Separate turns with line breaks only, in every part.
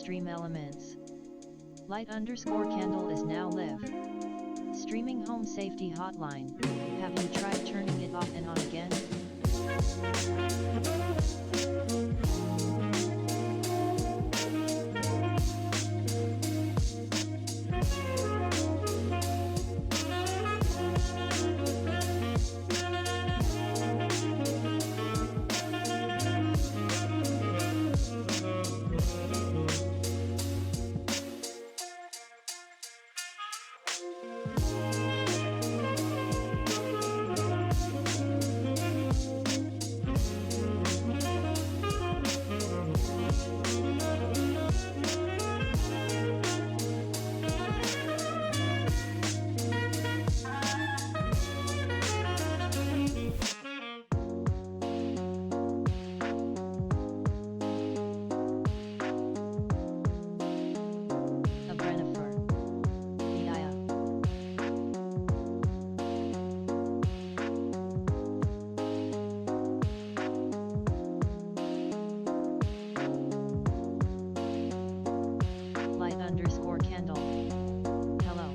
stream elements. Light_candle is now live. Streaming home safety hotline. Have you tried turning it off and on again? Light_candle. Hello.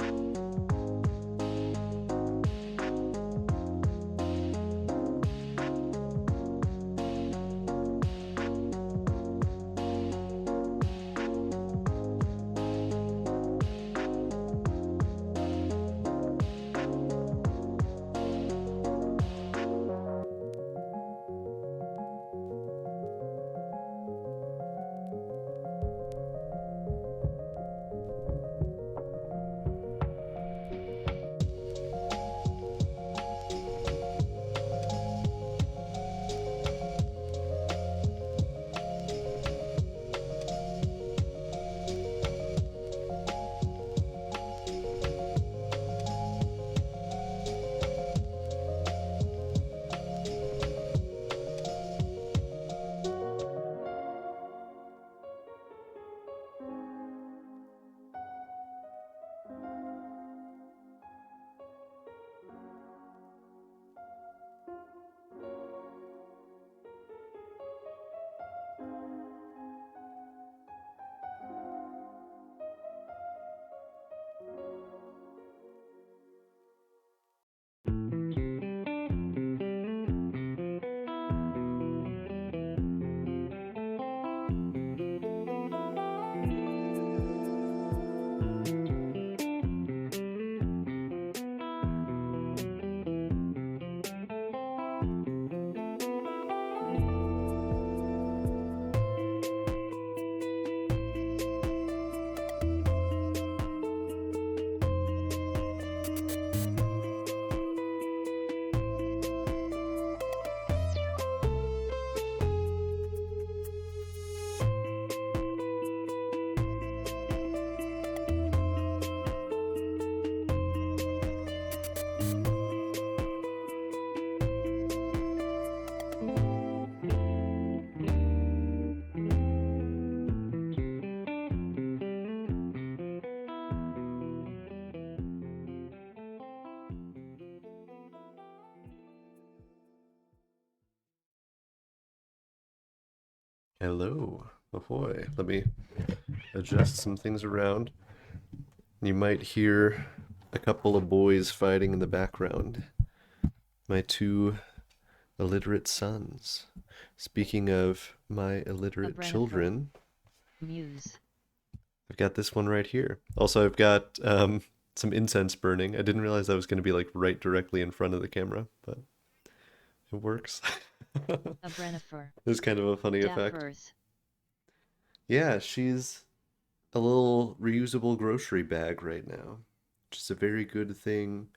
Hello. Ahoy. Let me adjust some things around. You might hear a couple of boys fighting in the background. My two illiterate sons. Speaking of my illiterate children,
Muse.
I've got this one right here. Also, I've got some incense burning. I didn't realize that was going to be like right directly in front of the camera, but it works. It's kind of a funny effect. Yeah, she's a little reusable grocery bag right now, which is a very good thing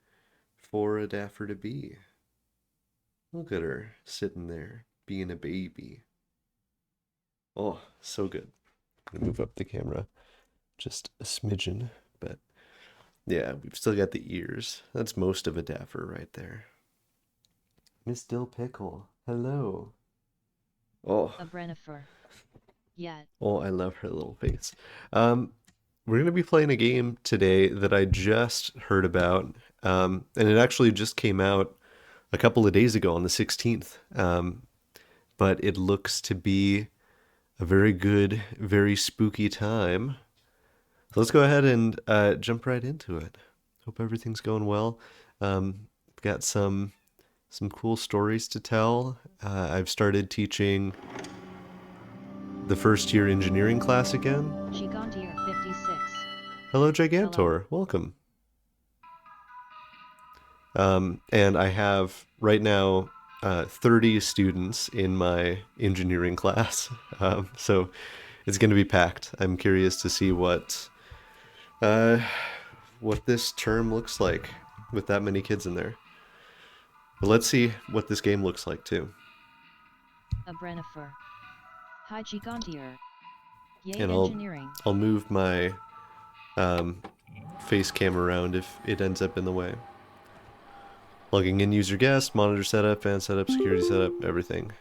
for a daffer to be. Look at her sitting there, being a baby. Oh, so good. I'm gonna move up the camera just a smidgen, but yeah, we've still got the ears. That's most of a daffer right there. Miss Dill Pickle, hello. Oh.
A Brennifer. Yeah.
Oh, I love her little face. We're gonna be playing a game today that I just heard about, and it actually just came out a couple of days ago on the 16th. But it looks to be a very good, very spooky time. So let's go ahead and jump right into it. Hope everything's going well. Got some cool stories to tell. I've started teaching the first year engineering class again.
Gigantier 56.
Hello, Gigantor. Welcome. And I have right now 30 students in my engineering class, so it's going to be packed. I'm curious to see what this term looks like with that many kids in there. But let's see what this game looks like too.
A Brennifer. Hi Gigantier. Yay
And
engineering.
I'll move my face cam around if it ends up in the way. Logging in user guest, monitor setup, fan setup, security setup, everything.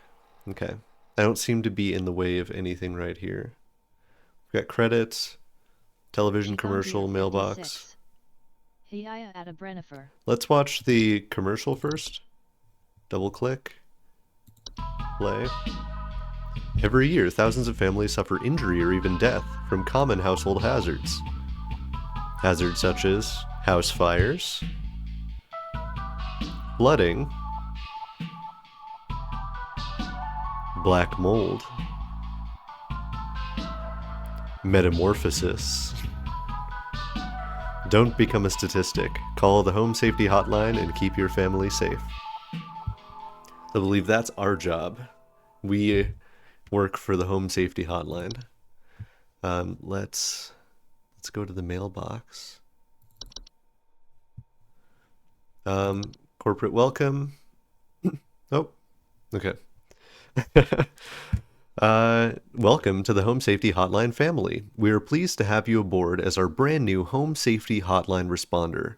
Okay. I don't seem to be in the way of anything right here. We've got credits, television commercial, mailbox.
Hiya at a Brennifer.
Let's watch the commercial first. Double click. Play. Every year, thousands of families suffer injury or even death from common household hazards. Hazards such as house fires, flooding, black mold, metamorphosis. Don't become a statistic. Call the Home Safety Hotline and keep your family safe. I believe that's our job. We work for the Home Safety Hotline. Let's go to the mailbox. Corporate welcome. Oh, okay. Welcome to the Home Safety Hotline family. We are pleased to have you aboard as our brand new Home Safety Hotline responder.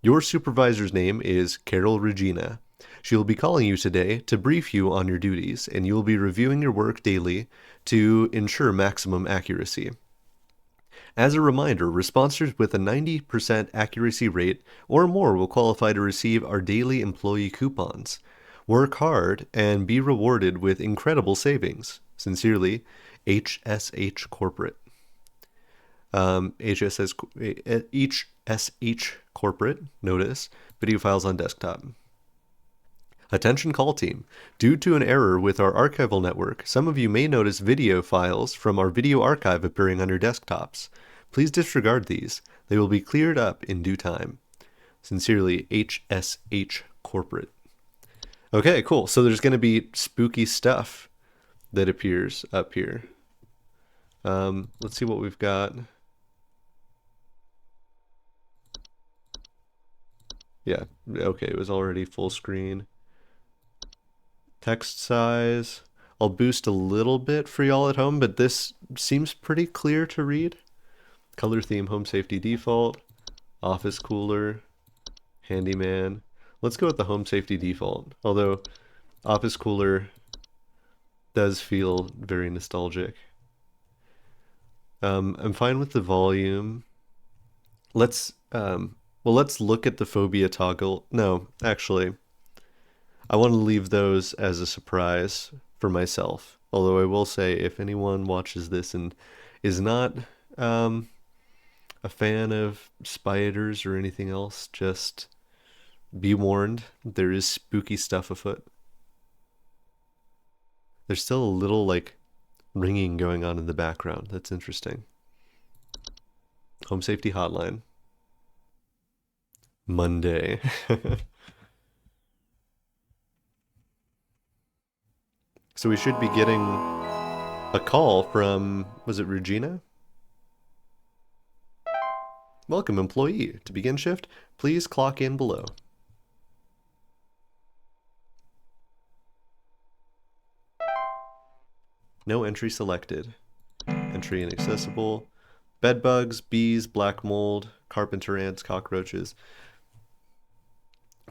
Your supervisor's name is Carol Regina. She will be calling you today to brief you on your duties, and you will be reviewing your work daily to ensure maximum accuracy. As a reminder, responders with a 90% accuracy rate or more will qualify to receive our daily employee coupons. Work hard and be rewarded with incredible savings. Sincerely, HSH Corporate. HSH Corporate, notice, video files on desktop. Attention call team. Due to an error with our archival network, some of you may notice video files from our video archive appearing on your desktops. Please disregard these. They will be cleared up in due time. Sincerely, HSH Corporate. Okay, cool. So there's going to be spooky stuff that appears up here. Let's see what we've got. Yeah, okay, it was already full screen. Text size. I'll boost a little bit for y'all at home, but this seems pretty clear to read. Color theme, home safety default, office cooler, handyman. Let's go with the home safety default, although office cooler does feel very nostalgic. I'm fine with the volume. Let's look at the phobia toggle. No, actually, I want to leave those as a surprise for myself. Although I will say, if anyone watches this and is not a fan of spiders or anything else, just be warned, there is spooky stuff afoot. There's still a little, like, ringing going on in the background. That's interesting. Home Safety Hotline. Monday. So we should be getting a call from, was it Regina? Welcome, employee. To begin shift, please clock in below. No entry selected. Entry inaccessible. Bed bugs, bees, black mold, carpenter ants, cockroaches,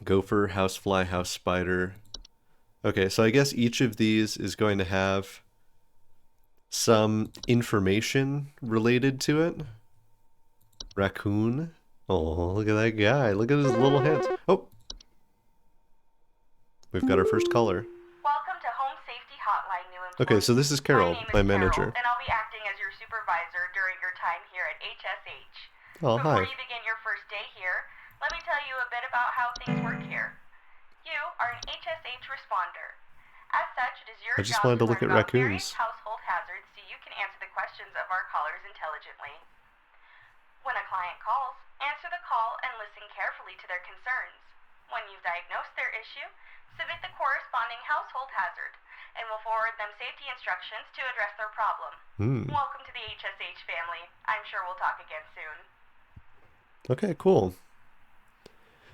gopher, housefly, house spider. Okay, so I guess each of these is going to have some information related to it. Raccoon. Oh, look at that guy. Look at his little hands. Oh. We've got our first caller.
Welcome to Home Safety Hotline, new
Okay, so this is Carol, my manager.
And I'll be acting as your supervisor during your time here at HSH.
Oh,
Before
hi.
you begin your first day here, let me tell you a bit about how things work here. You are an HSH responder. As such, it is your
I just
job
wanted to
to
look
learn
at
about various
raccoons.
household hazards so you can answer the questions of our callers intelligently. When a client calls, answer the call and listen carefully to their concerns. When you've diagnosed their issue, submit the corresponding household hazard, and we'll forward them safety instructions to address their problem. Welcome to the HSH family. I'm sure we'll talk again soon.
Okay, cool.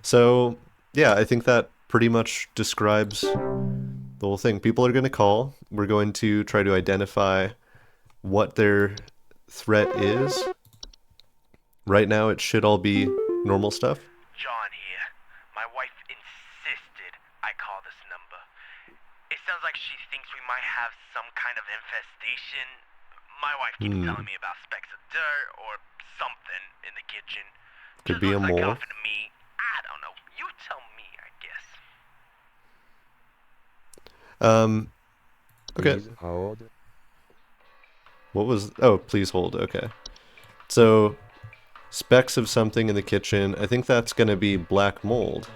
So, yeah, I think that pretty much describes the whole thing. People are going to call. We're going to try to identify what their threat is. Right now, it should all be normal stuff.
John here. My wife insisted I call this number. It sounds like she thinks we might have some kind of infestation. My wife keeps telling me about specks of dirt or something in the kitchen.
Could
Just
be a
looks like
mole.
coughing to me. I don't know. You tell me, I guess.
Okay.
Please hold.
What was... Oh, please hold. Okay. So, specks of something in the kitchen. I think that's going to be black mold.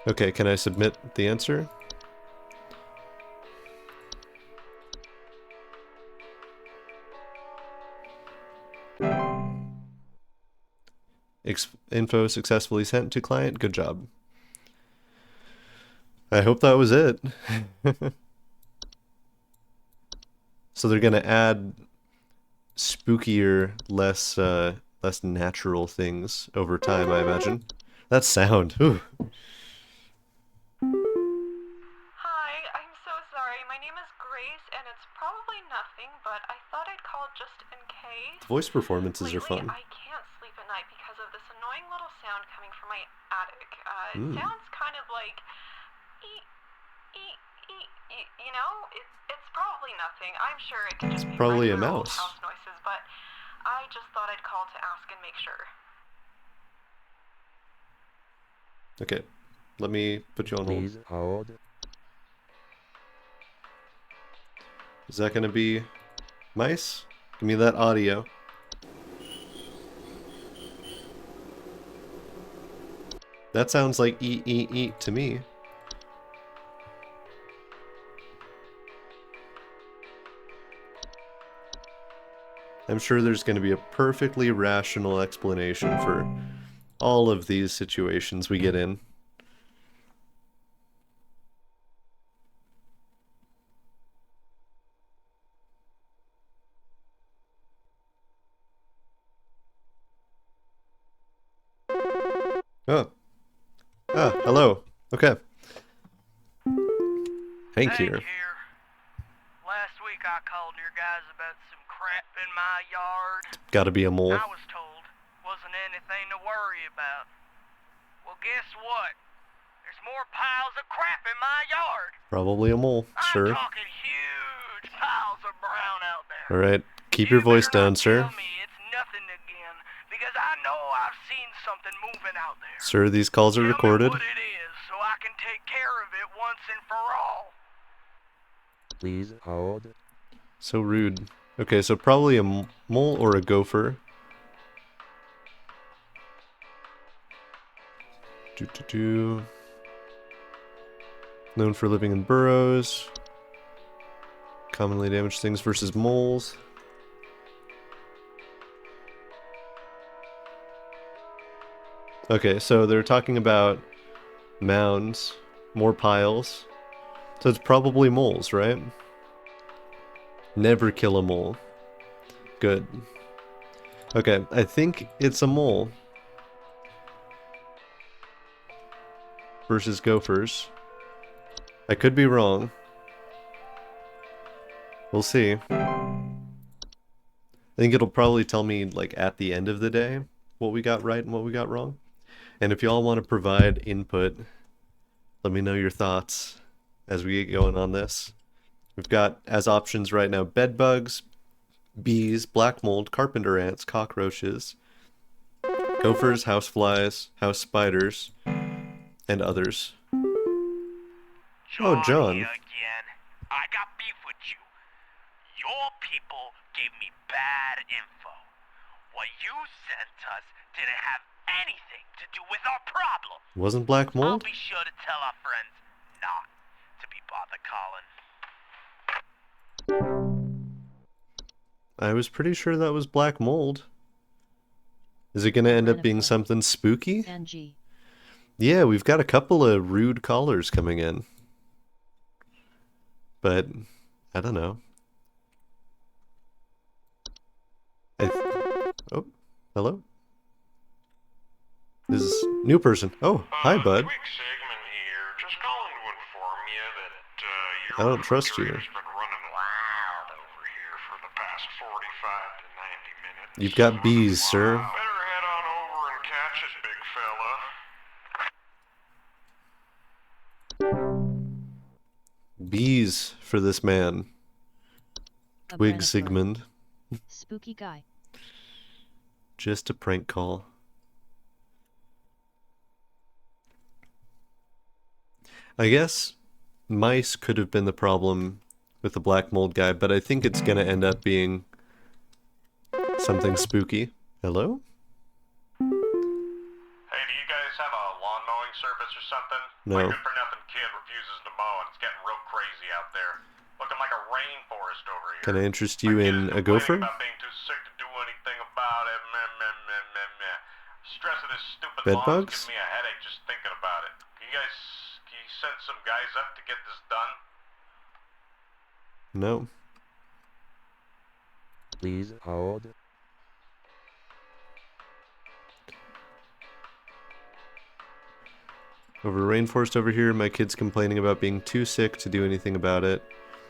Okay, can I submit the answer? Info successfully sent to client. Good job. I hope that was it. So they're gonna add spookier, less natural things over time, I imagine. That sound. Ooh.
Hi, I'm so sorry. My name is Grace, and it's probably nothing, but I thought I'd call just in case.
Voice performances are
Lately,
fun.
I can't sleep at night because of this annoying little sound coming from my attic. It sounds kind of like, you know, it's probably nothing. I'm sure it could just be
probably a
regular old
mouse.
house noises, but I just thought I'd call to ask and make sure.
Okay, let me put you on hold.
Please hold.
Is that gonna be mice? Give me that audio. That sounds like eat, eat, eat to me. I'm sure there's going to be a perfectly rational explanation for all of these situations we get in. Oh. Ah, hello. Okay. Hank here.
Last week I called your guys about some crap in my yard.
Gotta be a mole.
I was told wasn't anything to worry about. Well, guess what? There's more piles of crap in my yard.
Probably a mole, sure.
I'm talking huge piles of brown out there.
Alright, keep your voice
better
down,
not
sir.
Tell me it's nothing again, because I know I've seen something moving out there.
Sir, these calls are
Tell
recorded.
me what it is, so I can take care of it once and for all.
Please hold.
So rude. Okay, so probably a mole or a gopher. Doo-doo-doo. Known for living in burrows. Commonly damaged things versus moles. Okay, so they're talking about mounds, more piles. So it's probably moles, right? Never kill a mole. Good. Okay, I think it's a mole. Versus gophers. I could be wrong. We'll see. I think it'll probably tell me, like, at the end of the day what we got right and what we got wrong. And if y'all want to provide input, let me know your thoughts as we get going on this. We've got, as options right now, bed bugs, bees, black mold, carpenter ants, cockroaches, gophers, houseflies, house spiders, and others. Oh, John.
Again. I got beef with you. Your people gave me bad info. What you sent us didn't have anything to do with our problem.
Wasn't black
I'll
mold?
be sure to tell our friends not to be bothered calling.
I was pretty sure that was black mold. Is it gonna end up being
Brennifer.
something spooky?
Angie.
Yeah, we've got a couple of rude callers coming in. But, I don't know. Oh, hello? This is new person. Oh, hi, bud.
Quick segment here. Just calling to inform you that
I
your
don't trust you.
refrigerator's been running wild over here for the past 45 to 90 minutes.
You've got bees, sir.
Better head on over and catch it, big fella.
Bees for this man.
A
Twig
Brennifer.
Sigmund.
Spooky guy.
Just a prank call. I guess mice could have been the problem with the black mold guy, but I think it's gonna end up being something spooky. Hello?
Hey, do you guys have a lawn mowing service or something?
No.
My good for nothing kid refuses to mow and it's getting real crazy out there. Looking like a rainforest over here.
Can I interest you
My kid
in
is
a
complaining
gopher?
About being too sick to do anything about it. Meh, meh, meh, meh, meh. Stress of this stupid
Bed
lawn's
bugs?
giving me a headache just thinking about it. Can you send some guys up to get this done?
No.
Please hold.
Over rainforest over here, my kid's complaining about being too sick to do anything about it.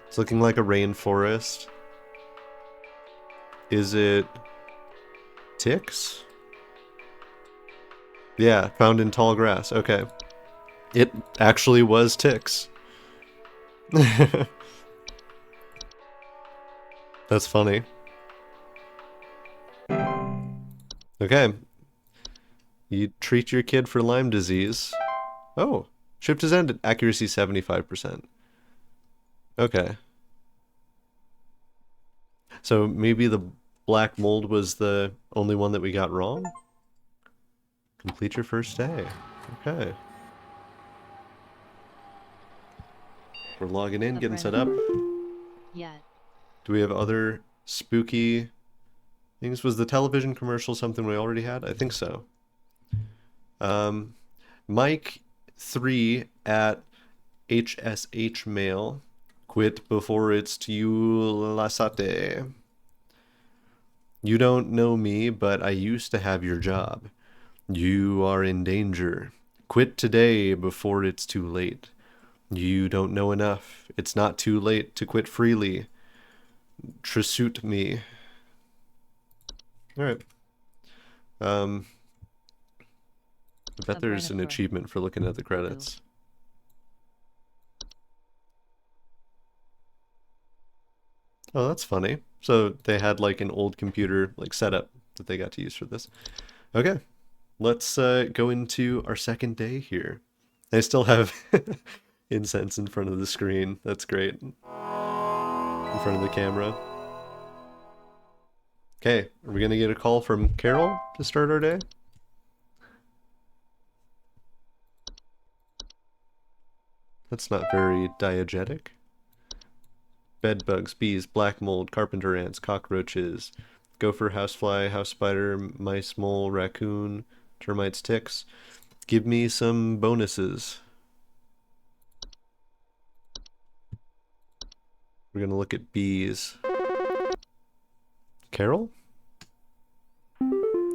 It's looking like a rainforest. Is it ticks? Yeah, found in tall grass. Okay. It actually was ticks. That's funny. Okay. You treat your kid for Lyme disease. Oh, shift has ended. Accuracy 75%. Okay. So maybe the black mold was the only one that we got wrong? Complete your first day. Okay. We're logging in, getting set up.
Yet.
Do we have other spooky things? Was the television commercial something we already had? I think so. Mike 3 at HSH Mail. Quit before it's tu lasate. You don't know me, but I used to have your job. You are in danger. Quit today before it's too late. You don't know enough. It's not too late to quit freely. Trasuit me. Alright. I bet there's an
Brennifer.
achievement for looking at the credits. Oh, that's funny. So they had like an old computer like setup that they got to use for this. Okay, let's go into our second day here. I still have incense in front of the screen. That's great. In front of the camera. Okay, are we gonna get a call from Carol to start our day? That's not very diegetic. Bed bugs, bees, black mold, carpenter ants, cockroaches, gopher, housefly, house spider, mice, mole, raccoon, termites, ticks. Give me some bonuses. We're gonna look at bees. Carol?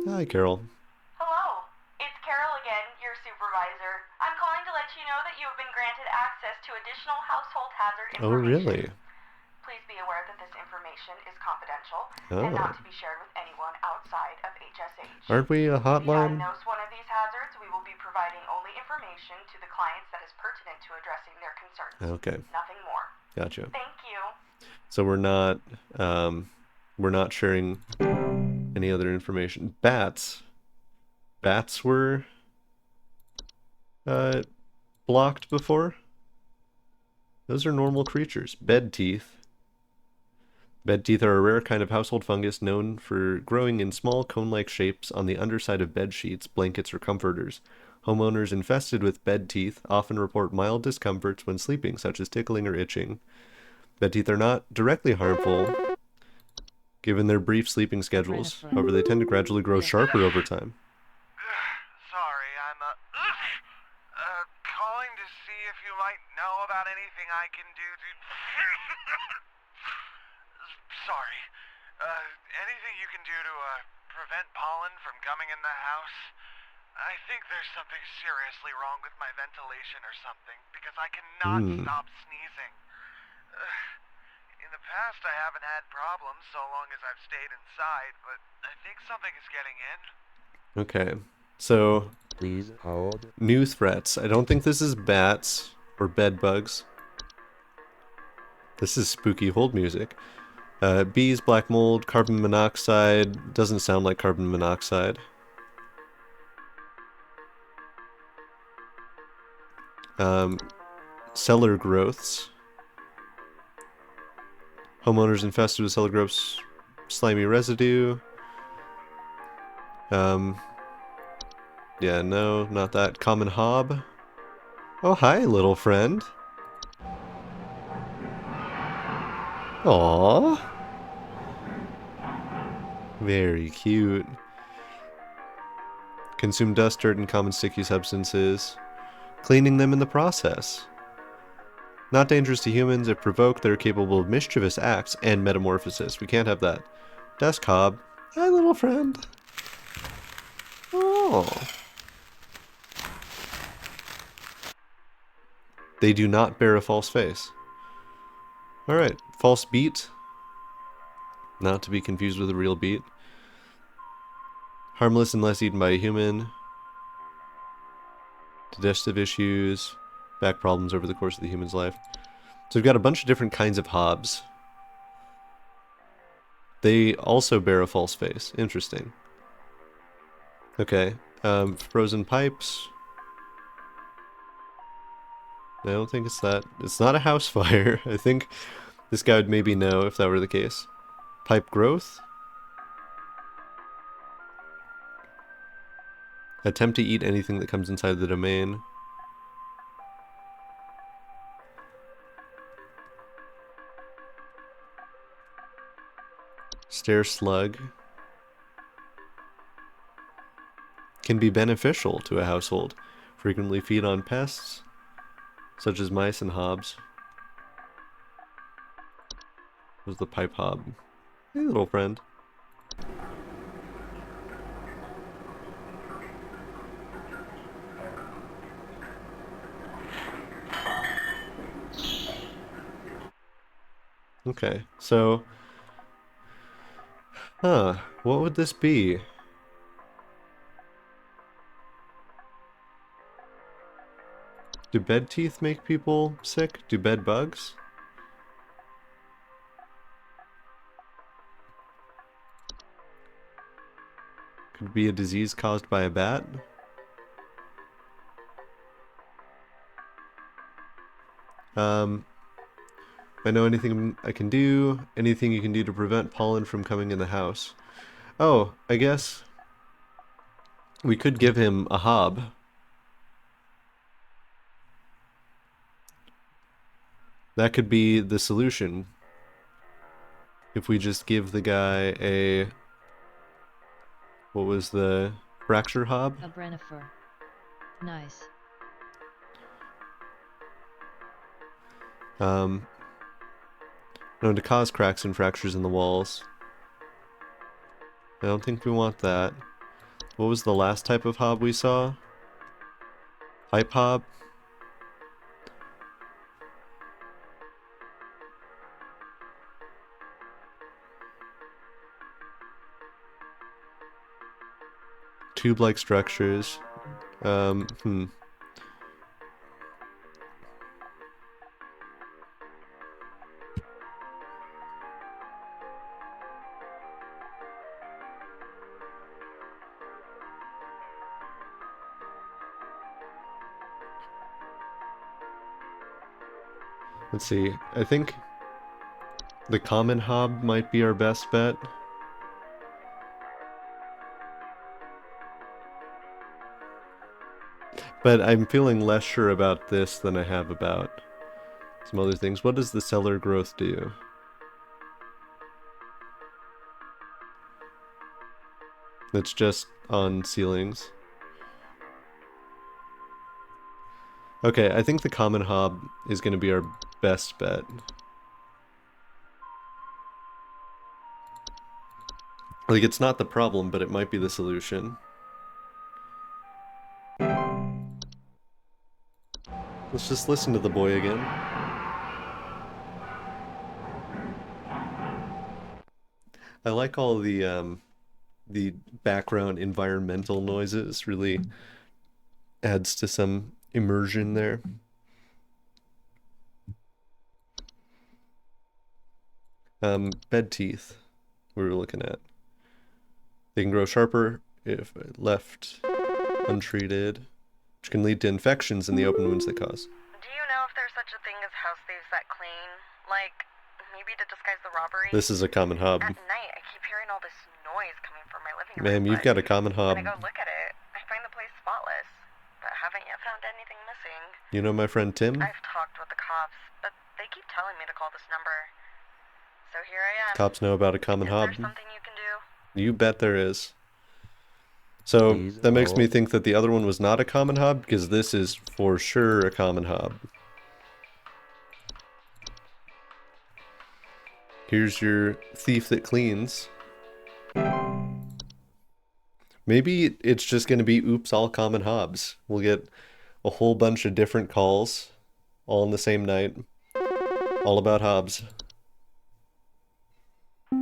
Hi, Carol.
Hello, it's Carol again, your supervisor. I'm calling to let you know that you have been granted access to additional household hazard
Oh,
information.
really?
Please be aware that this information is confidential and not to be shared with anyone outside of HSH.
Aren't we a
If you
hotline?
diagnose one of these hazards, we will be providing only information to the clients that is pertinent to addressing their concerns.
Okay,
Nothing more.
gotcha.
Thank you.
So we're not we're not sharing any other information. Bats. Bats were blocked before. Those are normal creatures. Bed teeth. Bed teeth are a rare kind of household fungus known for growing in small cone-like shapes on the underside of bed sheets, blankets, or comforters. Homeowners infested with bed teeth often report mild discomforts when sleeping, such as tickling or itching. Bed teeth are not directly harmful, given their brief sleeping schedules.
Brennifer.
However, they tend to gradually grow
Yes.
sharper over time.
Sorry, I'm calling to see if you might know about anything I can do to... Sorry. Anything you can do to prevent pollen from coming in the house? I think there's something seriously wrong with my ventilation or something, because I cannot stop sneezing. In the past, I haven't had problems so long as I've stayed inside, but I think something is getting in.
Okay, so
Please hold.
new threats. I don't think this is bats or bed bugs. This is spooky hold music. Bees, black mold, carbon monoxide. Doesn't sound like carbon monoxide. Cellar growths. Homeowners infested with cellar growths, slimy residue. Yeah, no, not that. Common hob. Oh, hi, little friend. Aww. Very cute. Consume dust, dirt, and common sticky substances, cleaning them in the process. Not dangerous to humans. If provoked, they're capable of mischievous acts and metamorphosis. We can't have that. Desk hob. Hi, little friend. Oh. They do not bear a false face. Alright, false beat. Not to be confused with a real beat. Harmless unless eaten by a human. Digestive issues. Back problems over the course of the human's life. So we've got a bunch of different kinds of hobs. They also bear a false face. Interesting. Okay. Frozen pipes. I don't think it's that. It's not a house fire. I think this guy would maybe know if that were the case. Pipe growth. Attempt to eat anything that comes inside the domain. Stair slug. Can be beneficial to a household. Frequently feed on pests, such as mice and hobs. Was the pipe hob. Hey, little friend. Okay, so... Huh, what would this be? Do bed teeth make people sick? Do bed bugs? Could be a disease caused by a bat? I know anything I can do, anything you can do to prevent pollen from coming in the house. Oh, I guess we could give him a hob. That could be the solution. If we just give the guy a... What was the fracture hob?
A Brennifer. Nice.
Known to cause cracks and fractures in the walls. I don't think we want that. What was the last type of hob we saw? Pipe hob? Tube-like structures. Let's see. I think the common hob might be our best bet. But I'm feeling less sure about this than I have about some other things. What does the cellar growth do? It's just on ceilings. Okay, I think the common hob is going to be our best bet. Like, it's not the problem, but it might be the solution. Let's just listen to the boy again. I like all the background environmental noises. Really adds to some immersion there. Bed teeth we were looking at. They can grow sharper if left untreated, which can lead to infections in the open wounds they cause.
Do you know if there's such a thing as house thieves that clean? Like, maybe to disguise the robbery?
This is a common hob.
At night, I keep hearing all this noise coming from my living room.
Ma'am, you've got a common hob.
When I go look at it, I find the place spotless, but haven't yet found anything missing.
You know my friend Tim?
I've talked with the cops, but they keep telling me to call this number. So here I am.
Cops know about a common hob.
Is there something you can do?
You bet there is. So that makes me think that the other one was not a common hob, because this is for sure a common hob. Here's your thief that cleans. Maybe it's just going to be oops, all common hobs. We'll get a whole bunch of different calls all in the same night. All about hobs.
Yo,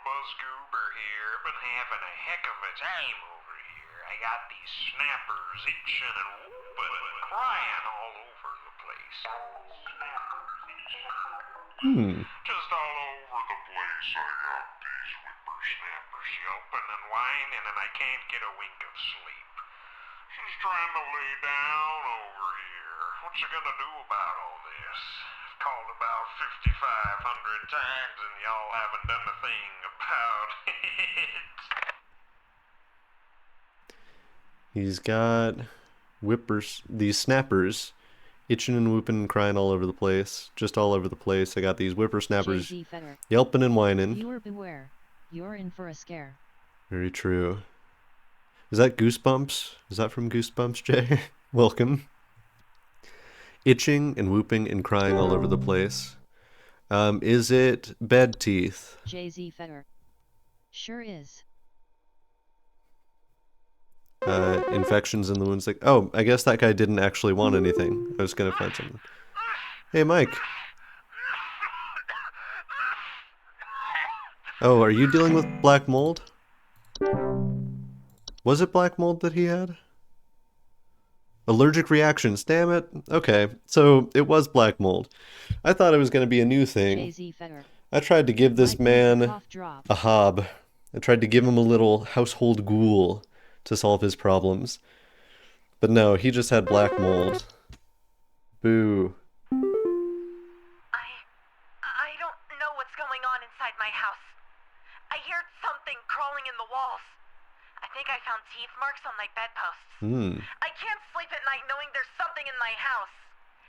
Buzzgoober here. Been having a heck of a time over here. I got these snappers itching and whooping and crying all over the place. Just all over the place. I got these whippersnappers yelping and whining, and I can't get a wink of sleep. She's trying to lay down over here. What's she gonna do about all this? I've called about 5,500 times, and y'all haven't done a thing about it.
He's got these snappers, itching and whooping and crying all over the place. Just all over the place. I got these whippersnappers
Jay-Z Fetter.
yelping and whining.
Viewer beware. You're in for a scare.
Very true. Is that Goosebumps? Is that from Goosebumps, Jay? Welcome. Itching and whooping and crying all over the place. Is it bed teeth?
Jay-Z Fetter. Sure is.
Infections in the wounds. Like, oh, I guess that guy didn't actually want anything. I was gonna find something. Hey, Mike. Oh, are you dealing with black mold? Was it black mold that he had? Allergic reactions, damn it. Okay, so it was black mold. I thought it was going to be a new thing.
Jay-Z Fetter.
I tried to give this
Mike needs a
man
cough drop.
a hob. I tried to give him a little household ghoul to solve his problems. But no, he just had black mold. Boo.
I don't know what's going on inside my house. I heard something crawling in the walls. I think I found teeth marks on my bedposts. I can't sleep at night knowing there's something in my house.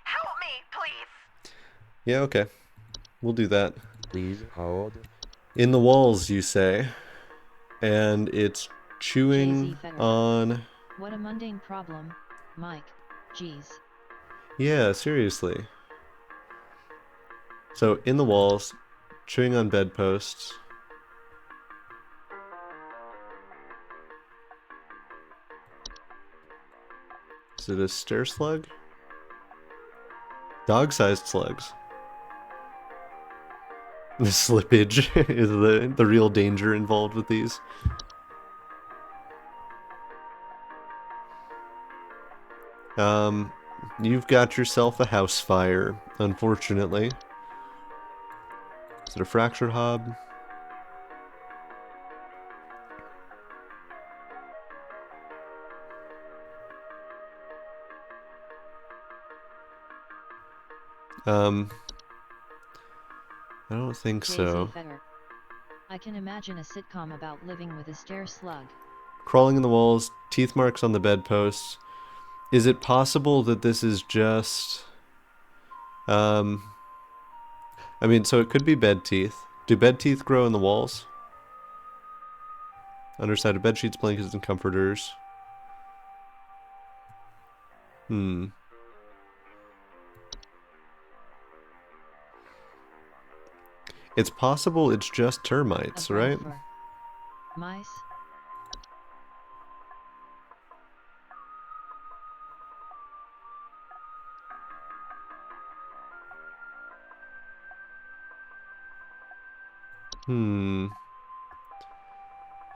Help me, please.
Yeah, okay. We'll do that.
Please hold.
In the walls, you say. And it's chewing
Jay-Z Fetter.
on...
What a mundane problem, Mike. Jeez.
Yeah, seriously. So, in the walls, chewing on bedposts. Is it a stair slug? Dog-sized slugs. The slippage is the real danger involved with these. You've got yourself a house fire, unfortunately. Is it a fractured hob? I don't think
Jay-Z
so.
Fetter. I can imagine a sitcom about living with a stair slug.
Crawling in the walls, teeth marks on the bedposts. Is it possible that this is just... I mean, so it could be bed teeth. Do bed teeth grow in the walls? Underside of bed sheets, blankets, and comforters. It's possible it's just termites,
A
right?
Brennifer. Mice?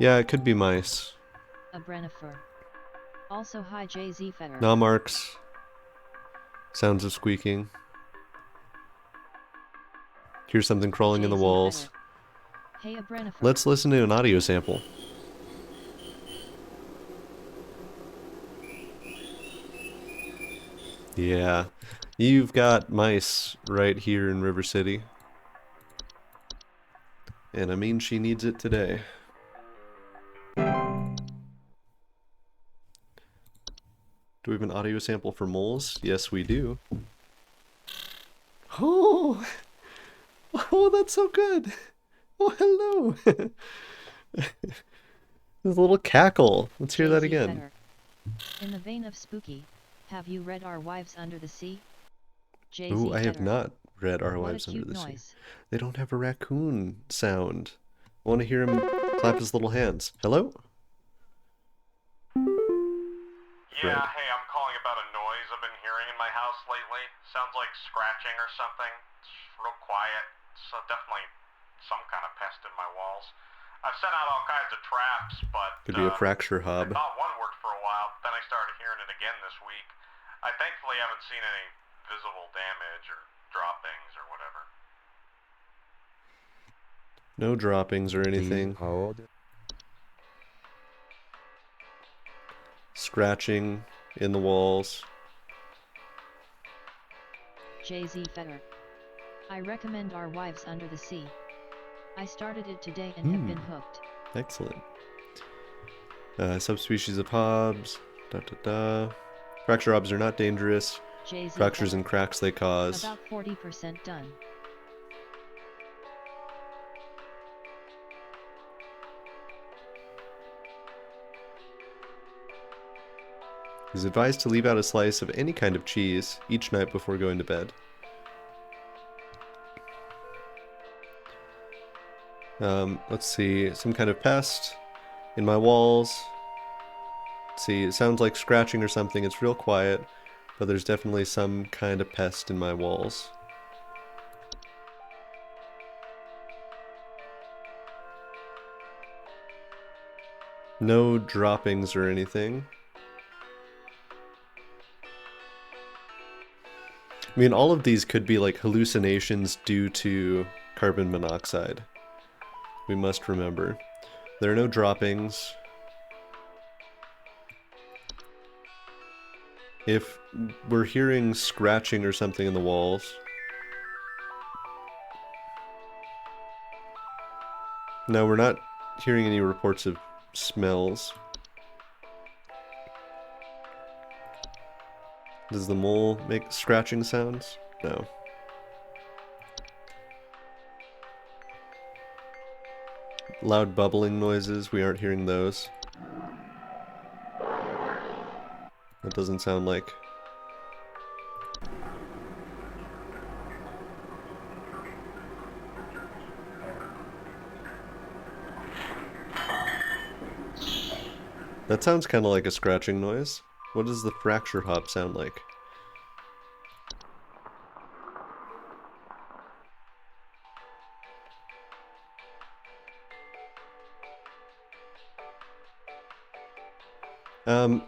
Yeah, it could be mice.
A Brennifer. Also hi Jay-Z Fetter.
Gnaw marks. Sounds of squeaking. Here's something crawling in the
Jay-Z
walls.
Fetter. Hey a Brennifer.
Let's listen to an audio sample. Yeah, you've got mice right here in River City. And I mean, she needs it today. Do we have an audio sample for moles? Yes, we do. Oh, oh, that's so good. Oh, hello. There's a little cackle. Let's hear that
Jay-Z
again.
Fetter. In the vein of spooky, have you read Our Wives Under the Sea? Jay-Z
Ooh, I have
Fetter.
not read Our
What a
Wives Under
cute
the Sea.
noise.
They don't have a raccoon sound. I want to hear him clap his little hands. Hello?
Yeah,
Right.
hey, I'm calling about a noise I've been hearing in my house lately. Sounds like scratching or something. It's real quiet. So definitely some kind of pest in my walls. I've sent out all kinds of traps, but
Could be a fracture
I
hob.
thought one worked for a while, then I started hearing it again this week. I thankfully haven't seen any visible damage or droppings or whatever.
No droppings or
Please
anything.
hold.
Scratching in the walls.
Jay-Z Fetter. I recommend Our Wives Under the Sea. I started it today and have been hooked.
Excellent. Subspecies of hobs. Da da da. Fracture hobs are not dangerous.
Jay-Z
Fractures
Fetter.
and cracks they cause.
About 40% done.
It is advised to leave out a slice of any kind of cheese each night before going to bed. Let's see, some kind of pest in my walls. Let's see, it sounds like scratching or something. It's real quiet, but there's definitely some kind of pest in my walls. No droppings or anything. I mean, all of these could be like hallucinations due to carbon monoxide. We must remember. There are no droppings. If we're hearing scratching or something in the walls... No, we're not hearing any reports of smells. Does the mole make scratching sounds? No. Loud bubbling noises, we aren't hearing those. That doesn't sound like... That sounds kind of like a scratching noise. What does the fracture hop sound like?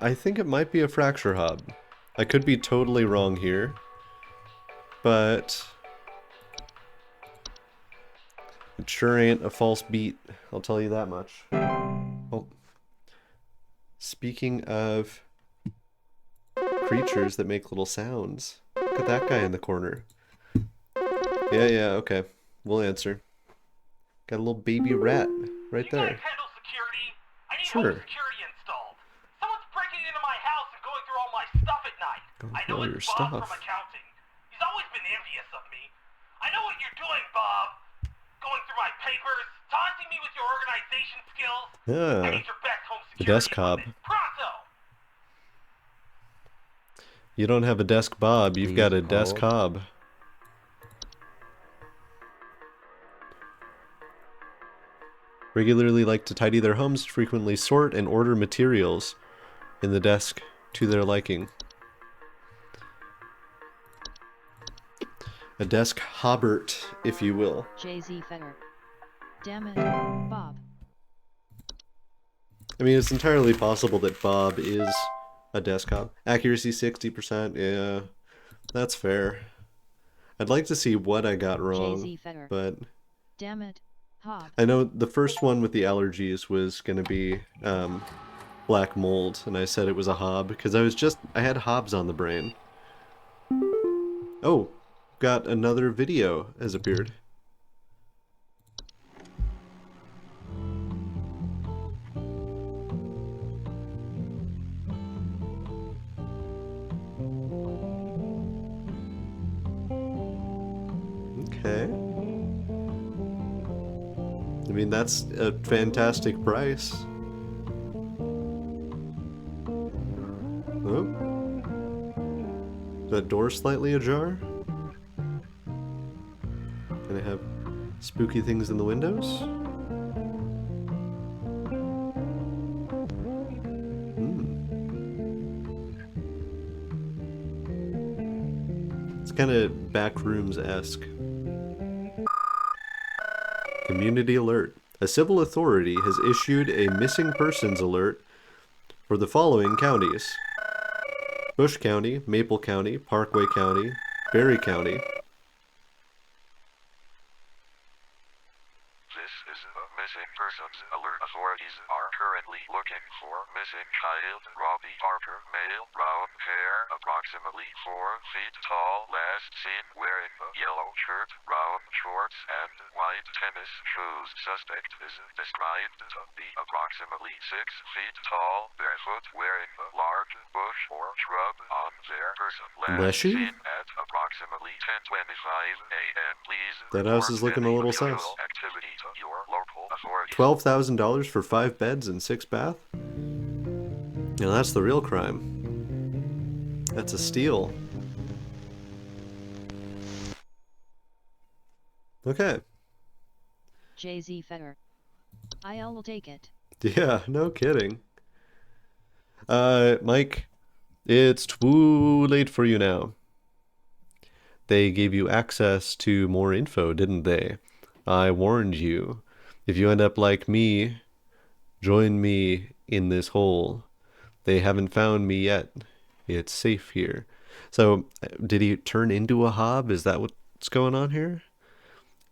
I think it might be a fracture hob. I could be totally wrong here, but it sure ain't a false beat, I'll tell you that much. Oh. Speaking of creatures that make little sounds, look at that guy in the corner. Yeah, okay. We'll answer. Got a little baby rat right
You guys
there.
handle security? I need
Sure.
home security installed. Someone's breaking into my house and going through all my stuff at night.
Going
I
through
know
all
it's
your
Bob
stuff.
from accounting. He's always been envious of me. I know what you're doing, Bob. Going through my papers, taunting me with your organization skills. I need your best home
The
security
desk hob.
equipment. Pronto!
You don't have a desk Bob, you've got a desk hob. Regularly like to tidy their homes, frequently sort and order materials in the desk to their liking. A desk hobbert, if you will.
Jay-Z Fetter. Damn it, Bob.
I mean, it's entirely possible that Bob is a desk hob. Accuracy 60%, yeah, that's fair. I'd like to see what I got wrong,
Jay-Z Fetter.
but
Damn it, Hob.
I know the first one with the allergies was going to be black mold, and I said it was a hob because I had hobs on the brain. Oh, got another video has appeared. Okay. I mean, that's a fantastic price. Oh. Is that door slightly ajar? Can I have spooky things in the windows? It's kind of Backrooms-esque. Community alert. A civil authority has issued a missing persons alert for the following counties: Bush County, Maple County, Parkway County, Berry County.
This is a missing persons alert. Authorities are currently looking for missing child Robbie Harper, male, brown hair, approximately 4 feet tall, last seen wearing a yellow shirt, brown shorts, and white tennis shoes. Suspect is described to be approximately 6 feet tall, barefoot, wearing a large bush or shrub on their person. Last
Leshy?
seen at approximately 10:25 a.m. Please
That house is looking a little sus.
activity to your local authorities.
$12,000 for 5 beds and 6 bath? Now that's the real crime. That's a steal. Okay.
Jay-Z Fetter. I'll take it.
Yeah, no kidding. Mike, it's too late for you now. They gave you access to more info, didn't they? I warned you. If you end up like me, join me in this hole. They haven't found me yet. It's safe here. So, did he turn into a hob? Is that what's going on here?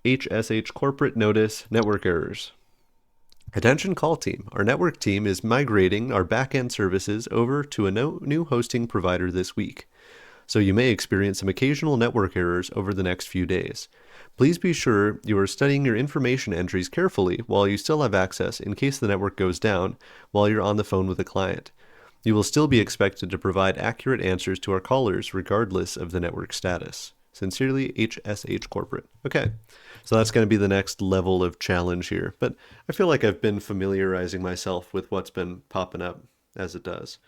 HSH corporate notice, network errors. Attention call team. Our network team is migrating our backend services over to a new hosting provider this week, so you may experience some occasional network errors over the next few days. Please be sure you are studying your information entries carefully while you still have access in case the network goes down while you're on the phone with a client. You will still be expected to provide accurate answers to our callers regardless of the network status. Sincerely, HSH Corporate. Okay, so that's going to be the next level of challenge here. But I feel like I've been familiarizing myself with what's been popping up as it does.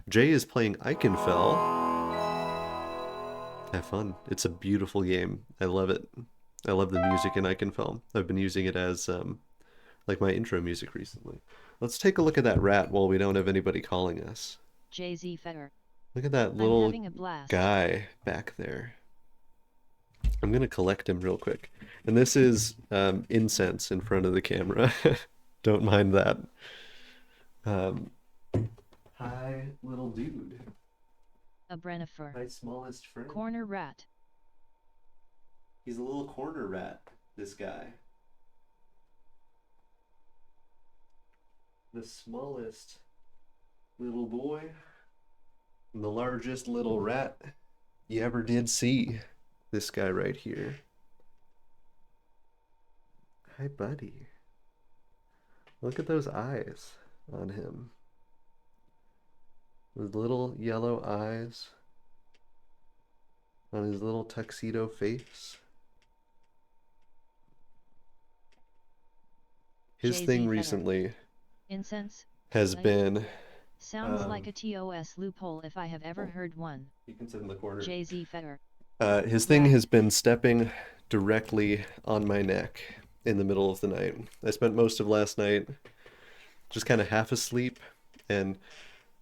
Jay is playing Eichenfell. Have fun. It's a beautiful game. I love it. I love the music in Eichenfell. I've been using it as like my intro music recently. Let's take a look at that rat while we don't have anybody calling us.
Jay-Z Fetter.
Look at that
I'm
little
having a blast.
guy back there. I'm going to collect him real quick. And this is incense in front of the camera. Don't mind that. Hi, little dude.
A Brennifer.
My smallest friend.
Corner rat.
He's a little corner rat, this guy. The smallest little boy. And the largest little rat you ever did see. This guy right here. Hi, buddy. Look at those eyes on him. Those little yellow eyes on his little tuxedo face. His
Jay-Z
thing
Feather.
recently
Incense?
has
Like?
been...
Sounds like a TOS loophole if I have ever heard one.
You can sit in the corner.
Jay-Z Feather.
His thing
Right.
has been stepping directly on my neck in the middle of the night. I spent most of last night just kind of half asleep and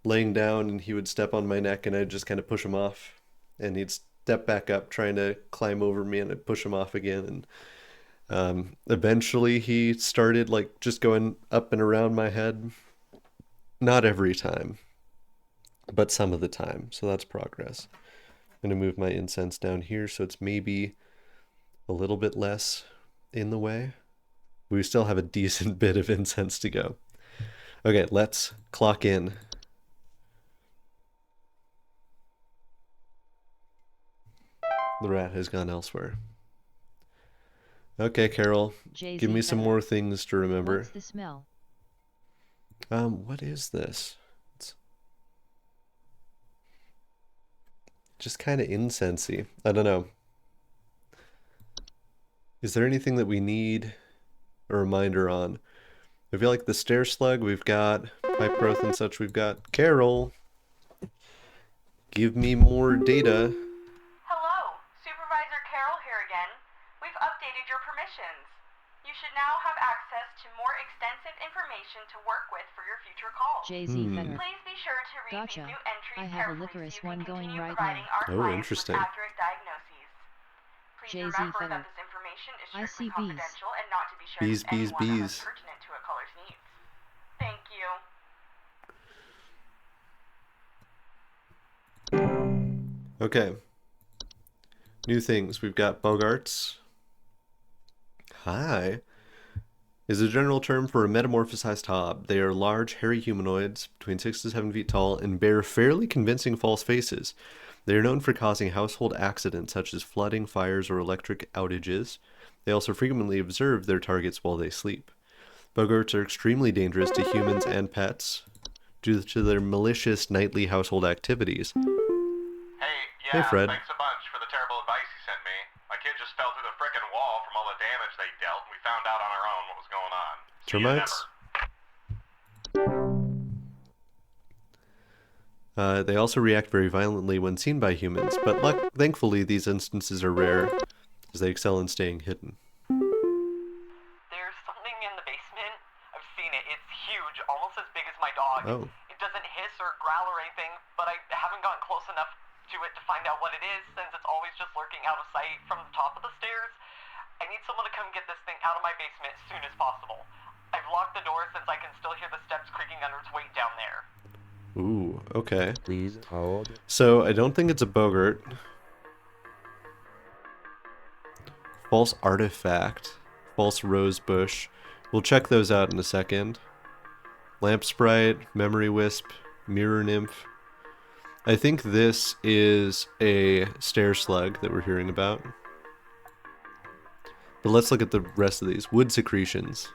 laying down, and he would step on my neck and I'd just kind of push him off, and he'd step back up trying to climb over me, and I'd push him off again. And eventually he started like just going up and around my head. Not every time, but some of the time. So that's progress. I'm going to move my incense down here so it's maybe a little bit less in the way. We still have a decent bit of incense to go. Okay, let's clock in. The rat has gone elsewhere. Okay, Carol,
Jay-Z
give me some
Feather.
more things to remember.
What's the smell?
What is this? It's just kind of incensey. I don't know. Is there anything that we need a reminder on? I feel like the stair slug, we've got pipe growth and such, we've got. Carol, give me more data.
Hello, Supervisor Carol here again. We've updated your permissions. You should now have access to more extensive information to work with for your future calls.
Jay-Z Feather.
Please be sure to read
Gotcha.
these new entries
I have a
carefully
licorice
so you
one
can
going
continue
right
providing
now.
our
Oh,
clients
interesting.
with accurate diagnoses. Please
Jay-Z
remember
Feather.
that this information is
I
strictly
see bees.
confidential and not to be shared
Bees,
with
bees,
anyone unless
bees.
pertinent to a caller's needs. Thank you.
Okay. New things. We've got Bogarts. Hi. Is a general term for a metamorphosized hob. They are large, hairy humanoids between 6 to 7 feet tall and bear fairly convincing false faces. They are known for causing household accidents such as flooding, fires, or electric outages. They also frequently observe their targets while they sleep. Bogarts are extremely dangerous to humans and pets due to their malicious nightly household activities.
Hey,
Hey, Fred.
thanks a bunch for the terrible advice you sent me. My kid just fell through the frickin' wall from all the damage they dealt, and we found out on our own what was going on. See you
Termites? They also react very violently when seen by humans, but thankfully these instances are rare, as they excel in staying hidden.
There's something in the basement. I've seen it. It's huge, almost as big as my dog.
Oh.
It doesn't hiss or growl or anything, but I haven't gotten close enough to it to find out what it is, since it's always just lurking out of sight from the top of the stairs. I need someone to come get this thing out of my basement as soon as possible. I've locked the door since I can still hear the steps creaking under its weight down there.
Ooh, okay.
Please hold.
So I don't think it's a Bogart. False artifact. False rose bush. We'll check those out in a second. Lamp sprite, memory wisp, mirror nymph. I think this is a stair slug that we're hearing about. But let's look at the rest of these. Wood secretions.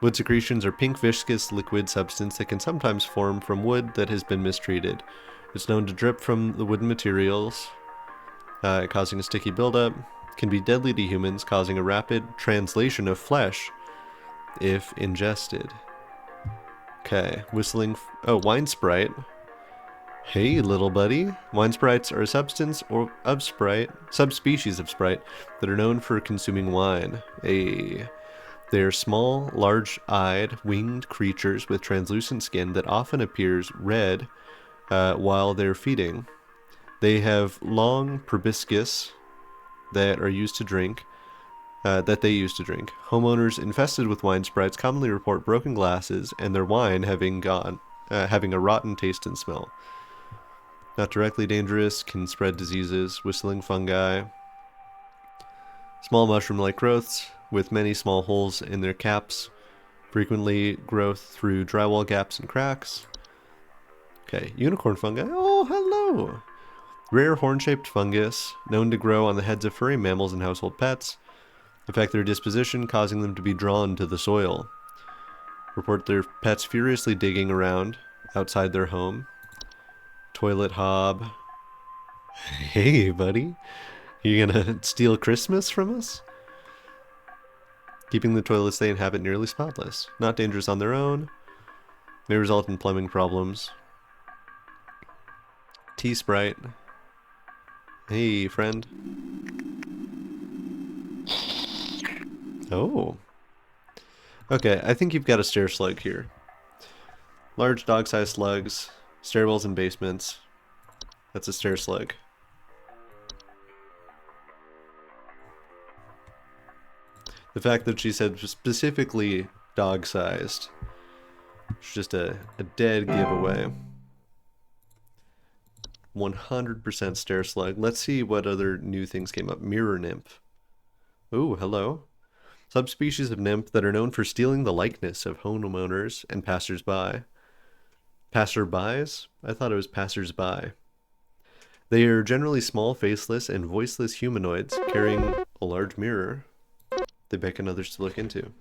Wood secretions are pink viscous liquid substance that can sometimes form from wood that has been mistreated. It's known to drip from the wooden materials, causing a sticky buildup. Can be deadly to humans, causing a rapid translation of flesh if ingested. Okay, wine sprite. Hey, little buddy. Wine sprites are a substance subspecies of sprite that are known for consuming wine. They're small, large-eyed, winged creatures with translucent skin that often appears red while they're feeding. They have long proboscis that they use to drink. Homeowners infested with wine sprites commonly report broken glasses and their wine having a rotten taste and smell. Not directly dangerous, can spread diseases, whistling fungi. Small mushroom-like growths with many small holes in their caps, frequently growth through drywall gaps and cracks. Okay, unicorn fungi. Oh, hello! Rare horn-shaped fungus, known to grow on the heads of furry mammals and household pets. affect their disposition, causing them to be drawn to the soil. Report their pets furiously digging around outside their home. Toilet hob. Hey, buddy. You gonna steal Christmas from us? Keeping the toilets they inhabit nearly spotless. Not dangerous on their own. May result in plumbing problems. T-Sprite. Hey, friend. Oh. Okay, I think you've got a stair slug here. Large dog-sized slugs, stairwells and basements. That's a stair slug. The fact that she said specifically dog-sized is just a dead giveaway. 100% stair slug. Let's see what other new things came up. Mirror nymph. Ooh, hello. Subspecies of nymph that are known for stealing the likeness of homeowners and passers-by. Passerbys? I thought it was passers-by. They are generally small, faceless, and voiceless humanoids carrying a large mirror they beckon others to look into.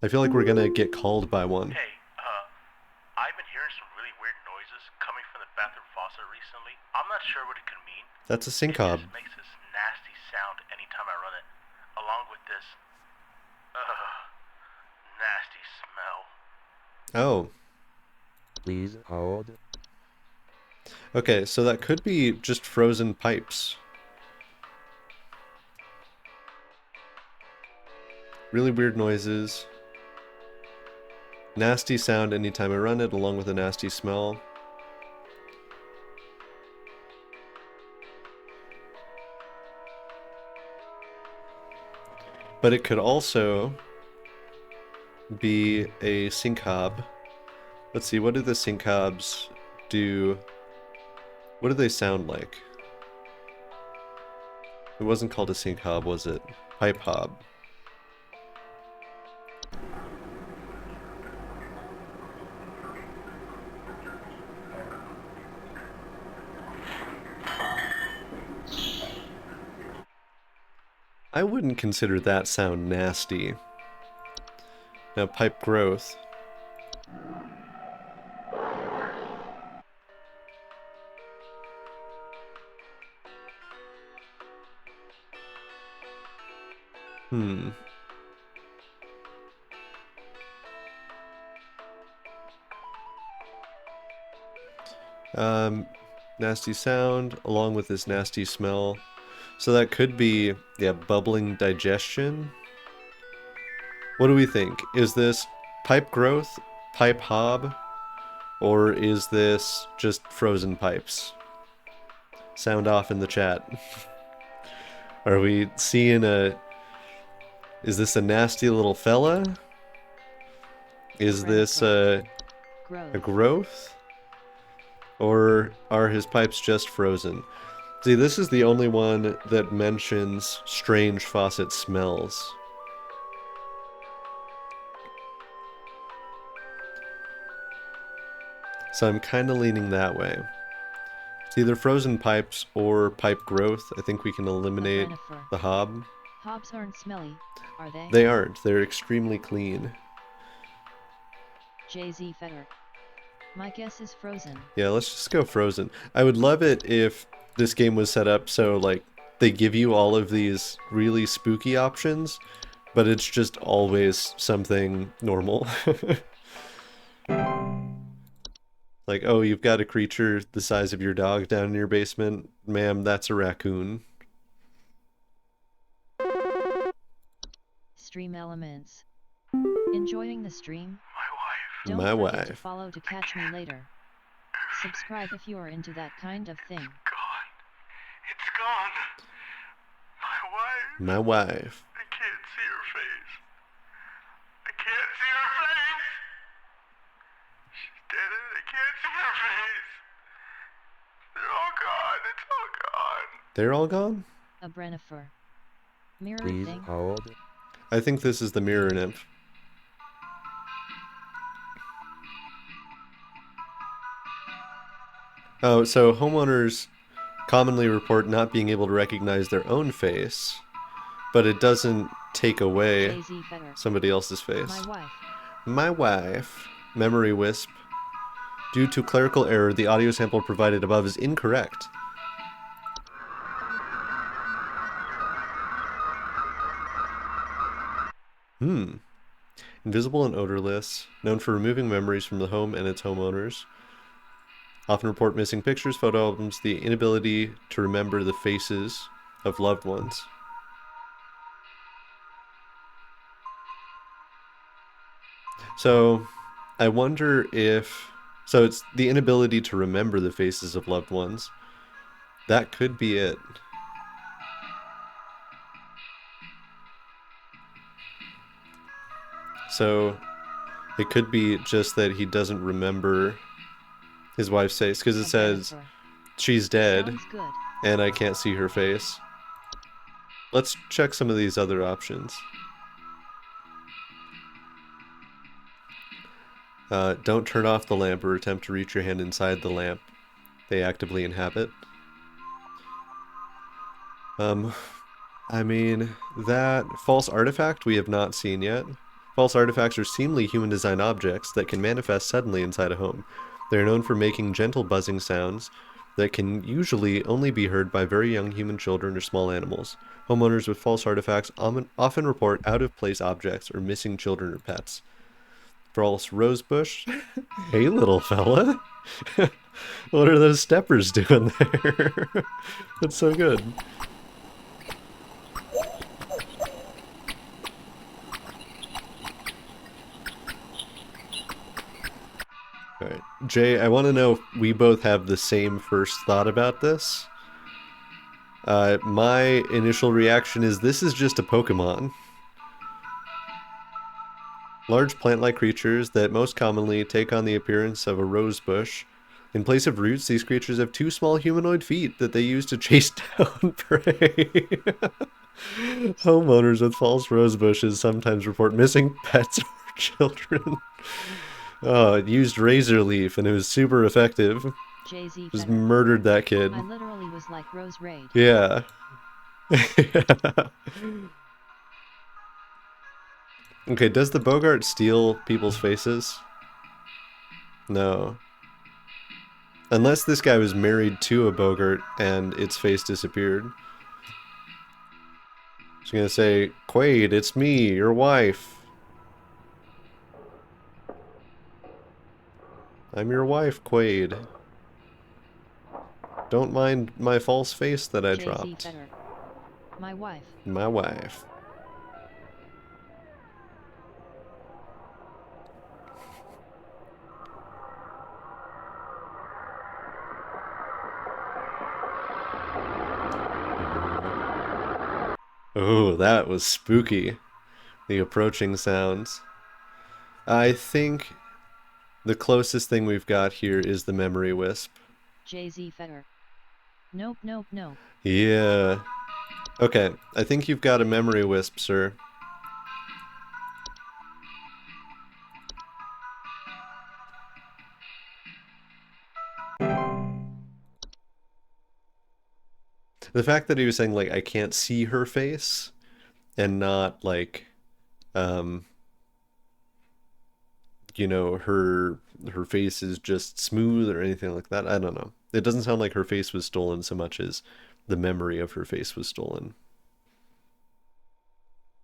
I feel like we're gonna get called by one.
Hey, I've been hearing some really weird noises coming from the bathroom faucet recently. I'm not sure what it could mean.
That's a
It
syncope.
just makes this nasty sound anytime I run it, along with this, nasty smell.
Oh.
Please hold.
Okay, so that could be just frozen pipes. Really weird noises. Nasty sound anytime I run it, along with a nasty smell. But it could also be a syncope. Let's see, what do the syncopes do? What do they sound like? It wasn't called a syncope, was it? Pipe hob. I wouldn't consider that sound nasty. Now, pipe growth. Nasty sound, along with this nasty smell. So that could be, yeah, bubbling digestion. What do we think? Is this pipe growth, pipe hob, or is this just frozen pipes? Sound off in the chat. Are we seeing a... Is this a nasty little fella? Is this a growth? Or are his pipes just frozen? See, this is the only one that mentions strange faucet smells. So I'm kind of leaning that way. It's either frozen pipes or pipe growth. I think we can eliminate the hob.
Hobs aren't smelly, are they?
They aren't. They're extremely clean.
JZ Fetter. My guess is frozen.
Yeah, let's just go frozen. I would love it if this game was set up so, like, they give you all of these really spooky options, but it's just always something normal. Like, oh, you've got a creature the size of your dog down in your basement. Ma'am, that's a raccoon.
Stream elements. Enjoying the stream? Don't
My
forget to
wife.
follow to catch me later. Subscribe if you are into that kind of thing.
It's gone. My wife.
My wife.
I can't see her face. I can't see her face. She's dead and I can't see her face. They're all gone. It's all gone.
They're all gone?
A Brennifer. Mirror
Please
thing?
hold.
I think this is the mirror nymph. Oh, so homeowners commonly report not being able to recognize their own face but it doesn't take away
Jay-Z Fetter.
somebody else's face.
My wife.
My wife. Memory wisp. Due to clerical error, the audio sample provided above is incorrect. Invisible and odorless, known for removing memories from the home and its homeowners. Often report missing pictures, photo albums, the inability to remember the faces of loved ones. So, I wonder if... So it's the inability to remember the faces of loved ones. That could be it. So, it could be just that he doesn't remember his wife's face, because it says she's dead,
Sounds good.
and I can't see her face. Let's check some of these other options. Don't turn off the lamp or attempt to reach your hand inside the lamp they actively inhabit. I mean, that false artifact we have not seen yet. False artifacts are seemingly human-designed objects that can manifest suddenly inside a home. They are known for making gentle buzzing sounds that can usually only be heard by very young human children or small animals. Homeowners with false artifacts often report out-of-place objects or missing children or pets. False rosebush. Hey, little fella. What are those steppers doing there? That's so good. Alright. Jay, I want to know if we both have the same first thought about this. My initial reaction is this is just a Pokemon. Large plant-like creatures that most commonly take on the appearance of a rose bush. In place of roots, these creatures have two small humanoid feet that they use to chase down prey. Homeowners with false rose bushes sometimes report missing pets or children. Oh, it used razor leaf and it was super effective.
Jay-Z
Just
Fetter.
murdered that kid.
I literally was like Rose Raid.
Yeah. Okay, does the Bogart steal people's faces? No. Unless this guy was married to a Bogart and its face disappeared. I was gonna say, Quaid, it's me, your wife. I'm your wife, Quaid. Don't mind my false face that I
Jay-Z
dropped.
Fetter. My wife.
My wife. Oh, that was spooky. The approaching sounds. I think the closest thing we've got here is the memory wisp.
Jay-Z Fetter. Nope, nope, nope.
Yeah. Okay, I think you've got a memory wisp, sir. The fact that he was saying, like, I can't see her face, and not, like, you know, her face is just smooth or anything like that. I don't know. It doesn't sound like her face was stolen so much as the memory of her face was stolen.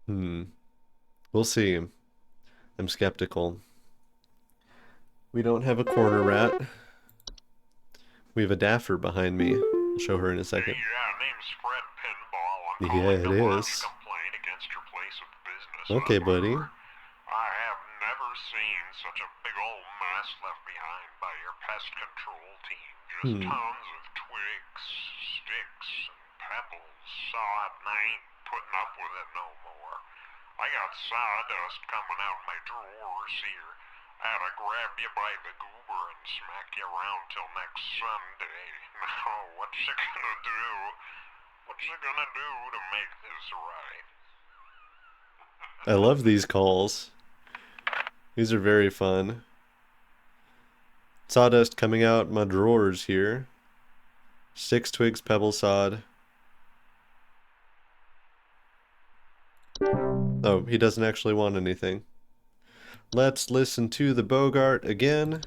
We'll see. I'm skeptical. We don't have a corner rat. We have a Daffer behind me. I'll show her in a second.
name's Fred Pinball. I'm
Yeah,
calling
it
to lodge
is.
a complaint against your place of business.
Okay, buddy.
I have never seen such a big old mess left behind by your pest control team. Just tons of twigs, sticks, and pebbles. Sod, and I ain't putting up with it no more. I got sawdust coming out my drawers here. I had to grab you by the goober and smack you around till next Sunday. Now, what's you gonna do? What's you gonna do to make this right?
I love these calls. These are very fun. Sawdust coming out my drawers here. Sticks, twigs, pebble, sod. Oh, he doesn't actually want anything. Let's listen to the Bogart again.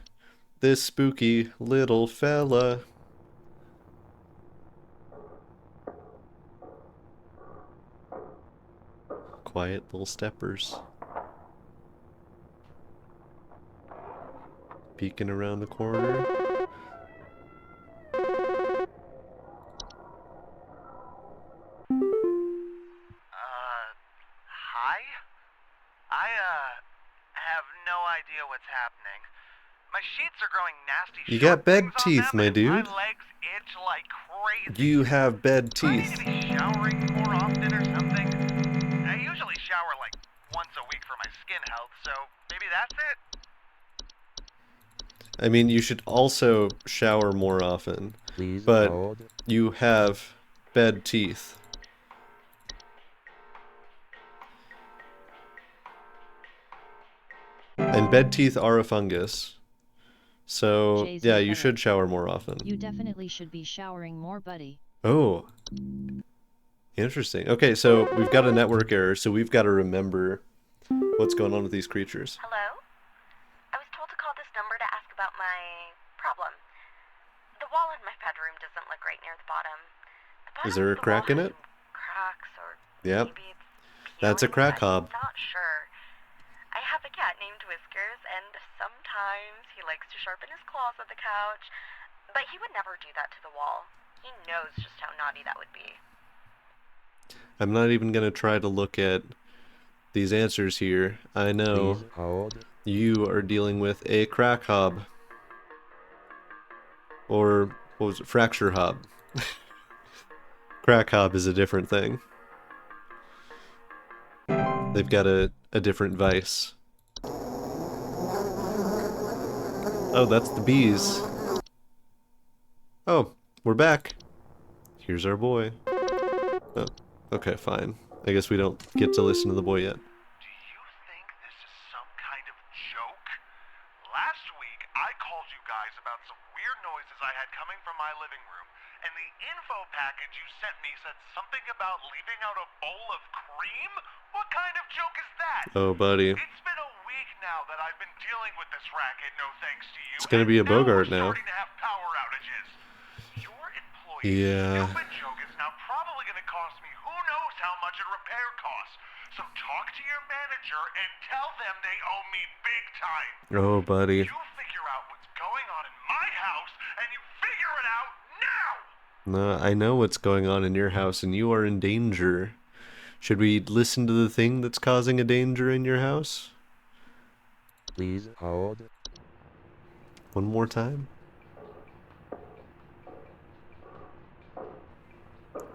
This spooky little fella. Quiet little steppers. Peeking around the corner.
Hi? I, have no idea what's happening. My sheets are growing nasty.
You got bed
sharp things on
teeth,
them,
my
and
dude.
My legs itch like crazy.
You have bed
Do I need
teeth.
to be showering more often or something? I usually shower like once a week for my skin health, so maybe that's it?
I mean, you should also shower more often,
Please
but
hold.
you have bed teeth. And bed teeth are a fungus. So,
Jay-Z
yeah, you
Federer.
should shower more often.
You definitely should be showering more, buddy.
Oh. Interesting. Okay, so we've got a network error, so we've got to remember what's going on with these creatures.
Hello? I was told to call this number to ask about my problem. The wall in my bedroom doesn't look right near the bottom. The bottom
Is there a
of the
crack
wall
in
has
it?
some cracks, or
Yep.
maybe it's
That's a
peeling,
crack
but
hob.
I'm not sure. I have a cat named Whiskers, and sometimes he likes to sharpen his claws at the couch, but he would never do that to the wall. He knows just how naughty that would be.
I'm not even going to try to look at these answers here. I know
Please hold.
you are dealing with a crack hob. Or, what was it? Fracture hob. Crack hob is a different thing. They've got a different vice. Oh, that's the bees. Oh, we're back. Here's our boy. Oh, okay, fine. I guess we don't get to listen to the boy yet.
Do you think this is some kind of joke? Last week, I called you guys about some weird noises I had coming from my living room, and the info package you sent me said something about leaving out a bowl of cream? What kind of joke is that?
Oh, buddy.
It's been a week now that I've been dealing with this racket, no thanks to you.
It's gonna be a
and
Bogart
we're
now.
starting to have power outages. Your employee's
Yeah.
stupid joke is now probably gonna cost me who knows how much in repair costs. So talk to your manager and tell them they owe me big time.
Oh, buddy.
You figure out what's going on in my house, and you figure it out now!
No, I know what's going on in your house, and you are in danger. Should we listen to the thing that's causing a danger in your house?
Please hold.
One more time?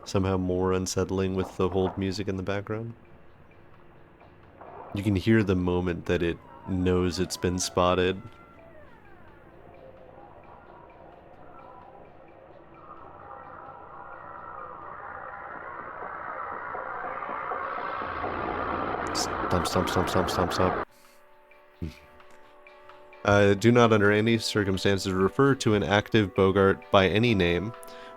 Somehow more unsettling with the hold music in the background. You can hear the moment that it knows it's been spotted. Stomp, stomp, stomp, stomp, stomp, stomp. Do not under any circumstances refer to an active Bogart by any name.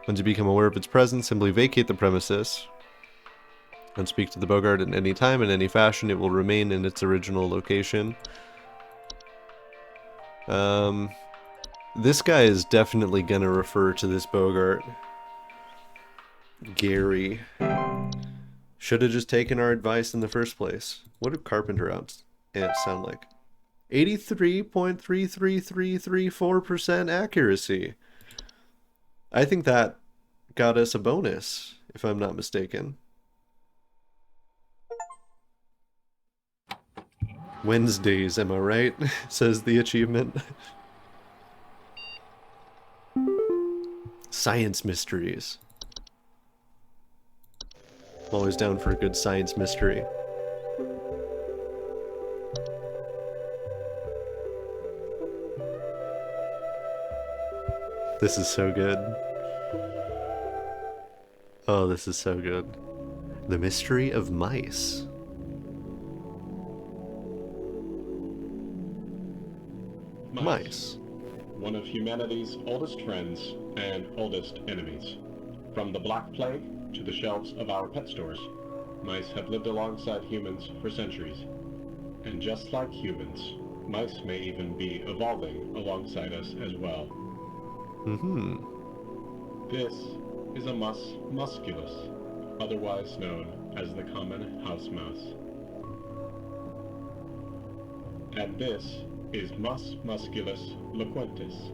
Once you become aware of its presence, simply vacate the premises. And speak to the Bogart at any time, in any fashion, it will remain in its original location. This guy is definitely gonna refer to this Bogart. Gary. Should have just taken our advice in the first place. What do carpenter ants sound like? 83.33334% accuracy. I think that got us a bonus, if I'm not mistaken. Wednesdays, am I right? Says the achievement. Science mysteries. I'm always down for a good science mystery. This is so good. Oh, this is so good. The mystery of mice. Mice.
One of humanity's oldest friends and oldest enemies. From the Black Plague to the shelves of our pet stores. mice have lived alongside humans for centuries. And just like humans, mice may even be evolving alongside us as well. This is a mus musculus, otherwise known as the common house mouse. And this is Mus musculus loquentis,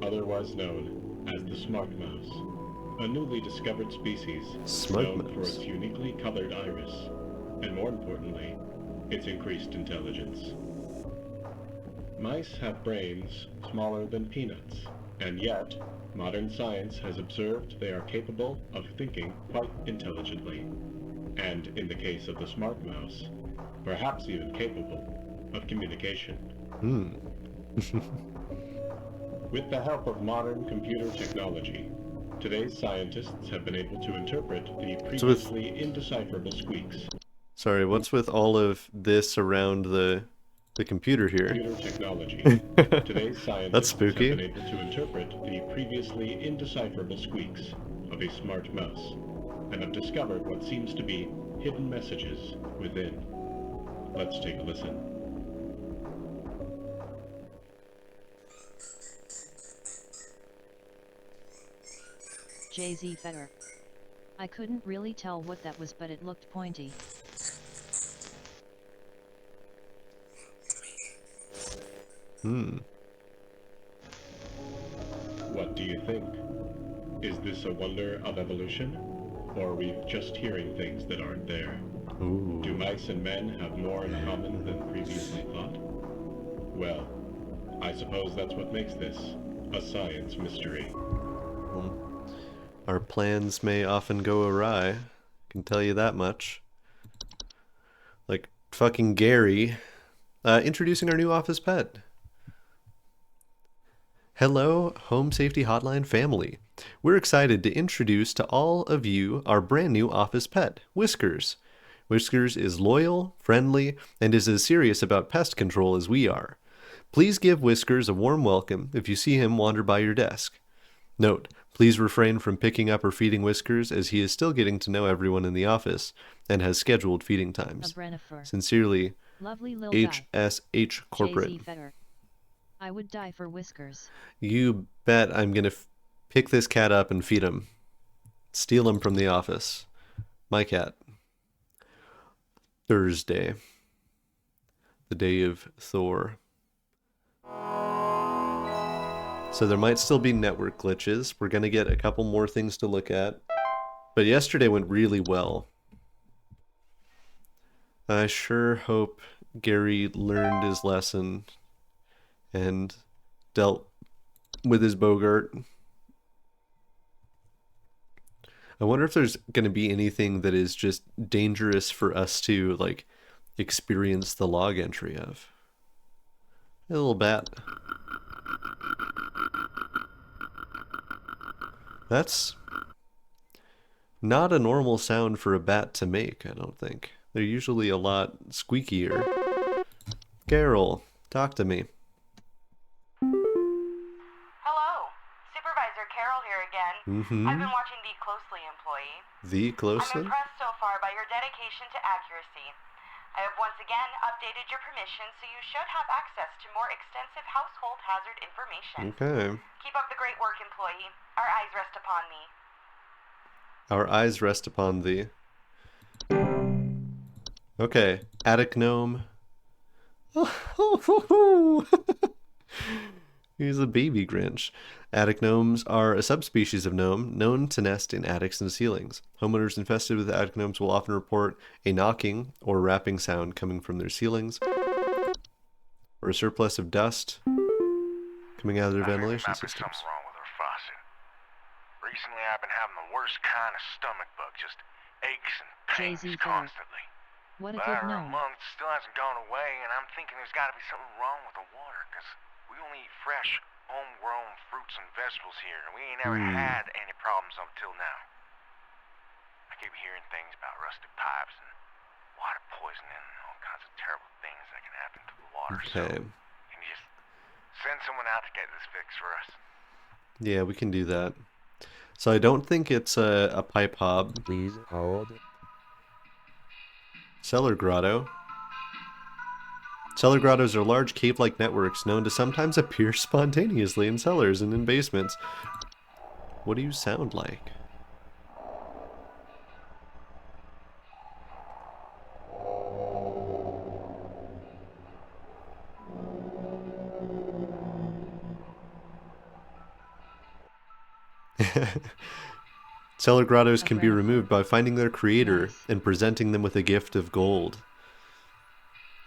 otherwise known as the smart mouse, a newly discovered species known for its uniquely colored iris, and more importantly, its increased intelligence. Mice have brains smaller than peanuts, and yet, modern science has observed they are capable of thinking quite intelligently, and in the case of the smart mouse, perhaps even capable of communication. With the help of modern computer technology, today's scientists have been able to interpret the previously indecipherable squeaks.
Sorry, what's with all of this around the computer here?
Computer technology. Today's scientists
That's spooky.
have been able to interpret the previously indecipherable squeaks of a smart mouse, and have discovered what seems to be hidden messages within. Let's take a listen.
JZ Fetter. I couldn't really tell what that was, but it looked pointy.
What do you think? Is this a wonder of evolution? Or are we just hearing things that aren't there?
Ooh.
Do mice and men have more in common than previously thought? Well, I suppose that's what makes this a science mystery.
Our plans may often go awry. I can tell you that much. Like fucking Gary. Introducing our new office pet. Hello, Home Safety Hotline family. We're excited to introduce to all of you our brand new office pet, Whiskers. Whiskers is loyal, friendly, and is as serious about pest control as we are. Please give Whiskers a warm welcome if you see him wander by your desk. Note, please refrain from picking up or feeding Whiskers as he is still getting to know everyone in the office and has scheduled feeding times. Sincerely,
Lovely Lil
HSH Corporate.
JZ Fetter. I would die for Whiskers.
You bet I'm gonna pick this cat up and feed him. Steal him from the office. My cat. Thursday. The day of Thor. So there might still be network glitches. We're gonna get a couple more things to look at. But yesterday went really well. I sure hope Gary learned his lesson and dealt with his Bogart. I wonder if there's going to be anything that is just dangerous for us to, like, experience the log entry of. A little bat. That's not a normal sound for a bat to make, I don't think. They're usually a lot squeakier. Carol, talk to me.
I've been watching thee closely, employee.
Thee closely?
I'm impressed so far by your dedication to accuracy. I have once again updated your permissions, so you should have access to more extensive household hazard information.
Okay.
Keep up the great work, employee. Our eyes rest upon thee.
Our eyes rest upon thee. Okay. Attic gnome. He's a baby Grinch. Attic gnomes are a subspecies of gnome known to nest in attics and ceilings. Homeowners infested with attic gnomes will often report a knocking or rapping sound coming from their ceilings, or a surplus of dust coming out of their ventilation systems.
Something wrong with our faucet. Recently, I've been having the worst kind of stomach bug, just aches and pains
JZ
constantly.
What a
But
good
after a
gnome.
month, it still hasn't gone away, and I'm thinking there's got to be something wrong with the water, because we only eat fresh, homegrown fruits and vegetables here, and we ain't never had any problems up till now. I keep hearing things about rusted pipes and water poisoning and all kinds of terrible things that can happen to the water.
Okay.
So, can you just send someone out to get this fixed for us?
Yeah, we can do that. So I don't think it's a pipe hob.
Please hold.
Cellar grotto. Cellar grottos are large cave-like networks known to sometimes appear spontaneously in cellars and in basements. What do you sound like? Cellar grottos can be removed by finding their creator and presenting them with a gift of gold.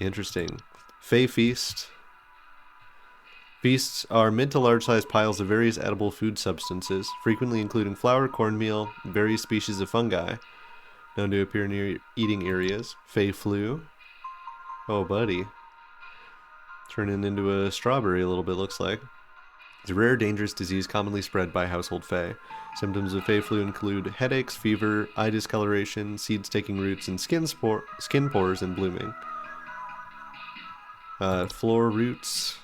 Interesting. Fey Feast. Feasts are mid to large-sized piles of various edible food substances, frequently including flour, cornmeal, and various species of fungi, known to appear near eating areas. Fey Flu. Oh, buddy. Turning into a strawberry a little bit, looks like. It's a rare, dangerous disease commonly spread by household Fey. Symptoms of Fey Flu include headaches, fever, eye discoloration, seeds taking roots, and skin pores and blooming. Floor roots.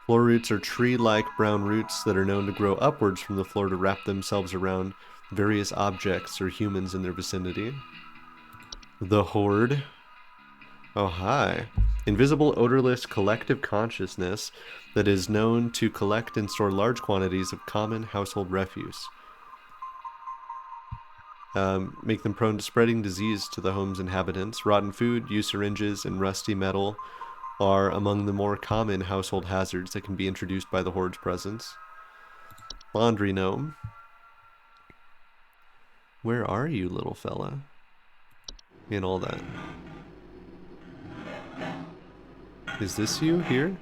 Floor roots are tree-like brown roots that are known to grow upwards from the floor to wrap themselves around various objects or humans in their vicinity. The Horde. Oh, hi. Invisible, odorless, collective consciousness that is known to collect and store large quantities of common household refuse. Make them prone to spreading disease to the home's inhabitants. Rotten food, used syringes, and rusty metal are among the more common household hazards that can be introduced by the Horde's presence. Laundry gnome. Where are you, little fella? And all that. Is this you here?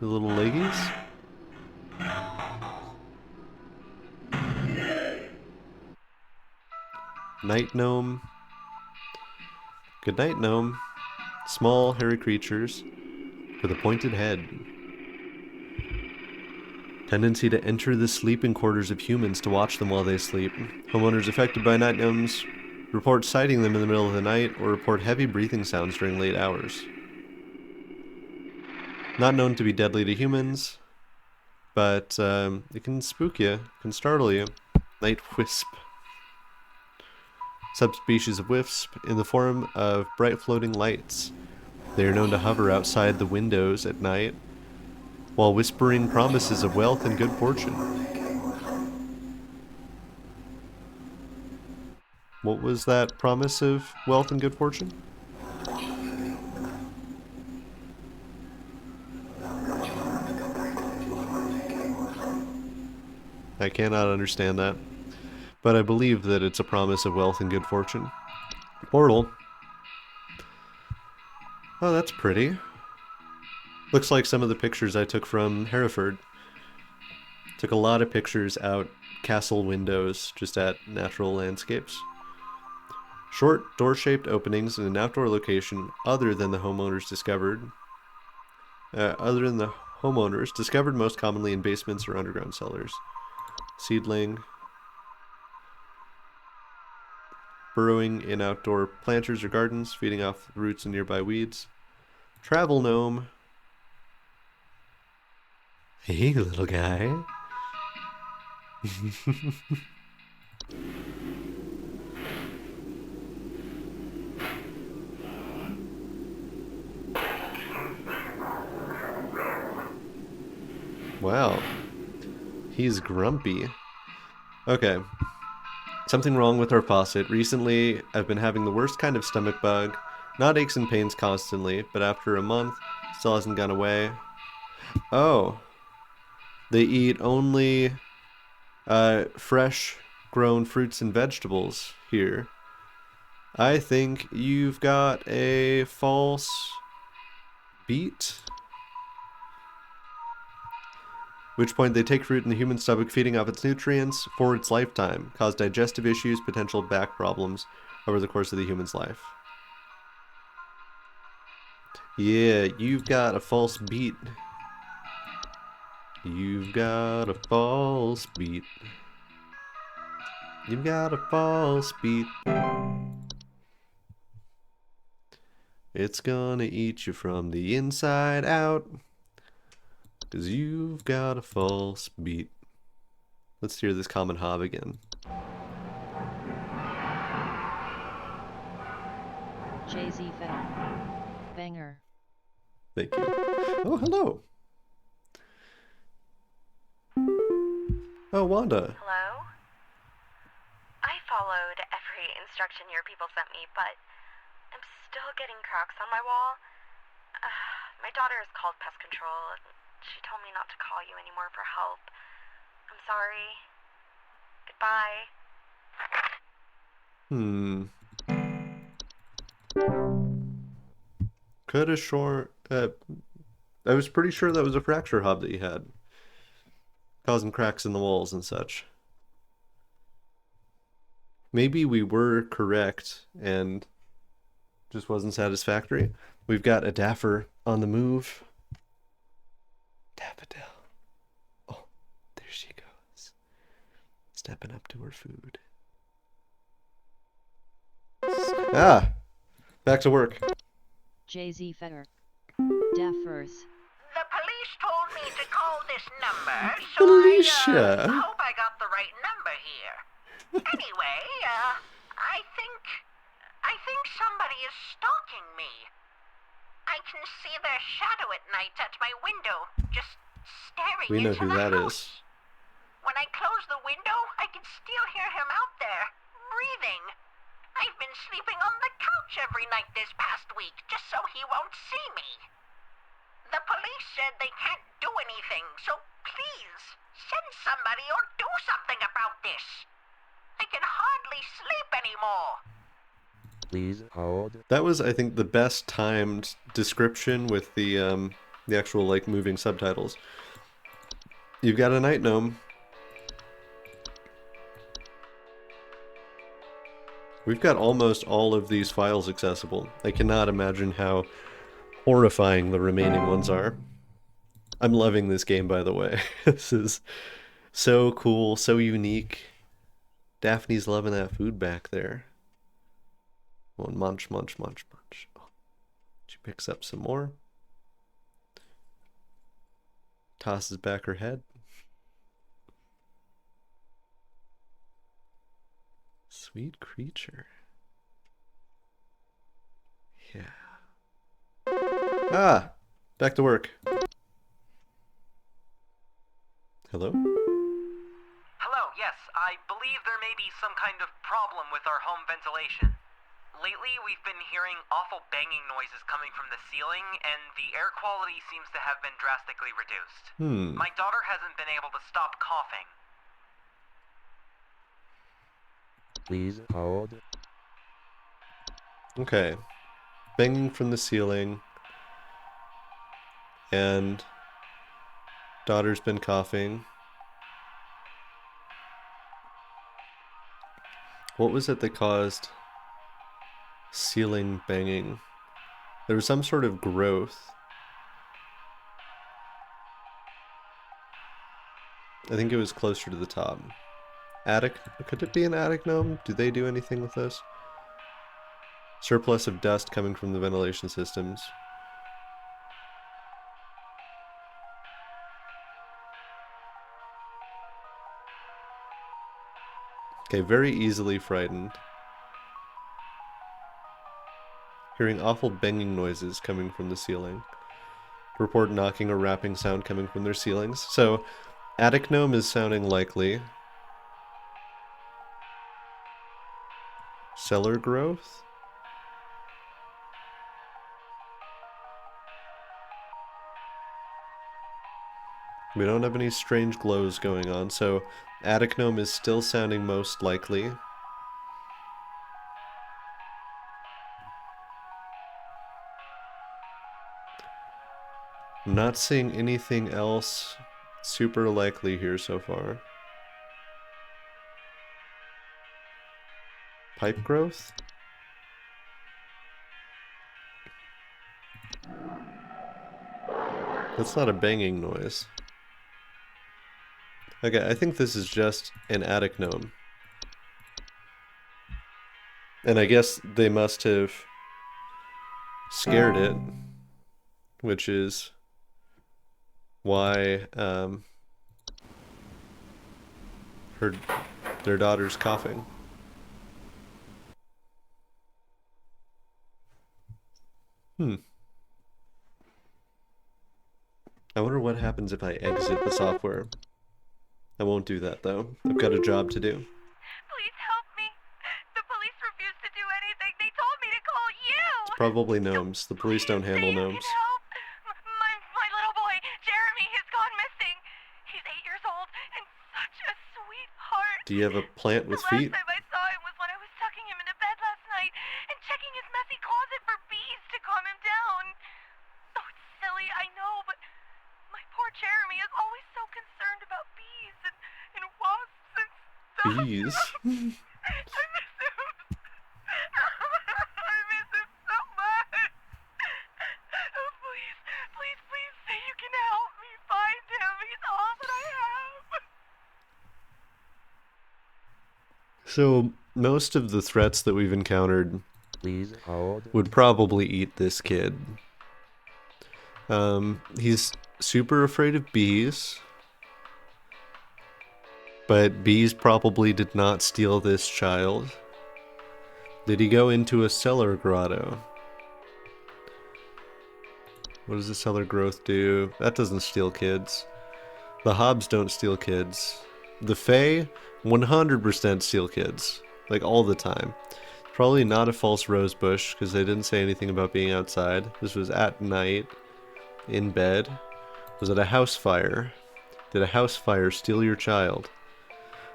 The little leggies? Night gnome. Good night, gnome. Small, hairy creatures with a pointed head. Tendency to enter the sleeping quarters of humans to watch them while they sleep. Homeowners affected by night gnomes report sighting them in the middle of the night or report heavy breathing sounds during late hours. Not known to be deadly to humans, but it can spook you, can startle you. Night wisp. Subspecies of wisp in the form of bright floating lights. They are known to hover outside the windows at night, while whispering promises of wealth and good fortune. What was that promise of wealth and good fortune? I cannot understand that, but I believe that it's a promise of wealth and good fortune. Portal. Oh, that's pretty. Looks like some of the pictures I took from Hereford. Took a lot of pictures out castle windows, just at natural landscapes. Short door-shaped openings in an outdoor location other than the homeowners discovered most commonly in basements or underground cellars. Seedling. Burrowing in outdoor planters or gardens, feeding off roots and nearby weeds. Travel gnome. Hey, little guy. Wow. He's grumpy. Okay. Something wrong with our faucet. Recently, I've been having the worst kind of stomach bug. Not aches and pains constantly, but after a month, still hasn't gone away. Oh. They eat only fresh grown fruits and vegetables here. I think you've got a false beat. Which point they take root in the human stomach, feeding off its nutrients for its lifetime, cause digestive issues, potential back problems over the course of the human's life. Yeah, you've got a false beat. You've got a false beat. You've got a false beat. It's gonna eat you from the inside out. 'Cause you've got a false beat. Let's hear this common hob again.
Jay-Z Fetter. Banger.
Thank you. Oh, hello. Oh, Wanda.
Hello? I followed every instruction your people sent me, but I'm still getting cracks on my wall. My daughter has called pest control, and she told me not to call you anymore for help. I'm sorry. Goodbye.
Could have sure. I was pretty sure that was a fracture hob that you had, causing cracks in the walls and such. Maybe we were correct and just wasn't satisfactory. We've got a Daffer on the move. Daffodil. Oh, there she goes. Stepping up to her food. Ah! Back to work.
Jay-Z Fetter. Daffers.
The police told me to call this number, so I hope I got the right number here. Anyway, I think somebody is stalking me. I can see their shadow at night at my window, just staring
We know
into
who
the
that
house.
is.
When I close the window, I can still hear him out there, breathing. I've been sleeping on the couch every night this past week, just so he won't see me. The police said they can't do anything, so please, send somebody or do something about this. I can hardly sleep anymore.
Please hold.
That was, I think, the best timed description with the actual, like, moving subtitles. You've got a night gnome. We've got almost all of these files accessible. I cannot imagine how horrifying the remaining ones are. I'm loving this game, by the way. This is so cool, so unique. Daphne's loving that food back there. Oh, munch, munch, munch, munch. Oh, she picks up some more. Tosses back her head. Sweet creature. Yeah. Ah! Back to work. Hello?
Hello, yes, I believe there may be some kind of problem with our home ventilation. Lately, we've been hearing awful banging noises coming from the ceiling, and the air quality seems to have been drastically reduced. My daughter hasn't been able to stop coughing.
Please hold.
Okay. Banging from the ceiling. And daughter's been coughing. What was it that caused ceiling banging? There was some sort of growth. I think it was closer to the top. Attic? Could it be an attic gnome? Do they do anything with this? Surplus of dust coming from the ventilation systems. Okay, very easily frightened. Hearing awful banging noises coming from the ceiling. Report knocking or rapping sound coming from their ceilings. So, attic gnome is sounding likely. Cellar growth? We don't have any strange glows going on, so attic gnome is still sounding most likely. I'm not seeing anything else super likely here so far. Pipe growth? That's not a banging noise. Okay, I think this is just an attic gnome. And I guess they must have scared it, which is why their daughter's coughing. I wonder what happens if I exit the software. I won't do that, though. I've got a job to do.
Please help me. The police refuse to do anything. They told me to call you.
It's probably gnomes. The police don't handle gnomes.
Help. My little boy, Jeremy, has gone missing. He's 8 years old and such a sweetheart.
Do you have a plant with feet?
The last time I saw him was when I was tucking him into bed last night and checking his messy closet for bees to calm him down. Oh, it's silly, I know, but my poor Jeremy is always so concerned about bees and wasps and stuff.
Bees?
I miss him. I miss him so much. Oh, please say you can help me find him. He's all that I have.
So, most of the threats that we've encountered
Please hold.
would probably eat this kid. He's super afraid of bees. But bees probably did not steal this child. Did he go into a cellar grotto? What does the cellar growth do? That doesn't steal kids. The Hobbs don't steal kids. The Fae 100% steal kids. Like all the time. Probably not a false rose bush because they didn't say anything about being outside. This was at night. In bed. Was it a house fire? Did a house fire steal your child?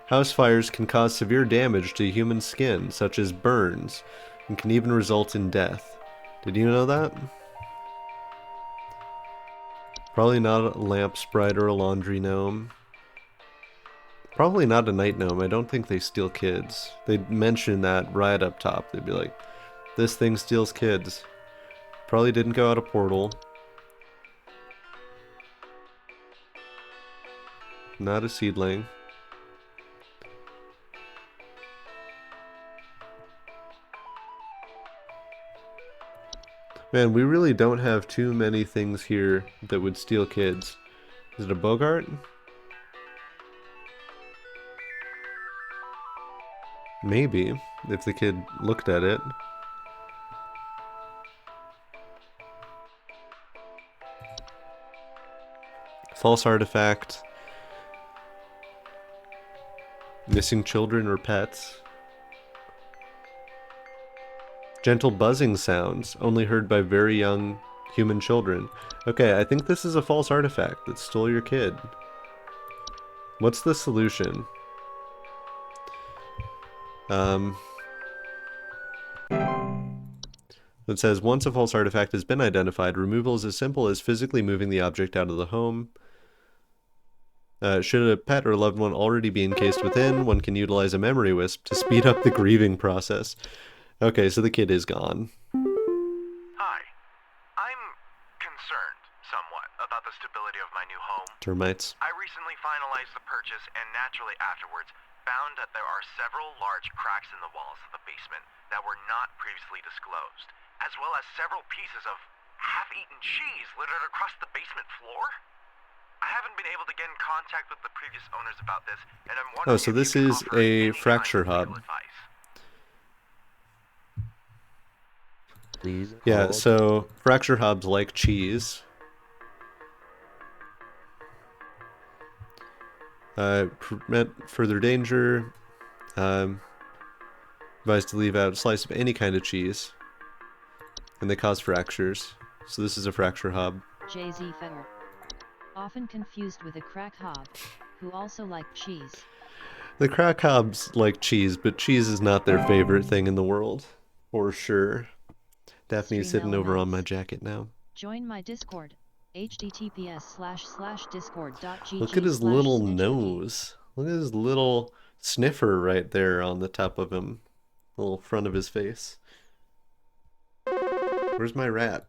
House fires can cause severe damage to human skin, such as burns, and can even result in death. Did you know that? Probably not a lamp sprite or a laundry gnome. Probably not a night gnome. I don't think they steal kids. They'd mention that right up top. They'd be like, this thing steals kids. Probably didn't go out a portal. Not a seedling. Man, we really don't have too many things here that would steal kids. Is it a Bogart? Maybe, if the kid looked at it. False artifact. Missing children or pets. Gentle buzzing sounds, only heard by very young human children. Okay, I think this is a false artifact that stole your kid. What's the solution? It says, once a false artifact has been identified, removal is as simple as physically moving the object out of the home. Should a pet or loved one already be encased within, one can utilize a memory wisp to speed up the grieving process. Okay, so the kid is gone.
Hi. I'm concerned somewhat about the stability of my new home.
Termites.
I recently finalized the purchase and naturally afterwards found that there are several large cracks in the walls of the basement that were not previously disclosed, as well as several pieces of half-eaten cheese littered across the basement floor. I haven't been able to get in contact with the previous owners about this, and I'm wondering
Oh, so
if
this
you
is
can offer
a
any
fracture
kind of
hub.
legal advice.
Please
Yeah,
hold.
so fracture hubs like cheese. Prevent further danger. Advised to leave out a slice of any kind of cheese. And they cause fractures. So this is a fracture hub.
Jay-Z Fetter. Often confused with a crack hob, who also like cheese.
The crack hobs like cheese, but cheese is not their favorite thing in the world. For sure. Daphne's
Stream
sitting over on
elements.
my jacket now.
Join my Discord. https://discord.gg.
Look at his little nose. Look at his little sniffer right there on the top of him. The little front of his face. Where's my rat?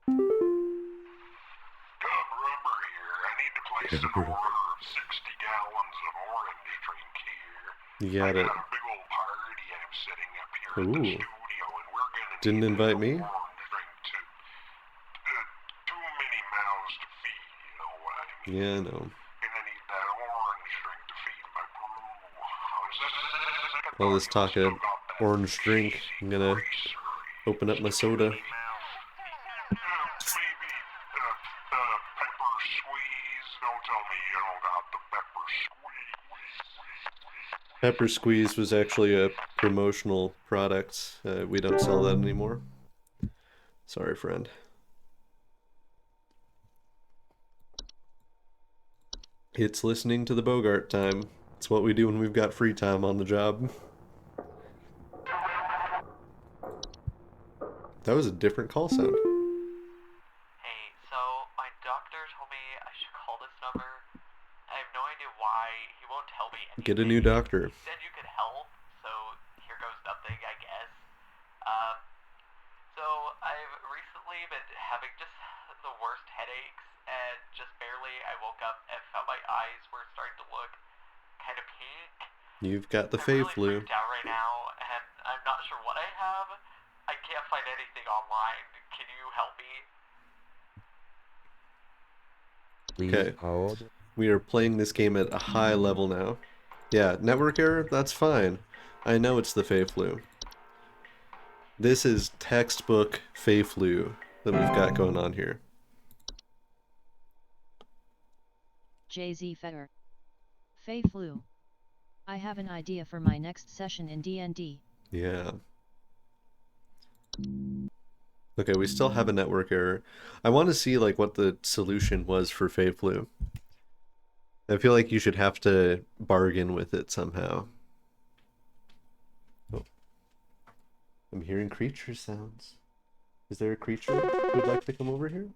Rubber here. I need to place an order of 60 gallons of orange drink here.
You got it.
I got a big old party I'm setting up here at the
Ooh.
studio, and we're gonna
Didn't
need
invite me?
orange drink too. Too many mouths to feed, you know what I mean?
Yeah, I know.
And I need that orange drink to feed my crew.
All this talk of orange drink. I'm gonna open up my soda.
Maybe pepper squeeze. Don't tell me you don't got the pepper squeeze.
Pepper Squeeze was actually a promotional product. We don't sell that anymore. Sorry, friend. It's listening to the Bogart time. It's what we do when we've got free time on the job. That was a different call sound.
Hey, so my doctor told me I should call this number. I have no idea why. He won't tell me anything.
Get a new doctor.
He said you could help, so here goes nothing, I guess. So I've recently been having just the worst headaches, and just barely I woke up and felt my eyes were starting to look kind of pink.
You've got the
I'm
Fey
really
flu.
freaked out right now, and I'm not sure what I have. I can't find anything online. Can you help me?
Please
Okay.
hold.
We are playing this game at a high level now. Yeah, network error, that's fine. I know it's the Fey flu. This is textbook Fey flu that we've got going on here.
JZ Fetter. Fey Flu. I have an idea for my next session in D&D.
Yeah. Okay, we still have a network error. I want to see like what the solution was for Fey flu. I feel like you should have to bargain with it somehow. Oh. I'm hearing creature sounds. Is there a creature who would like to come over here?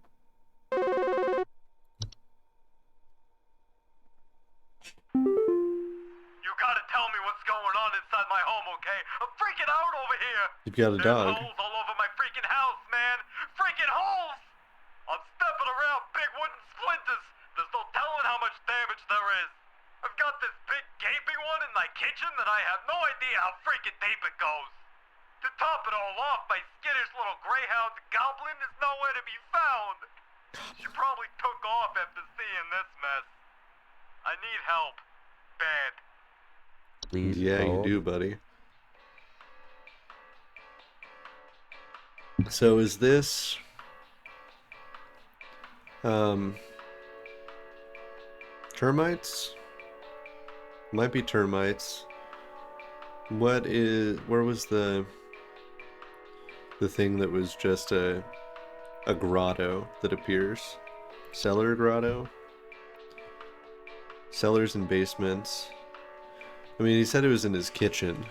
You gotta tell me what's going on inside my home, okay? I'm freaking out over here!
You've got a
There's
dog.
holes all over my freaking house, man! Freaking holes! I'm stepping around big wooden splinters! There's no telling how much damage there is! I've got this big gaping one in my kitchen that I have no idea how freaking deep it goes! To top it all off, my skittish little greyhound goblin is nowhere to be found! She probably took off after seeing this mess. I need help. Bad.
Please
Yeah, you
hold.
do, buddy. So is this termites? Might be termites. Where was the thing that was just a grotto that appears? Cellar grotto? Cellars and basements. I mean, he said it was in his kitchen.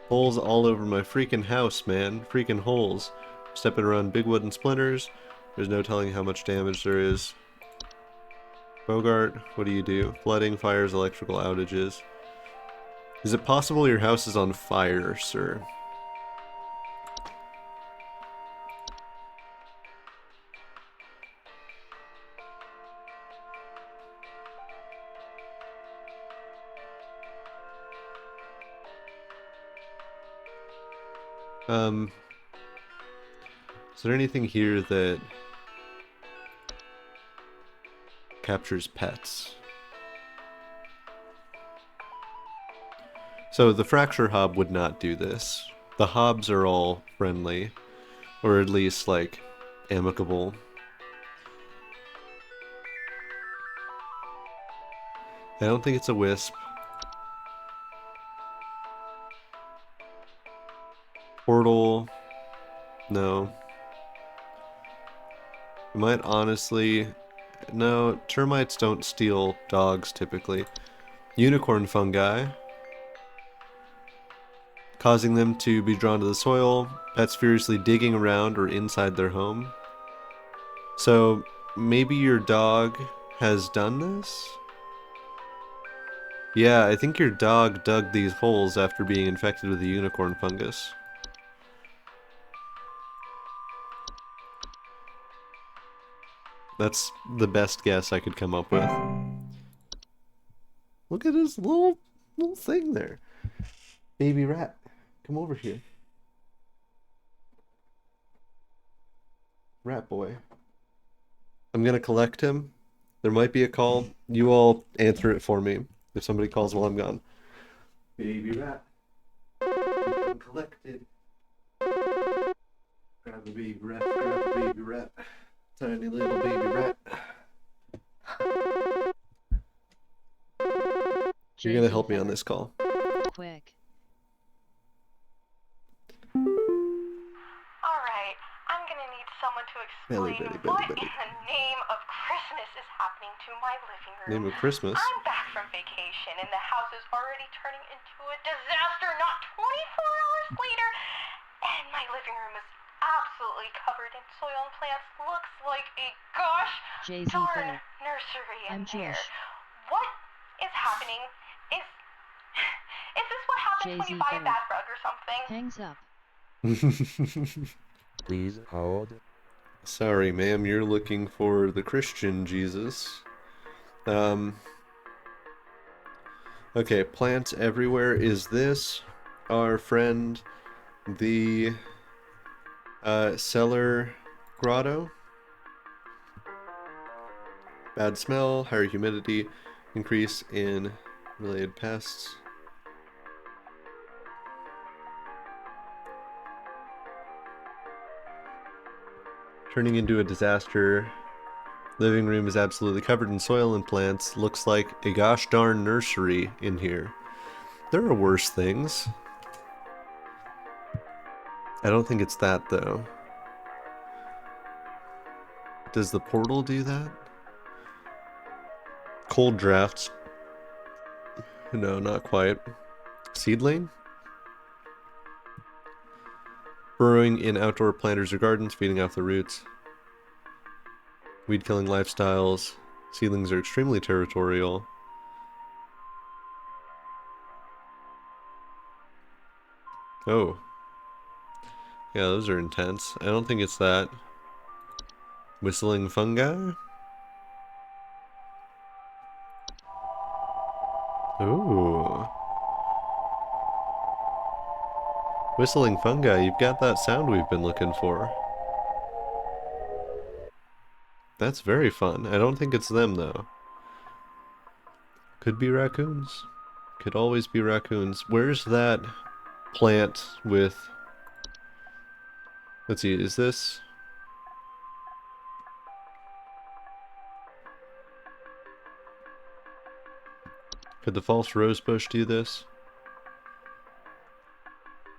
Holes all over my freaking house, man. Freaking holes. Stepping around big wooden splinters. There's no telling how much damage there is. Bogart, what do you do? Flooding, fires, electrical outages. Is it possible your house is on fire, sir? Is there anything here that captures pets? So the fracture hob would not do this. The hobs are all friendly, or at least like amicable. I don't think it's a wisp. Portal, no. I might honestly, no, termites don't steal dogs typically. Unicorn fungi, causing them to be drawn to the soil, pets furiously digging around or inside their home. So maybe your dog has done this? Yeah, I think your dog dug these holes after being infected with the unicorn fungus. That's the best guess I could come up with. Look at his little thing there. Baby rat, come over here. Rat boy. I'm gonna collect him. There might be a call. You all answer it for me if somebody calls while I'm gone. Baby rat. Come collected. Grab a baby rat, grab a baby rat. Tiny little baby rat. You're gonna help me on this call.
Quick.
Alright, I'm gonna need someone to explain what in the name of Christmas is happening to my living room.
Name of Christmas?
I'm back from vacation and the house is already turning into a disaster not 24 hours later, and my living room is absolutely covered in soil and plants. Looks like a gosh darn nursery in there. What is happening? Is this what happens when you buy a bad rug or something?
Hangs up.
Please hold.
Sorry, ma'am, you're looking for the Christian Jesus. Okay, plants everywhere. Is this our friend, the cellar grotto? Bad smell, higher humidity, increase in related pests. Turning into a disaster. Living room is absolutely covered in soil and plants. Looks like a gosh darn nursery in here. There are worse things. I don't think it's that though. Does the portal do that? Cold drafts. No, not quite. Seedling? Burrowing in outdoor planters or gardens, feeding off the roots. Weed killing lifestyles. Seedlings are extremely territorial. Oh. Yeah, those are intense. I don't think it's that. Whistling fungi? Ooh. Whistling fungi, you've got that sound we've been looking for. That's very fun. I don't think it's them, though. Could be raccoons. Could always be raccoons. Where's that plant with... Let's see, is this... Could the false rosebush do this?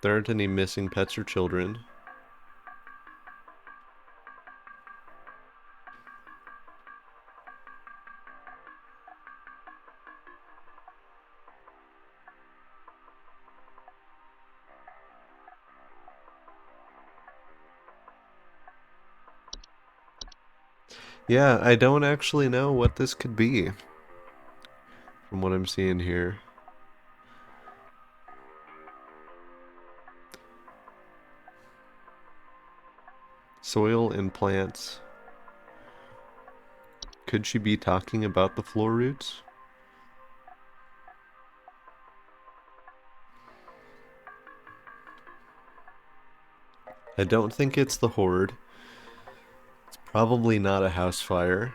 There aren't any missing pets or children. Yeah, I don't actually know what this could be, from what I'm seeing here. Soil and plants. Could she be talking about the floor roots? I don't think it's the horde. It's probably not a house fire.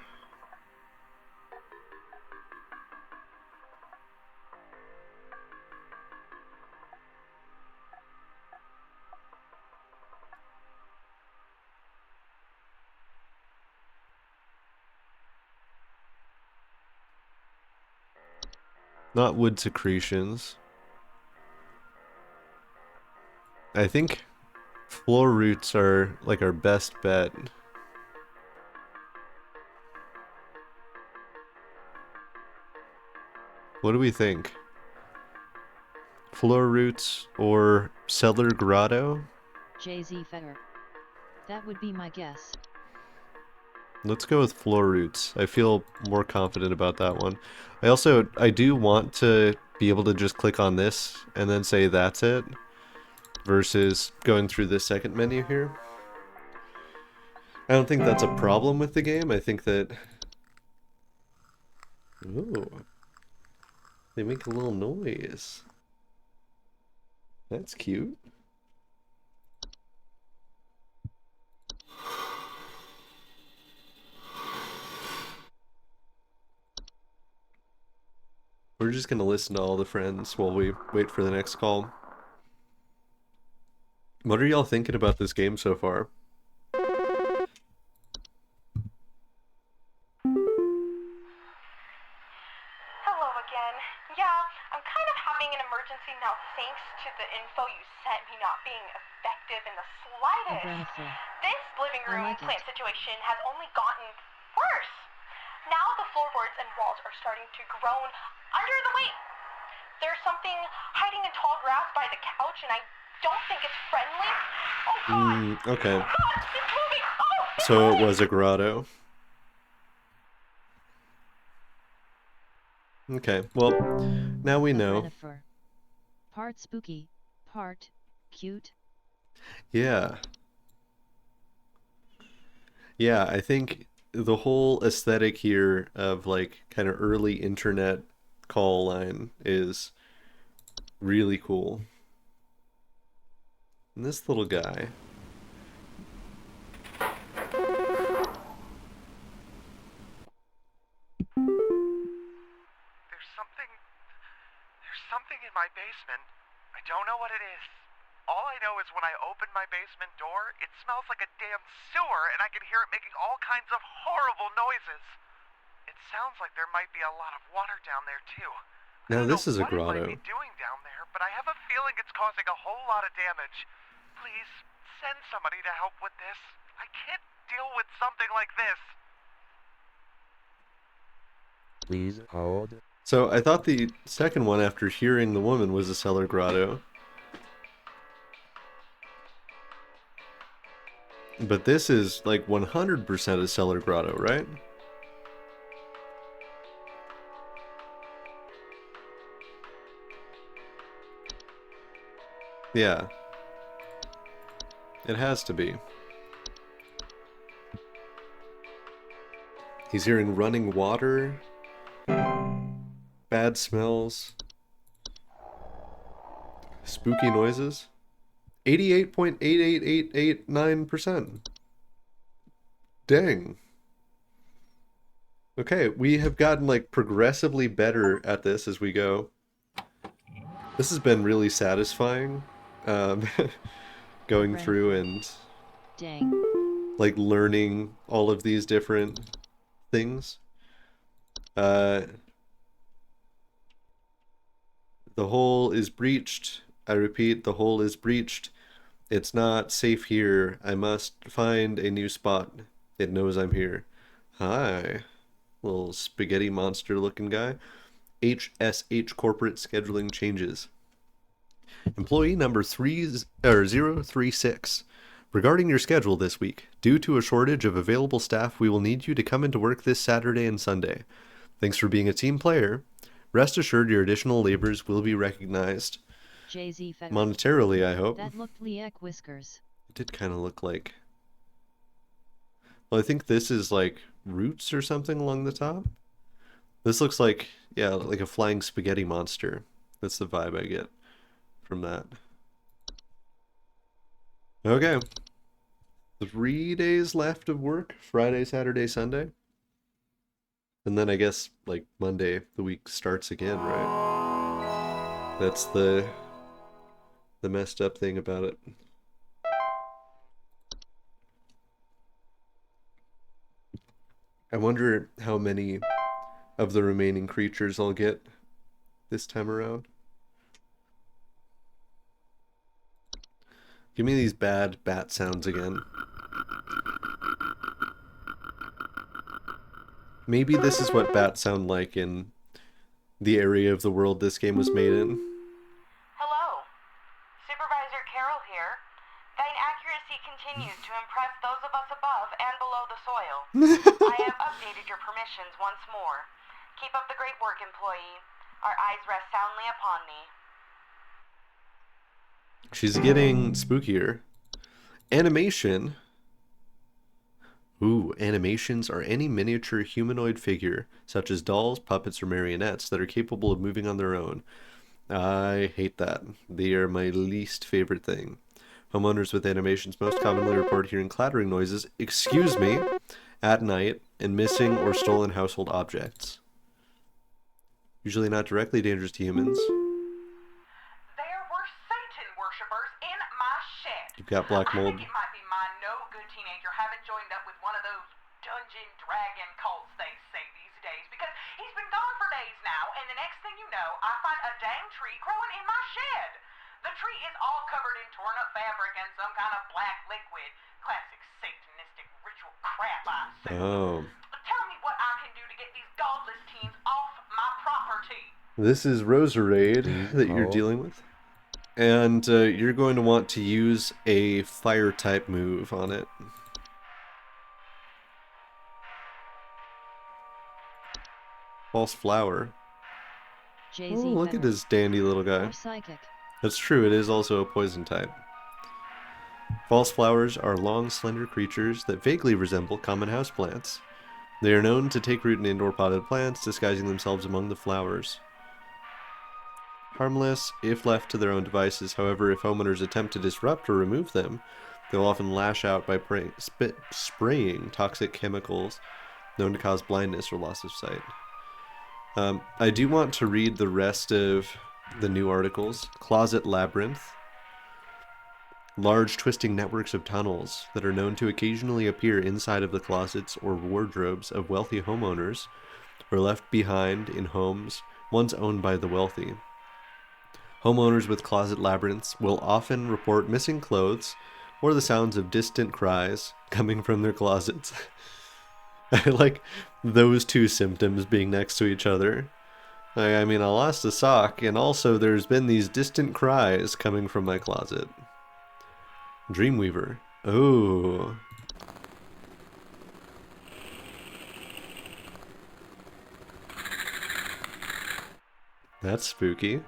Not wood secretions. I think floor roots are like our best bet. What do we think? Floor roots or cellar grotto?
JZ Fetter. That would be my guess.
Let's go with floor roots. I feel more confident about that one. I do want to be able to just click on this and then say that's it, versus going through this second menu here. I don't think that's a problem with the game. I think that... Ooh. They make a little noise. That's cute. We're just gonna listen to all the friends while we wait for the next call. What are y'all thinking about this game so far?
Hello again. Yeah, I'm kind of having an emergency now thanks to the info you sent me not being effective in the slightest.
Brennifer.
This living
I
room
like
plant situation has only gotten worse. Now the floorboards and walls are starting to groan under the weight. There's something hiding in tall grass by the couch, and I don't think it's friendly. Oh God!
Okay.
Oh God! It's moving! Oh! It's
So it
moving!
was a grotto. Okay, well, now we
A
know.
Brennifer. Part spooky, part cute.
Yeah. Yeah, I think the whole aesthetic here of like kind of early internet call line is really cool. And this little guy.
There's something in my basement. I don't know what it is. All I know is when I open my basement door, it smells like a damn sewer, and I can hear it making all kinds of horrible noises. It sounds like there might be a lot of water down there, too.
Now this is a
What it
grotto.
might be doing down there, but I have a feeling it's causing a whole lot of damage. Please, send somebody to help with this. I can't deal with something like this.
Please hold.
So I thought the second one after hearing the woman was a cellar grotto. But this is like 100% a cellar grotto, right? Yeah. It has to be. He's hearing running water, bad smells, spooky noises. 88.88889%. Dang. Okay, we have gotten like progressively better at this as we go. This has been really satisfying. Going through and like learning all of these different things. The hole is breached. I repeat, the hole is breached. It's not safe here. I must find a new spot. It knows I'm here. Hi. Little spaghetti monster looking guy. HSH corporate scheduling changes. Employee number 036. Regarding your schedule this week, due to a shortage of available staff, we will need you to come into work this Saturday and Sunday. Thanks for being a team player. Rest assured your additional labors will be recognized.
Jay-Z Feather.
Monetarily, I hope.
That looked Liek whiskers.
It did kind of look like... Well, I think this is like roots or something along the top. This looks like, yeah, like a flying spaghetti monster. That's the vibe I get from that. Okay. 3 days left of work. Friday, Saturday, Sunday. And then I guess, like, Monday, the week starts again, right? That's the messed up thing about it. I wonder how many of the remaining creatures I'll get this time around. Give me these bad bat sounds again. Maybe this is what bats sound like in the area of the world this game was made in.
Hello. Supervisor Carroll here. Thine accuracy continues to impress those of us above and below the soil. I have updated your permissions once more. Keep up the great work, employee. Our eyes rest soundly upon thee.
She's getting spookier. Animation. Ooh, animations are any miniature humanoid figure, such as dolls, puppets, or marionettes, that are capable of moving on their own. I hate that. They are my least favorite thing. Homeowners with animations most commonly report hearing clattering noises, excuse me, at night, and missing or stolen household objects. Usually not directly dangerous to humans.
There were Satan worshippers in my shed.
got black mold.
I think it might be my no-good teenager having joined up with one of those dungeon dragon cults they say these days, because he's been gone for days now, and the next thing you know, I find a dang tree growing in my shed. The tree is all covered in torn-up fabric and some kind of black liquid. Classic satanistic ritual crap, I assume.
Oh.
Tell me what I can do to get these godless teens off my property.
This is Roserade that you're dealing with. And you're going to want to use a fire type move on it. False flower.
Jay-Z
Oh, look at
Feather.
this dandy little guy.
Or psychic.
That's true, it is also a poison type. False flowers are long, slender creatures that vaguely resemble common houseplants. They are known to take root in indoor potted plants, disguising themselves among the flowers. Harmless if left to their own devices, however, if homeowners attempt to disrupt or remove them, they will often lash out by spraying toxic chemicals known to cause blindness or loss of sight. I do want to read the rest of the new articles. Closet labyrinth. Large twisting networks of tunnels that are known to occasionally appear inside of the closets or wardrobes of wealthy homeowners or left behind in homes once owned by the wealthy. Homeowners with closet labyrinths will often report missing clothes or the sounds of distant cries coming from their closets. I like those two symptoms being next to each other. I mean, I lost a sock, and also there's been these distant cries coming from my closet. Dreamweaver. Oh. That's spooky.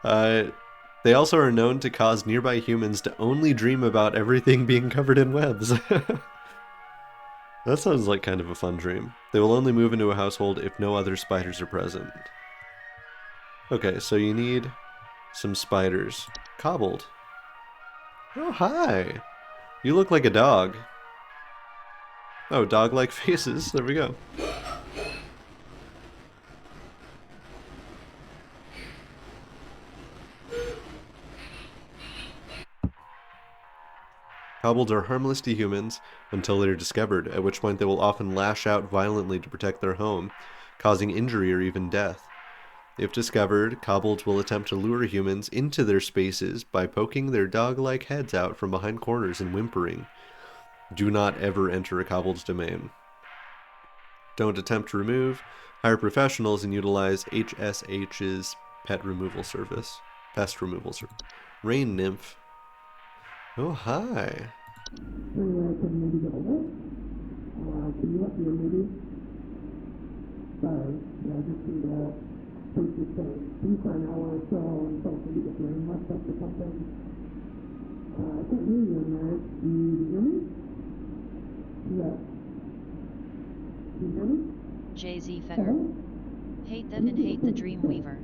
They also are known to cause nearby humans to only dream about everything being covered in webs. That sounds like kind of a fun dream. They will only move into a household if no other spiders are present. Okay, so you need some spiders. Cobbled. Oh, hi! You look like a dog. Oh, dog-like faces. There we go. Kobolds are harmless to humans until they are discovered, at which point they will often lash out violently to protect their home, causing injury or even death. If discovered, kobolds will attempt to lure humans into their spaces by poking their dog-like heads out from behind corners and whimpering. Do not ever enter a kobold's domain. Don't attempt to remove. Hire professionals and utilize HSH's pest removal service. Rain nymph. Oh, hi.
Jay-Z Feather. Hate that and hate the Dreamweaver.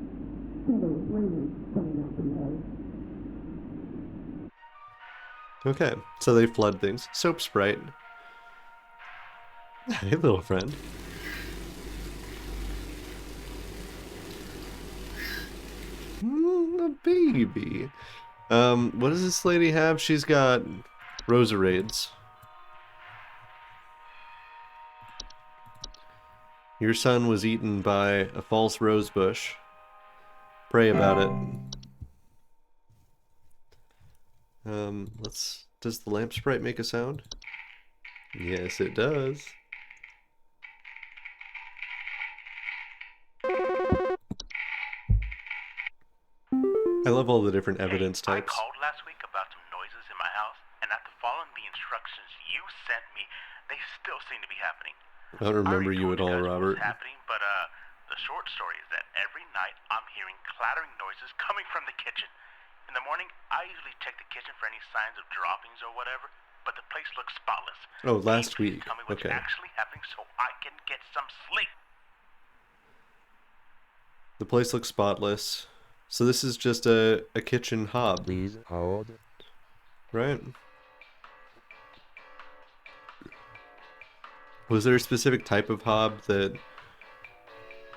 Okay, so they flood things. Soap Sprite. Hey, little friend. A baby. What does this lady have? She's got Roserades. Your son was eaten by a false rose bush. Pray about it. Does the lamp sprite make a sound? Yes, it does. I love all the different evidence types.
I called last week about some noises in my house, and after following the instructions you sent me, they still seem to be happening.
I don't remember you at all, Robert.
What's happening, but the short story is that every night I'm hearing clattering noises coming from the kitchen. In the morning, I usually check the kitchen for any signs of droppings or whatever, but the place looks spotless.
Oh, last week.
Tell me what's
Okay.
actually happening so I can get some sleep.
The place looks spotless. So this is just a kitchen hob.
Please hold.
Right. Was there a specific type of hob that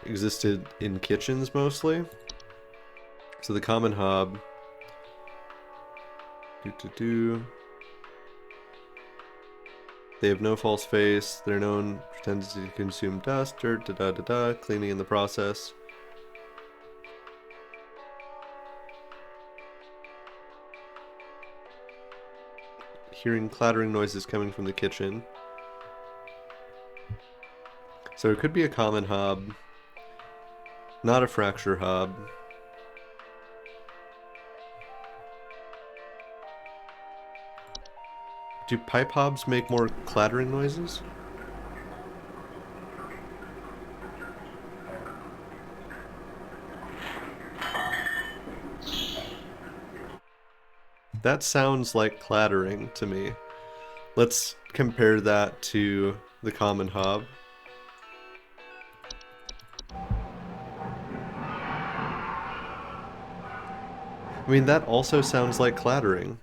existed in kitchens mostly? So the common hob They have no false face. Their known tendency to consume dust, dirt, cleaning in the process. Hearing clattering noises coming from the kitchen. So it could be a common hob, not a fracture hob. Do pipe hobs make more clattering noises? That sounds like clattering to me. Let's compare that to the common hob. I mean, that also sounds like clattering.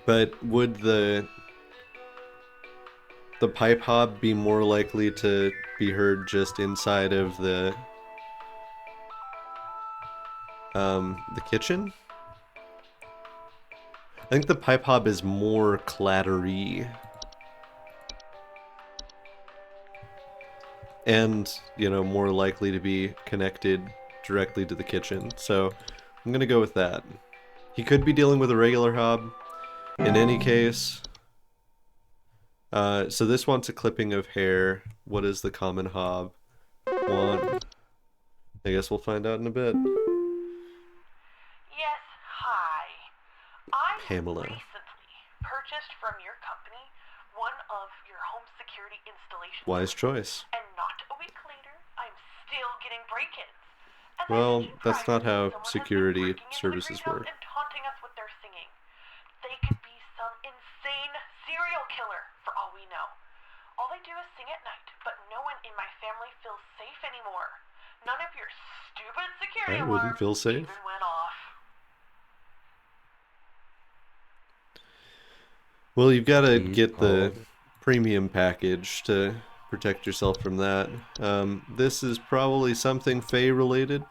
But would the pipe hob be more likely to be heard just inside of the kitchen? I think the pipe hob is more clattery. And, you know, more likely to be connected directly to the kitchen. So I'm gonna go with that. He could be dealing with a regular hob. In any case, so this wants a clipping of hair. What does the common hob want? I guess we'll find out in a bit.
Yes, hi. I
Pamela.
recently purchased from your company one of your home security installations.
Wise choice.
And not a week later, I'm still getting break-ins. And
Well,
then
that's not how
someone has been
security
breaking into the
services
greenhouse
work.
and taunting us with their singing. They could be some insane serial killer, for all we know. All they do is sing at night, but no one in my family feels safe anymore. None of your stupid security
I wouldn't
alarms
feel safe.
even went off.
Well, you've got to
Please
get the
hold.
premium package to protect yourself from that. This is probably something Fae related.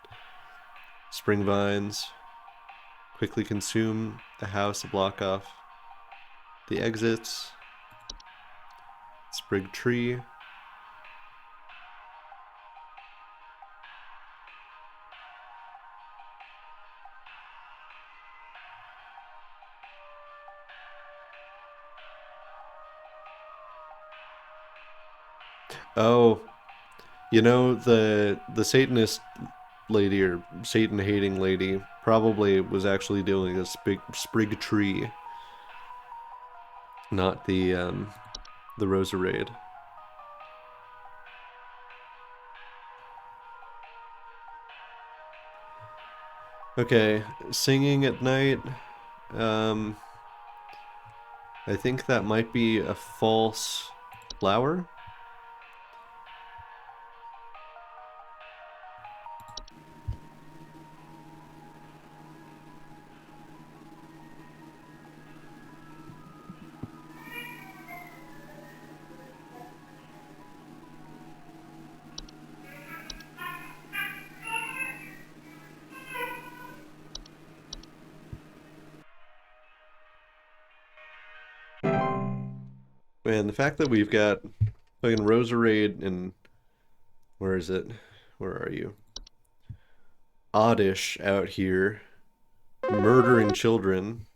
Spring vines. Quickly consume a house a block off the exits. Sprig tree. Oh, you know, the Satanist lady or Satan hating lady probably was actually doing a sprig tree, not the Roserade. Okay, singing at night. I think that might be a false flower. Man, the fact that we've got fucking Roserade and where is it? Where are you? Oddish out here murdering children.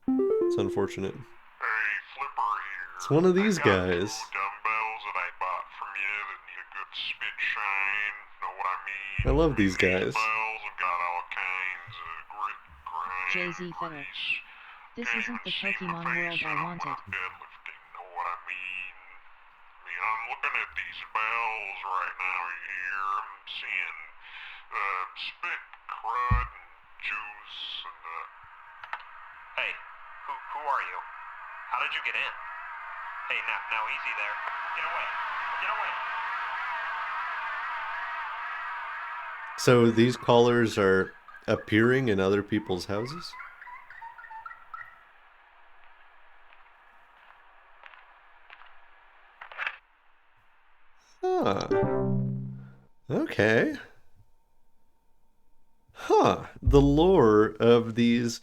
It's unfortunate.
Hey, Flipper here.
It's one of these
I got
guys.
two dumbbells that I bought from you that need a good spit shine. Know what I mean?
I love these guys.
Dumbbells have got all kinds of grit, grind,
Jay-Z Feather.
grease.
This
Can't
isn't the
even see my
Pokemon
face
world
when
I
I'm
wanted.
not deadlifting. Know what I mean? I'm looking at these bells right now here. I'm seeing spit, crud, and juice, and
Hey, who are you? How did you get in? Hey, now easy there. Get away. Get away.
So these callers are appearing in other people's houses? Huh. Okay. The lore of these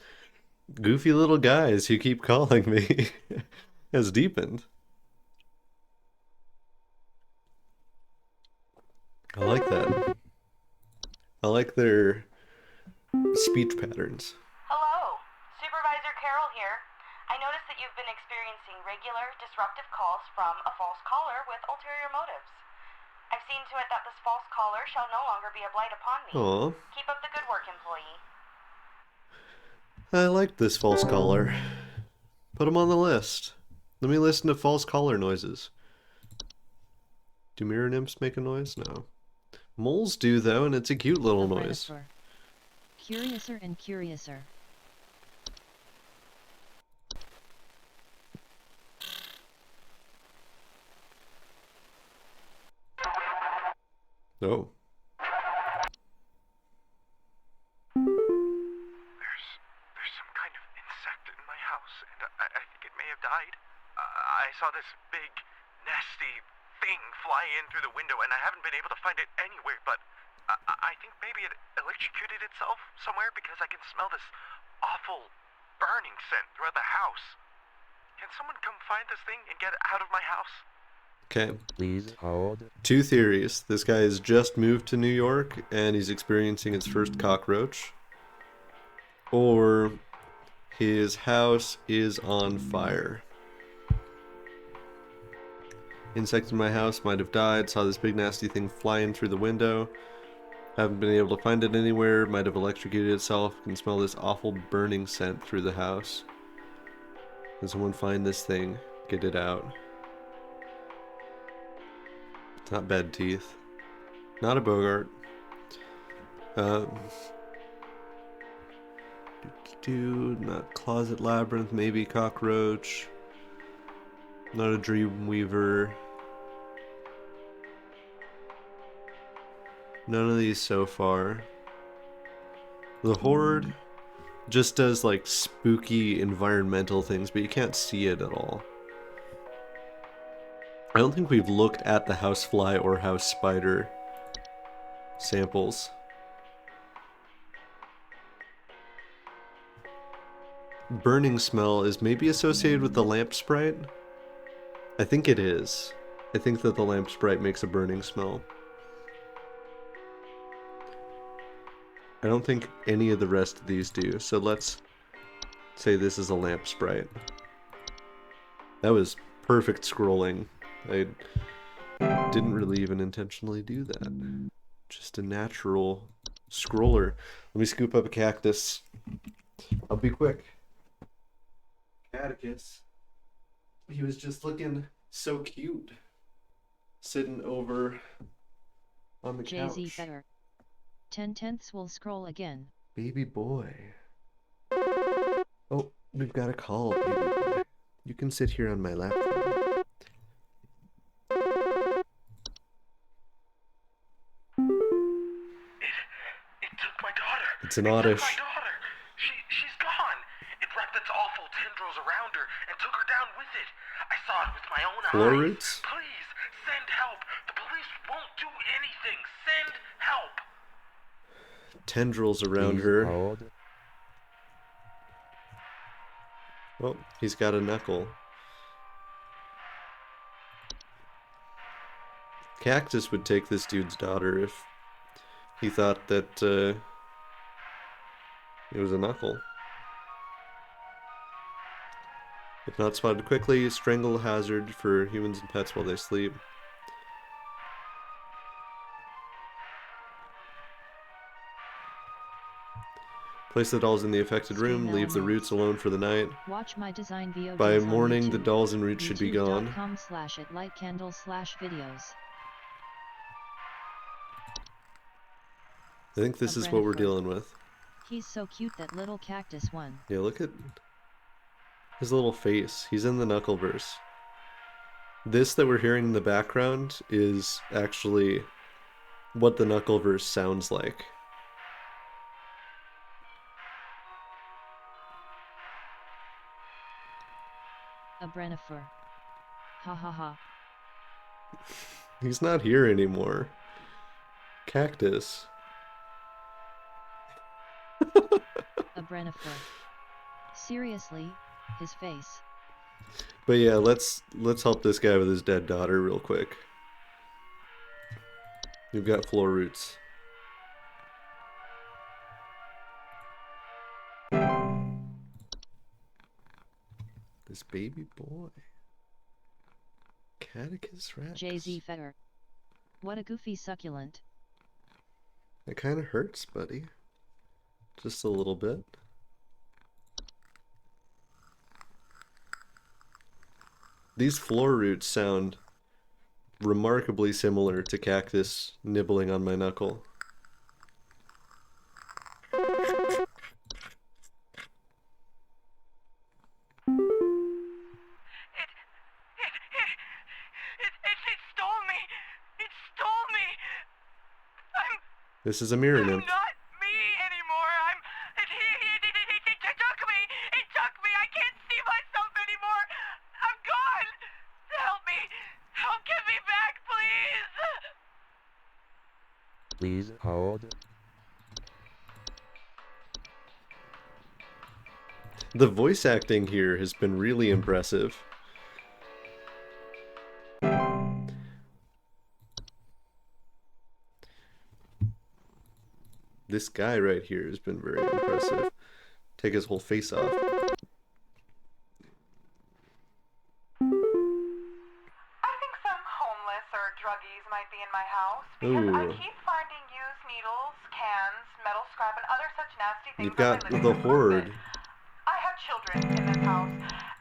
goofy little guys who keep calling me has deepened. I like that. I like their speech patterns.
Hello, Supervisor Carroll here. I noticed that you've been experiencing regular, disruptive calls from a false caller with ulterior motives. I've seen to it that this false caller shall no longer be a blight upon me.
Aw.
Keep up the good work, employee.
I like this false caller. Put him on the list. Let me listen to false caller noises. Do mirror nymphs make a noise? No. Moles do, though, and it's a cute little noise.
Curiouser and curiouser.
Oh.
There's some kind of insect in my house, and I think it may have died. I saw this big, nasty thing fly in through the window, and I haven't been able to find it anywhere, but I think maybe it electrocuted itself somewhere because I can smell this awful burning scent throughout the house. Can someone come find this thing and get it out of my house?
Okay.
Please hold.
Two theories. This guy has just moved to New York and he's experiencing his first cockroach. Or his house is on fire. Insect in my house might have died. Saw this big nasty thing fly in through the window. Haven't been able to find it anywhere. Might have electrocuted itself. Can smell this awful burning scent through the house. Can someone find this thing? Get it out. It's not bad teeth. Not a Bogart. Not closet labyrinth. Maybe cockroach. Not a Dreamweaver. None of these so far. The Horde just does like spooky environmental things, but you can't see it at all. I don't think we've looked at the housefly or house spider samples. Burning smell is maybe associated with the lamp sprite. I think it is. I think that the lamp sprite makes a burning smell. I don't think any of the rest of these do, so let's say this is a lamp sprite. That was perfect scrolling. I didn't really even intentionally do that. Just a natural scroller. Let me scoop up a cactus. I'll be quick. Atticus. He was just looking so cute. Sitting over on the couch.
Jay-Z better. 10/10 will scroll again.
Baby boy. Oh, we've got a call, baby boy. You can sit here on my lap.
It took my daughter.
It's an oddish.
My daughter. She's gone. It wrapped its awful tendrils around her and took her down with it. I saw it with my own
Floor
eyes.
roots?
Please, send help. The police won't do anything. Send help.
Tendrils around
Please
her.
hold.
Oh, he's got a knuckle. Cactus would take this dude's daughter if he thought that it was a knuckle. If not spotted quickly, strangle hazard for humans and pets while they sleep. Place the dolls in the affected room, leave the roots alone for the night.
Watch my design VODs
By
on
morning, the
YouTube.
dolls and roots should be gone.
youtube.com/atlightcandle/videos.
I think this is what we're dealing with.
He's so cute, that little cactus one.
Yeah, look at his little face. He's in the Knuckleverse. This that we're hearing in the background is actually what the Knuckleverse sounds like.
A Brennifer. Ha ha ha.
He's not here anymore. Cactus.
Brennifer. Seriously, his face.
But yeah, let's help this guy with his dead daughter real quick. We've got floor roots. This baby boy. Catechus Rex.
Jay-Z Fetter. What a goofy succulent.
It kind of hurts, buddy. Just a little bit. These floor roots sound remarkably similar to cactus nibbling on my knuckle.
It stole me! It stole me!
This is a mirror nymph.
I'm not me anymore! It took me! It took me! I can't see myself anymore! I'm gone! Help me! Help, get me back, please!
Please hold.
The voice acting here has been really impressive. This guy right here has been very impressive. Take his whole face off.
I think some homeless or druggies might be in my house because I
Ooh.
keep finding used needles, cans, metal scrap, and other such nasty things.
You've got
in my living
the
room
horde.
carpet. I have children in this house,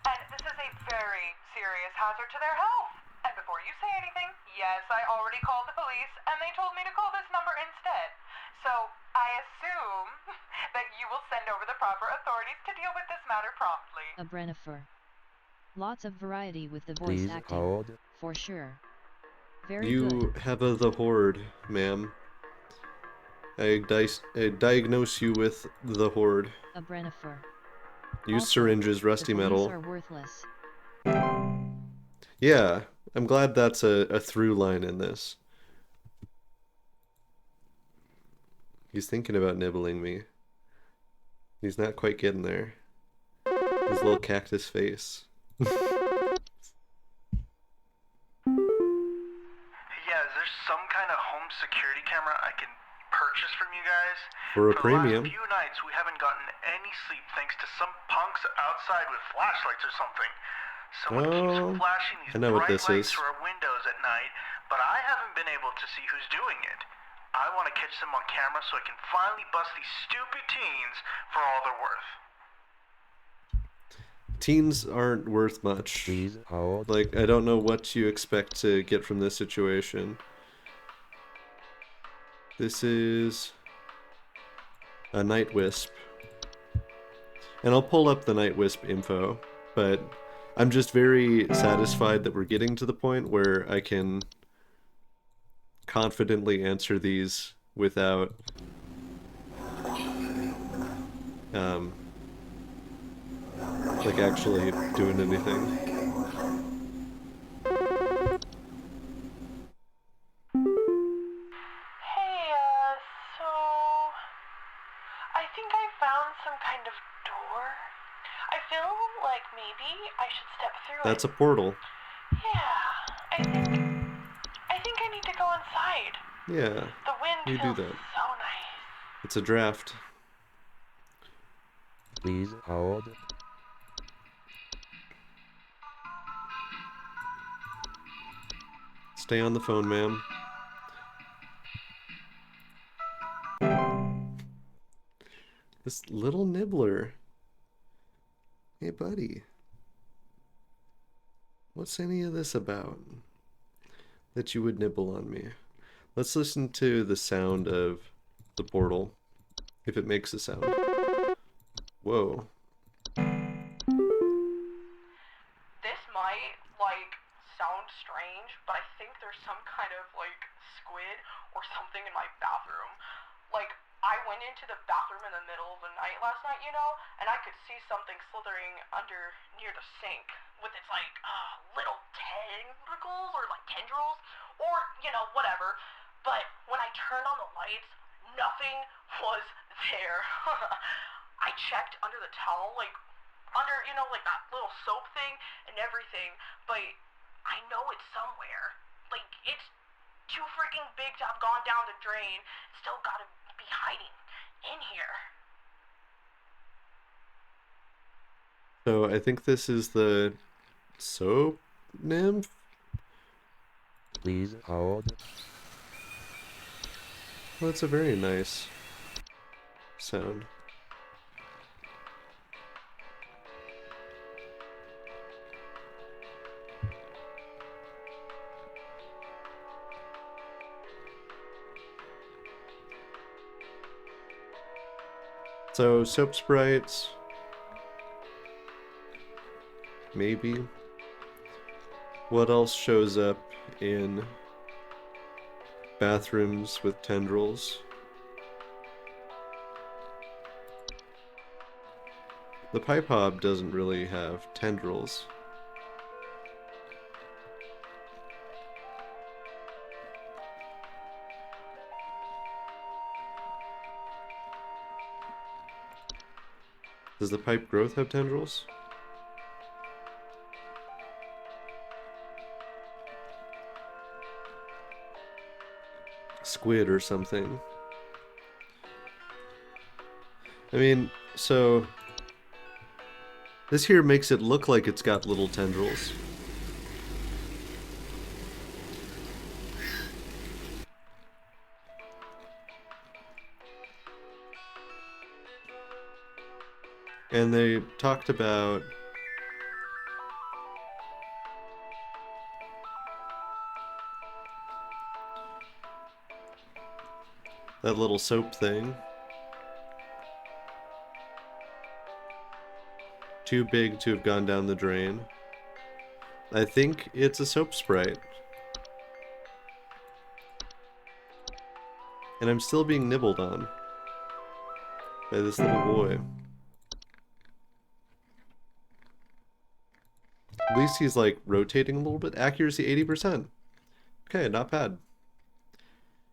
and this is a very serious hazard to their health. And before you say anything, yes, I already called the police, and they told me to call this number instead. So I assume that you will send over the proper authorities to deal with this matter promptly.
A Brennifer. Lots of variety with the voice
Please
acting.
hold.
For sure. Very
You
good.
have the horde, ma'am. I diagnose you with the horde.
A Brennifer.
Use
Also,
syringes, rusty
the police
metal.
are worthless.
Yeah, I'm glad that's a through line in this. He's thinking about nibbling me. He's not quite getting there. His little cactus face.
Yeah, is there some kind of home security camera I can purchase from you guys?
For a
For
premium.
the last few nights, we haven't gotten any sleep thanks to some punks outside with flashlights or something. Someone
Oh,
keeps flashing these
I know what
bright
this
lights
is.
through our windows at night, but I haven't been able to see who's doing it. I want to catch them on camera so I can finally bust these stupid teens for all they're worth.
Teens aren't worth much.
Please hold.
Like, I don't know what you expect to get from this situation. This is a Night Wisp. And I'll pull up the Night Wisp info, but I'm just very satisfied that we're getting to the point where I can confidently answer these without like actually doing anything.
Hey, so I think I found some kind of door. I feel like maybe I should step through
That's
it.
a portal.
Yeah, I think I need to go inside.
Yeah,
The wind
you
feels
do that.
so nice.
It's a draft.
Please hold.
Stay on the phone, ma'am. This little nibbler. Hey, buddy. What's any of this about? That you would nibble on me. Let's listen to the sound of the portal. If it makes a sound. Whoa.
This might, like, sound strange, but I think there's some kind of, like, squid or something in my bathroom. Like, I went into the bathroom in the middle of the night last night, you know, and I could see something slithering under near the sink with its, like, little tentacles or, like, tendrils or, you know, whatever. But when I turned on the lights, nothing was there.
I checked under the towel, like, under, like that little soap thing and everything, but I know it's somewhere. Like, it's too freaking big to have gone down the drain. Still gotta be hiding in here.
So I think this is the soap nymph?
Please hold.
Well, that's a very nice sound. So, soap sprites. Maybe. What else shows up in bathrooms with tendrils? The pipe hob doesn't really have tendrils. Does the pipe growth have tendrils? Squid or something. I mean, so this here makes it look like it's got little tendrils. And they talked about that little soap thing. Too big to have gone down the drain. I think it's a soap sprite. And I'm still being nibbled on by this little boy. At least he's like rotating a little bit. Accuracy 80%. Okay, not bad.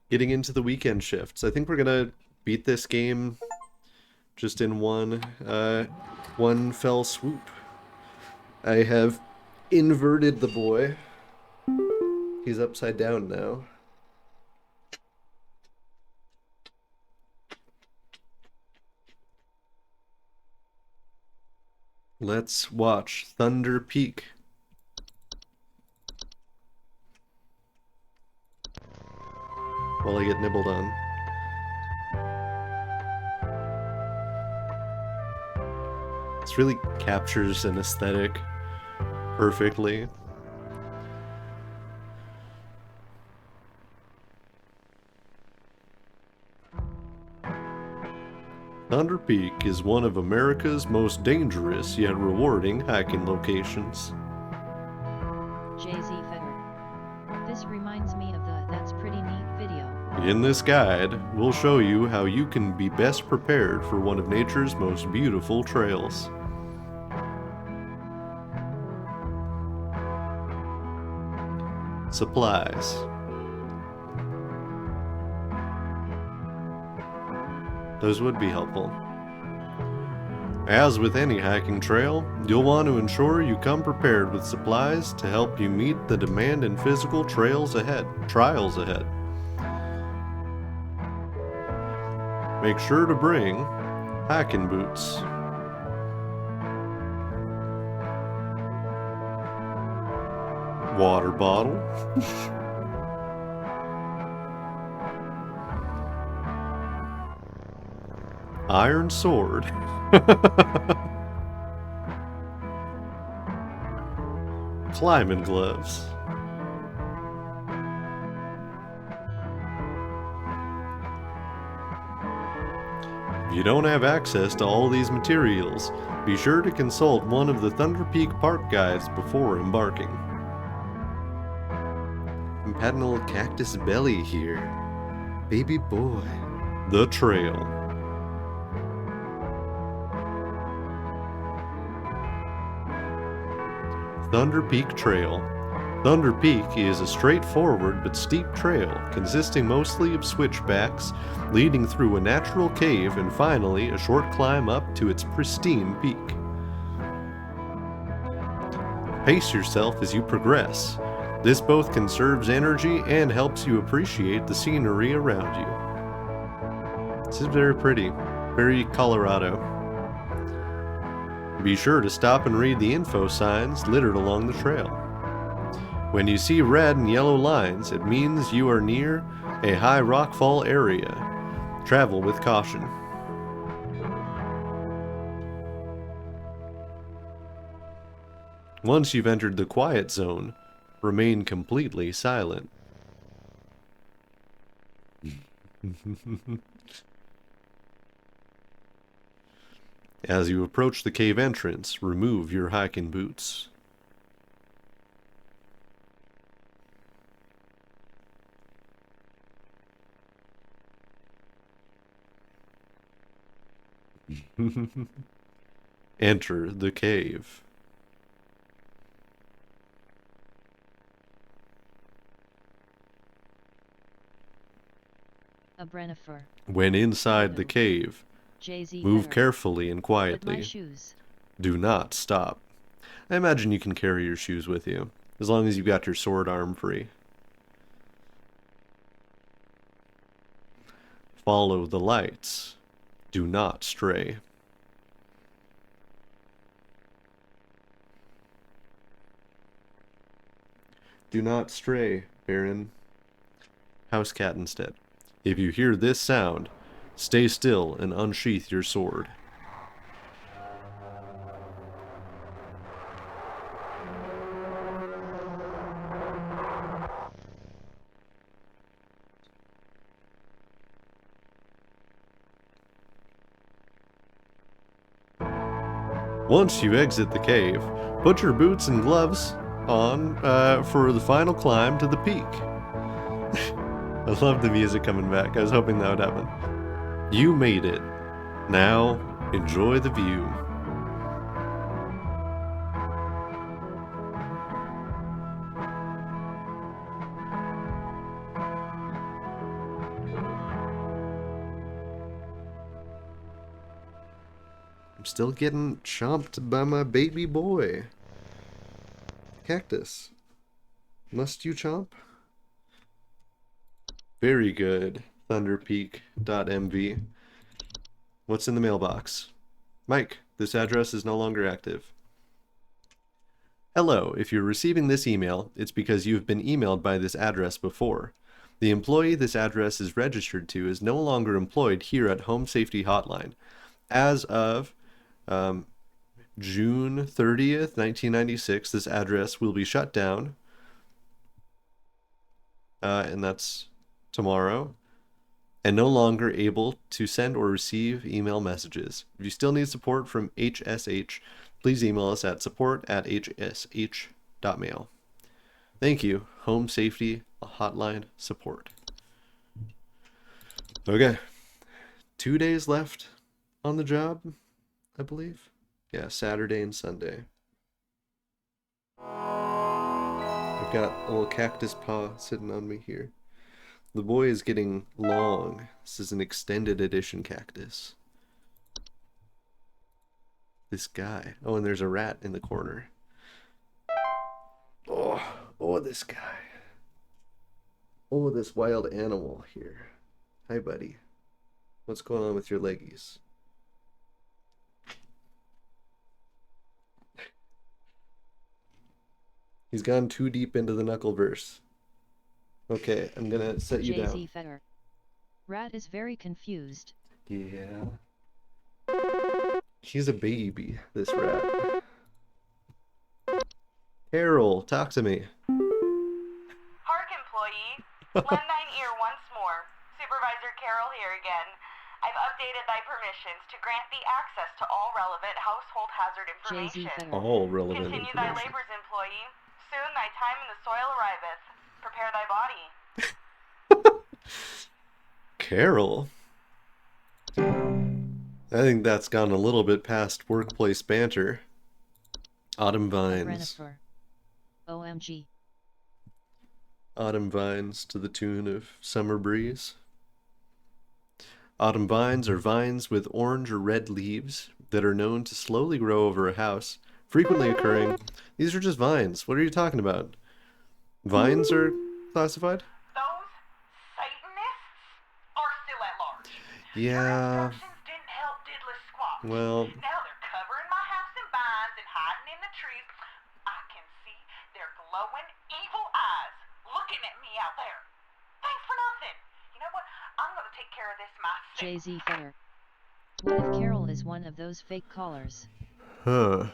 Getting into the weekend shifts. I think we're gonna beat this game just in one fell swoop. I have inverted the boy. He's upside down now. Let's watch Thunder Peak. While I get nibbled on. This really captures an aesthetic perfectly. Thunder Peak is one of America's most dangerous yet rewarding hiking locations.
Jay-Z Fetter. This reminds me of the That's Pretty Neat video.
In this guide, we'll show you how you can be best prepared for one of nature's most beautiful trails. Supplies. Those would be helpful. As with any hiking trail, you'll want to ensure you come prepared with supplies to help you meet the demand and physical trials ahead. Make sure to bring hiking boots. Water bottle. Iron sword. Climbing gloves. If you don't have access to all these materials, be sure to consult one of the Thunder Peak Park guides before embarking. I'm patting a little cactus belly here. Baby boy. The trail. Thunder Peak Trail. Thunder Peak is a straightforward but steep trail consisting mostly of switchbacks leading through a natural cave and finally a short climb up to its pristine peak. Pace yourself as you progress. This both conserves energy and helps you appreciate the scenery around you. This is very pretty, very Colorado. Be sure to stop and read the info signs littered along the trail. When you see red and yellow lines, it means you are near a high rockfall area. Travel with caution. Once you've entered the quiet zone, remain completely silent. As you approach the cave entrance, remove your hiking boots. Enter the cave.
A Brennifer.
When inside the cave,
Jay-Z
move
Federer.
carefully and
But my
quietly.
shoes.
Do not stop. I imagine you can carry your shoes with you, as long as you've got your sword arm free. Follow the lights. Do not stray. Do not stray, Baron. House cat instead. If you hear this sound, stay still and unsheath your sword. Once you exit the cave, put your boots and gloves on for the final climb to the peak. I love the music coming back. I was hoping that would happen. You made it. Now, enjoy the view. I'm still getting chomped by my baby boy. Cactus. Must you chomp? Very good. Thunderpeak.mv. What's in the mailbox? Mike, this address is no longer active. Hello, if you're receiving this email, it's because you've been emailed by this address before. The employee this address is registered to is no longer employed here at Home Safety Hotline. As of June 30th, 1996, this address will be shut down. And that's tomorrow. And no longer able to send or receive email messages. If you still need support from HSH, please email us at support@hsh.mail. Thank you, Home Safety Hotline Support. Okay, 2 days left on the job, I believe. Yeah, Saturday and Sunday. I've got a little cactus paw sitting on me here. The boy is getting long. This is an extended edition cactus. This guy. Oh, and there's a rat in the corner. Oh, this guy. Oh, this wild animal here. Hi, buddy. What's going on with your leggies? He's gone too deep into the Knuckleverse. Okay, I'm gonna set you
Jay-Z
down.
Federer. Rat is very confused.
Yeah. He's a baby, this rat. Carol, talk to me.
Hark, employee. Lend thine ear once more. Supervisor Carroll here again. I've updated thy permissions to grant thee access to all relevant household hazard
Jay-Z
information.
Federer.
All relevant
Continue thy
information.
labors, employee. Soon thy time in the soil arriveth. Prepare thy body.
Carol? I think that's gone a little bit past workplace banter. Autumn
A
Vines.
Brennifer. OMG.
Autumn vines to the tune of Summer Breeze. Autumn vines are vines with orange or red leaves that are known to slowly grow over a house, frequently occurring. These are just vines. What are you talking about? Vines are classified?
Those Satanists are still at large.
Yeah.
Instructions didn't help diddly squat.
Well,
Now they're covering my house in vines and hiding in the trees. I can see their glowing evil eyes looking at me out there. Thanks for nothing. You know what? I'm gonna take care of this myself.
Jay-Z Fetter. What if Carol is one of those fake callers?
huh.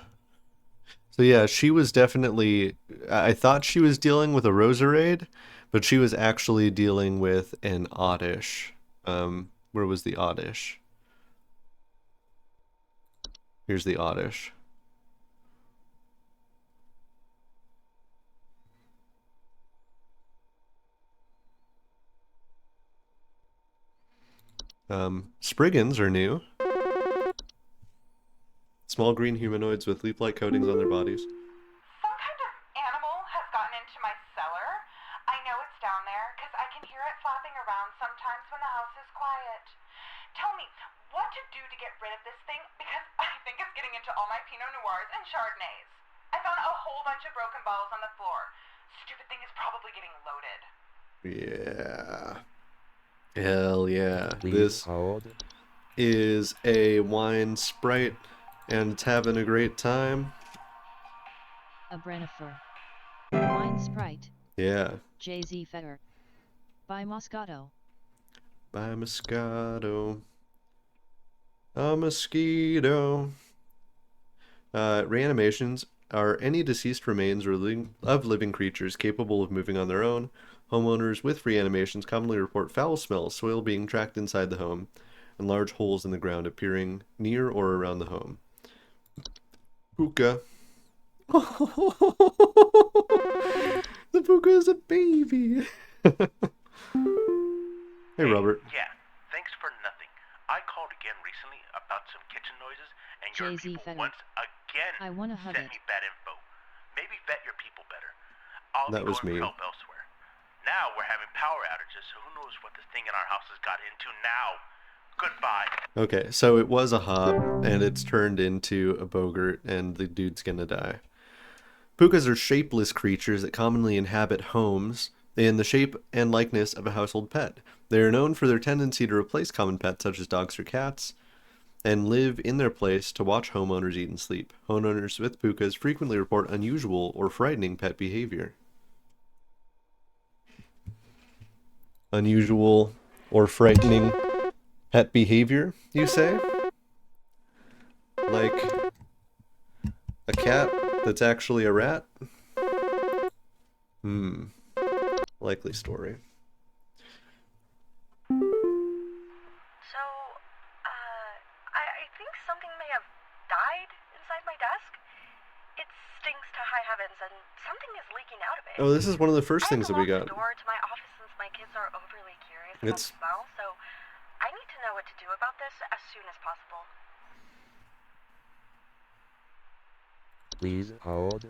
So yeah, she was definitely, I thought she was dealing with a Roserade, but she was actually dealing with an Oddish. Where was the Oddish? Here's the Oddish. Spriggans are new. Small green humanoids with leaf-like coatings on their bodies.
Some kind of animal has gotten into my cellar. I know it's down there because I can hear it flapping around sometimes when the house is quiet. Tell me what to do to get rid of this thing because I think it's getting into all my Pinot Noirs and Chardonnays. I found a whole bunch of broken bottles on the floor. Stupid thing is probably getting loaded.
Yeah. Hell yeah.
Please
This
hold.
is a wine sprite, and it's having a great time.
A Brennifer. Wine Sprite.
Yeah.
Jay-Z Fetter. By Moscato.
By Moscato. A mosquito. Reanimations are any deceased remains or of living creatures capable of moving on their own. Homeowners with reanimations commonly report foul smells, soil being tracked inside the home, and large holes in the ground appearing near or around the home. Puka. The Puka is a baby. Hey, Robert.
Yeah, thanks for nothing. I called again recently about some kitchen noises, and your
Jay-Z
people
Fetter.
once again
I wanna hug
sent
it.
me bad info. Maybe vet your people better. I'll
That
be
was
going
me.
for help elsewhere. Now we're having power outages, so who knows what this thing in our house has got into now. Goodbye.
Okay, so it was a hob, and it's turned into a Bogart, and the dude's gonna die. Pukas are shapeless creatures that commonly inhabit homes in the shape and likeness of a household pet. They are known for their tendency to replace common pets such as dogs or cats, and live in their place to watch homeowners eat and sleep. Homeowners with Pukas frequently report unusual or frightening pet behavior. Unusual or frightening pet behavior, you say? Like a cat that's actually a rat? Likely story.
So, I think something may have died inside my desk. It stinks to high heavens, and something is leaking out of it.
Oh, this is one of the first
I
things that we
haven't
got.
locked the door to my office since my kids are overly curious
It's-
about the smell, so I need to know what to do about this as soon as possible.
Please hold.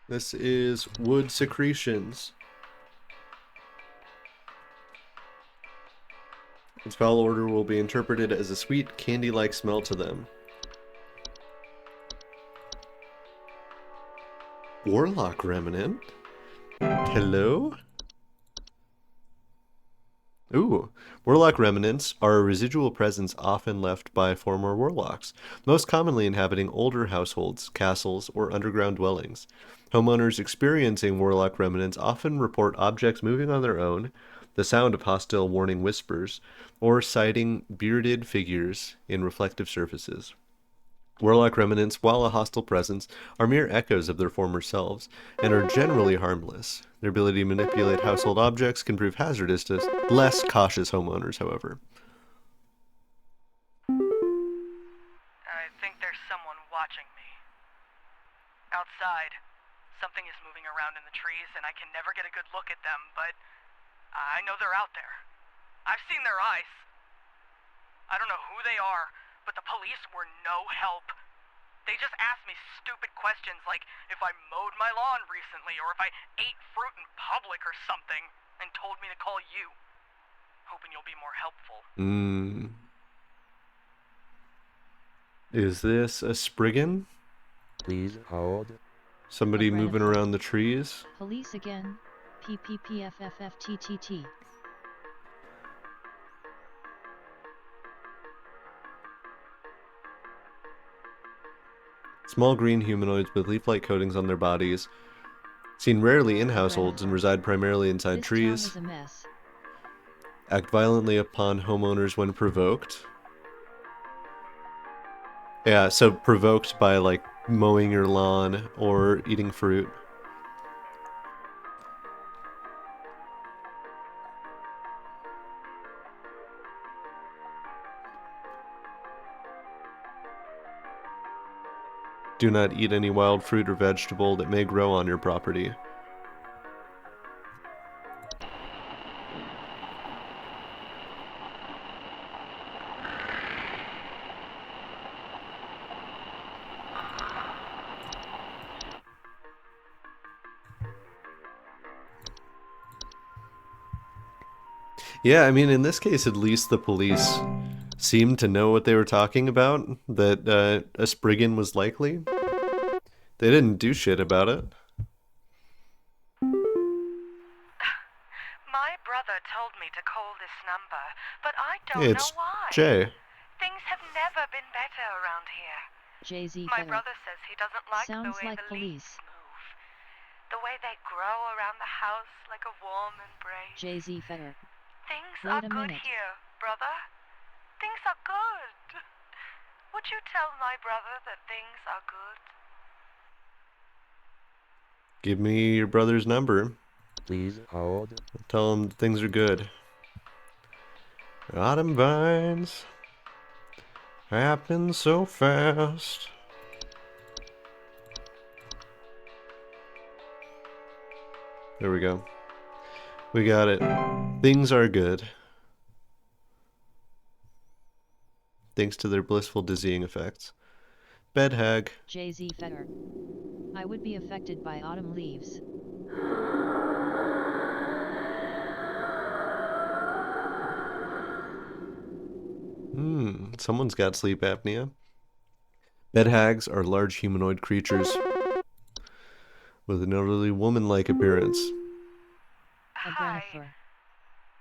This is wood secretions. Its foul odor will be interpreted as a sweet, candy-like smell to them. Warlock remnant? Hello? Ooh, warlock remnants are a residual presence often left by former warlocks, most commonly inhabiting older households, castles, or underground dwellings. Homeowners experiencing warlock remnants often report objects moving on their own, the sound of hostile warning whispers, or sighting bearded figures in reflective surfaces. Warlock remnants, while a hostile presence, are mere echoes of their former selves, and are generally harmless. Their ability to manipulate household objects can prove hazardous to less cautious homeowners, however.
I think there's someone watching me. Outside, something is moving around in the trees, and I can never get a good look at them, but I know they're out there. I've seen their eyes. I don't know who they are, but the police were no help. They just ask me stupid questions like if I mowed my lawn recently or if I ate fruit in public or something, and told me to call you. Hoping you'll be more helpful.
Is this a Spriggan?
Please hold.
Somebody moving around the trees?
Police again. PPPFFFTTT.
Small green humanoids with leaf-like coatings on their bodies, seen rarely in households and reside primarily inside trees.
This town is a mess.
Act violently upon homeowners when provoked. Yeah, so provoked by like mowing your lawn or eating fruit. Do not eat any wild fruit or vegetable that may grow on your property. Yeah, I mean, in this case, at least the police seemed to know what they were talking about, that a Spriggan was likely. They didn't do shit about it.
My brother told me to call this number, but I don't
It's
know why.
Jay.
Things have never been better around here.
Jay-Z
My
Feather.
brother says he doesn't like
Sounds
the way
like
the leaves
police.
move. The way they grow around the house like a warm embrace.
Jay-Z Feather.
Things
Wait
are
a
good
minute.
here, brother. Things are good. Would you tell my brother that things are good?
Give me your brother's number.
Please hold.
Tell him things are good. Autumn vines happen so fast. There we go. We got it. Things are good. Thanks to their blissful dizzying effects. Bed hag.
Jay-Z Feather. I would be affected by autumn leaves.
Someone's got sleep apnea. Bed hags are large humanoid creatures with an elderly woman-like appearance.
A
Hi.
Brennifer.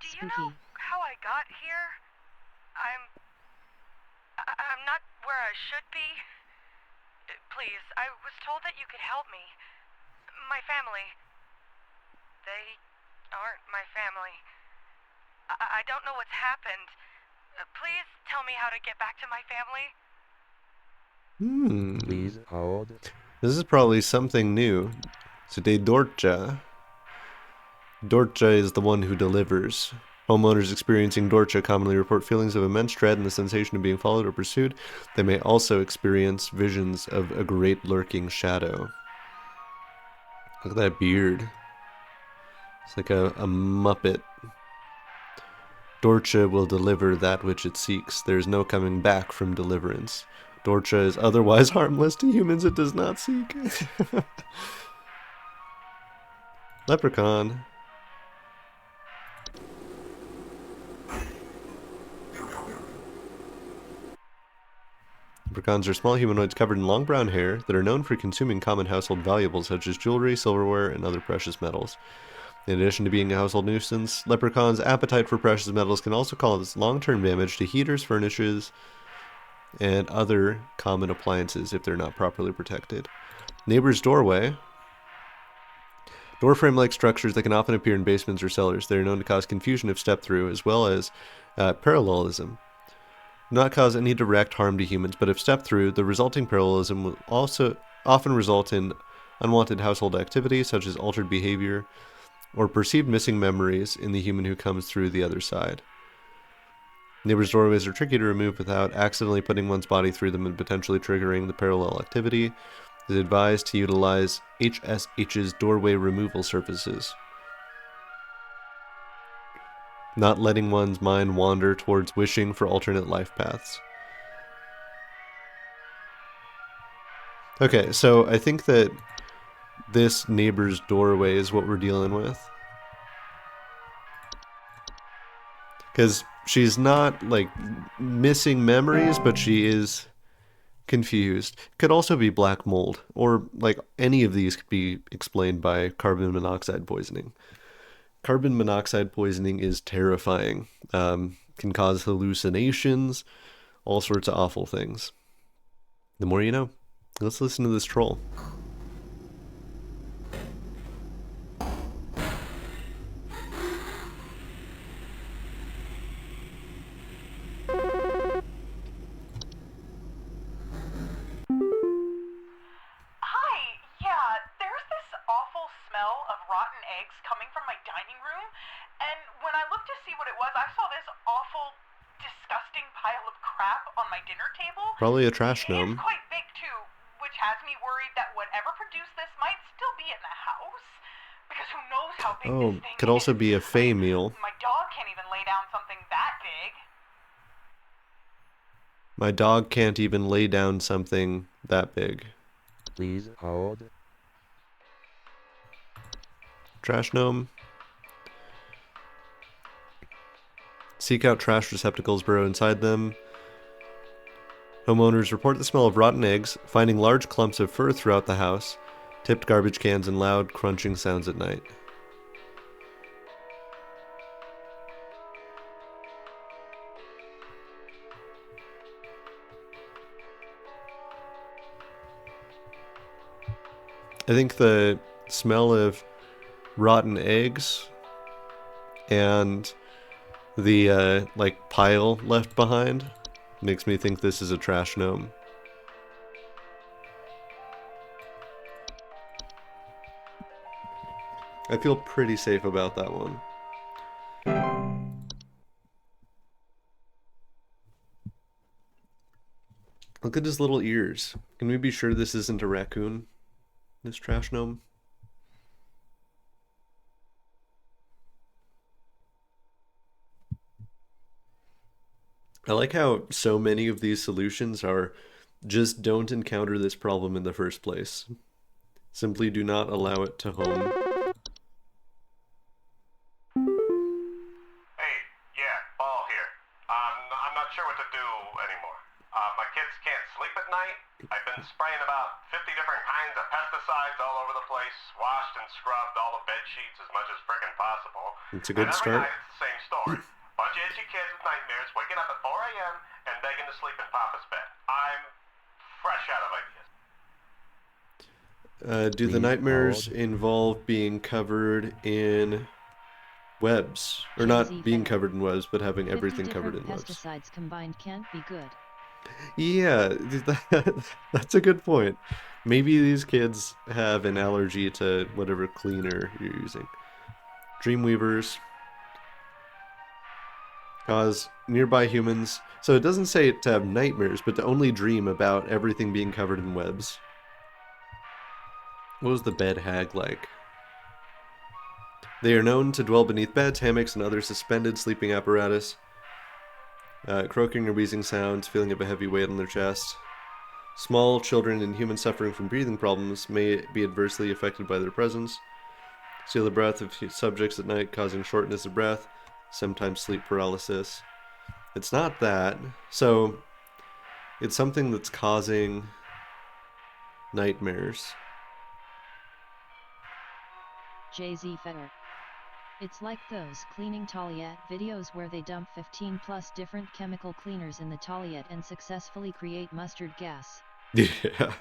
Do you know how I got here? I'm not where I should be. Please, I was told that you could help me. My family. They aren't my family. I don't know what's happened. Please tell me how to get back to my family.
Please hold.
This is probably something new. Today, Dorcha. Dorcha is the one who delivers. Homeowners experiencing Dorcha commonly report feelings of immense dread and the sensation of being followed or pursued. They may also experience visions of a great lurking shadow. Look at that beard. It's like a Muppet. Dorcha will deliver that which it seeks. There is no coming back from deliverance. Dorcha is otherwise harmless to humans it does not seek. Leprechaun. Leprechauns are small humanoids covered in long brown hair that are known for consuming common household valuables such as jewelry, silverware, and other precious metals. In addition to being a household nuisance, leprechauns' appetite for precious metals can also cause long-term damage to heaters, furnaces, and other common appliances if they're not properly protected. Neighbor's doorway. Door frame-like structures that can often appear in basements or cellars. They are known to cause confusion if stepped through, as well as parallelism. Do not cause any direct harm to humans, but if stepped through, the resulting parallelism will also often result in unwanted household activity, such as altered behavior, or perceived missing memories in the human who comes through the other side. Neighbors' doorways are tricky to remove without accidentally putting one's body through them and potentially triggering the parallel activity. It is advised to utilize HSH's doorway removal services. Not letting one's mind wander towards wishing for alternate life paths. Okay, so I think that this neighbor's doorway is what we're dealing with. Because she's not, like, missing memories, but she is confused. Could also be black mold, or, like, any of these could be explained by carbon monoxide poisoning. Carbon monoxide poisoning is terrifying. Can cause hallucinations, all sorts of awful things. The more you know. Let's listen to this troll.
Hi, yeah, there's this awful smell of rotten eggs coming from my dining room, and when I looked to see what it was, I saw this awful, disgusting pile of crap on my dinner table.
Probably a trash
It's
gnome.
quite big too, which has me worried that whatever produced this might still be in the house. Because who knows how big
Oh,
this thing
could also
is.
be a fey meal.
My dog can't even lay down something that big.
My dog can't even lay down something that big.
Please hold.
Trash gnome. Seek out trash receptacles, burrow inside them. Homeowners report the smell of rotten eggs, finding large clumps of fur throughout the house, tipped garbage cans, and loud crunching sounds at night. I think the smell of rotten eggs and the like pile left behind makes me think this is a trash gnome. I feel pretty safe about that one. Look at his little ears. Can we be sure this isn't a raccoon? This trash gnome? I like how so many of these solutions are just don't encounter this problem in the first place. Simply do not allow it to home.
Hey, yeah, Ball here. I'm not sure what to do anymore. My kids can't sleep at night. I've been spraying about 50 different kinds of pesticides all over the place, washed and scrubbed all the bed sheets as much as frickin' possible.
It's a good
and every
start.
night it's the same story. Bunch of itchy kids with nightmares waking up at 4 a.m. and begging to sleep in Papa's bed. I'm fresh out of ideas.
Do the
Please
nightmares
hold.
involve being covered in webs? Or not
Cheesy
being
feather.
covered in webs, but having
50
everything covered in
different
webs.
pesticides combined can't be good.
Yeah, that's a good point. Maybe these kids have an allergy to whatever cleaner you're using. Dreamweavers cause nearby humans. So it doesn't say to have nightmares, but to only dream about everything being covered in webs. What was the bed hag like? They are known to dwell beneath beds, hammocks, and other suspended sleeping apparatus. Croaking or wheezing sounds, feeling of a heavy weight on their chest. Small children and humans suffering from breathing problems may be adversely affected by their presence. Steal the breath of subjects at night, causing shortness of breath, sometimes sleep paralysis. It's not that. So, it's something that's causing nightmares.
Jay-Z Fetter. It's like those cleaning toilet videos where they dump 15 plus different chemical cleaners in the toilet and successfully create mustard gas.
Yeah.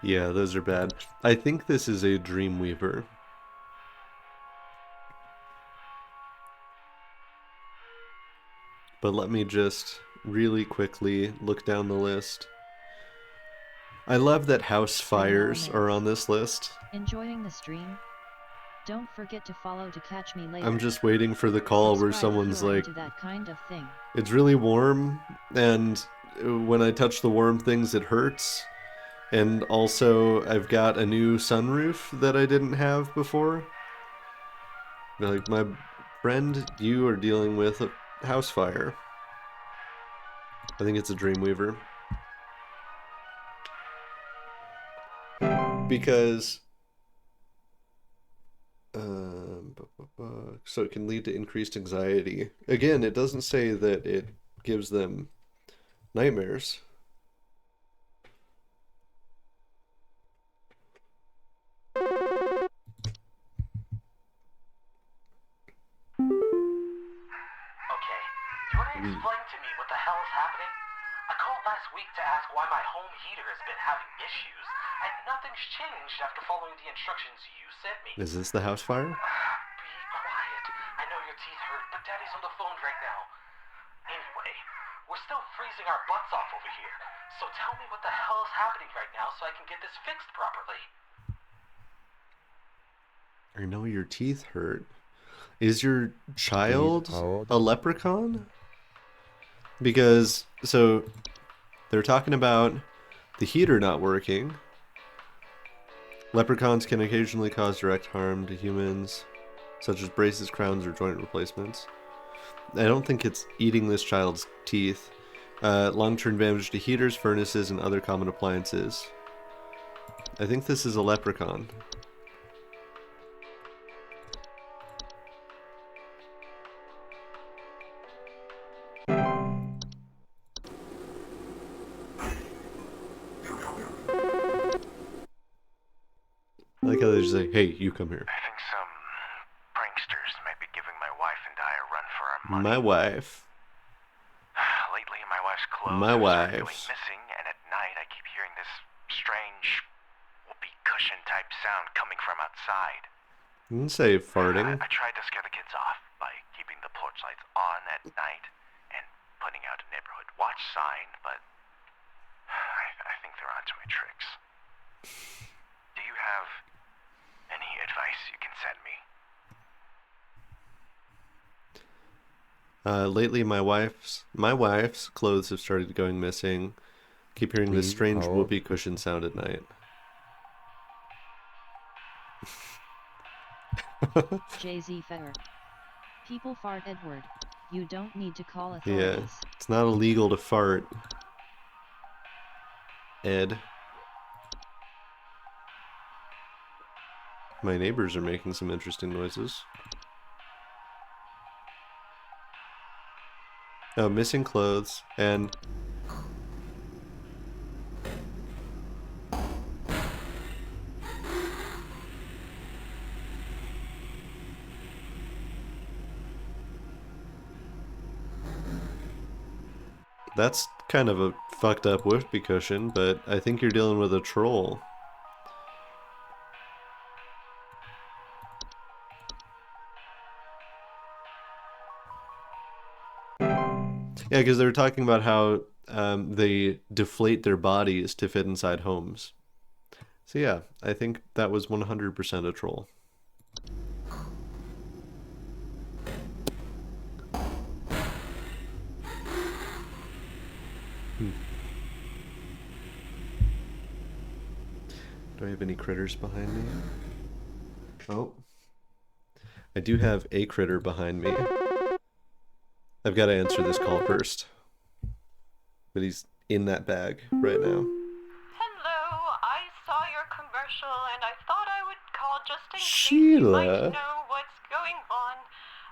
Yeah, those are bad. I think this is a Dreamweaver. But let me just really quickly look down the list. I love that house fires are on this list.
Enjoying the stream? Don't forget to follow to catch me later.
I'm just waiting for the call where
Subscribe if
someone's
you're
like,
into that kind of thing.
it's really warm, and when I touch the warm things, it hurts. And also, I've got a new sunroof that I didn't have before. Like, my friend, you are dealing with a house fire. I think it's a Dreamweaver. because so it can lead to increased anxiety. Again, it doesn't say that it gives them nightmares.
Okay, do you want to explain to me what the hell is happening? I called last week to ask why my home heater has been having issues, and nothing's changed after following the instructions you sent me.
Is this the house fire?
Be quiet. I know your teeth hurt, but Daddy's on the phone right now. Anyway, we're still freezing our butts off over here, so tell me what the hell is happening right now so I can get this fixed properly.
I know your teeth hurt. Is your child a leprechaun? Because, so, they're talking about the heater not working. Leprechauns can occasionally cause direct harm to humans, such as braces, crowns, or joint replacements. I don't think it's eating this child's teeth. Long-term damage to heaters, furnaces, and other common appliances. I think this is a leprechaun. I like how they just say, hey, you come here.
I think some pranksters might be giving my wife and I a run for our money.
My wife.
Lately, my wife's clothes
My
are
wife.
going missing, and at night I keep hearing this strange whoopee cushion type sound coming from outside.
You can say farting.
I tried to scare the kids off by keeping the porch lights on at night and putting out a neighborhood watch sign, but I think they're onto my tricks. Do you have any advice you can send me?
Lately, my wife's clothes have started going missing. Keep hearing this strange whoopee cushion sound at night.
JZ Fetter. People fart, Edward. You don't need to call authorities.
Yeah, it's not illegal to fart. Ed. My neighbors are making some interesting noises. Oh, missing clothes, and... That's kind of a fucked up whoopee cushion, but I think you're dealing with a troll. Yeah, because they were talking about how they deflate their bodies to fit inside homes. So yeah, I think that was 100% a troll. Do I have any critters behind me? Oh. I do have a critter behind me. I've got to answer this call first. But he's in that bag right now.
Hello, I saw your commercial and I thought I would call just in case you
Sheila.
might know what's going on.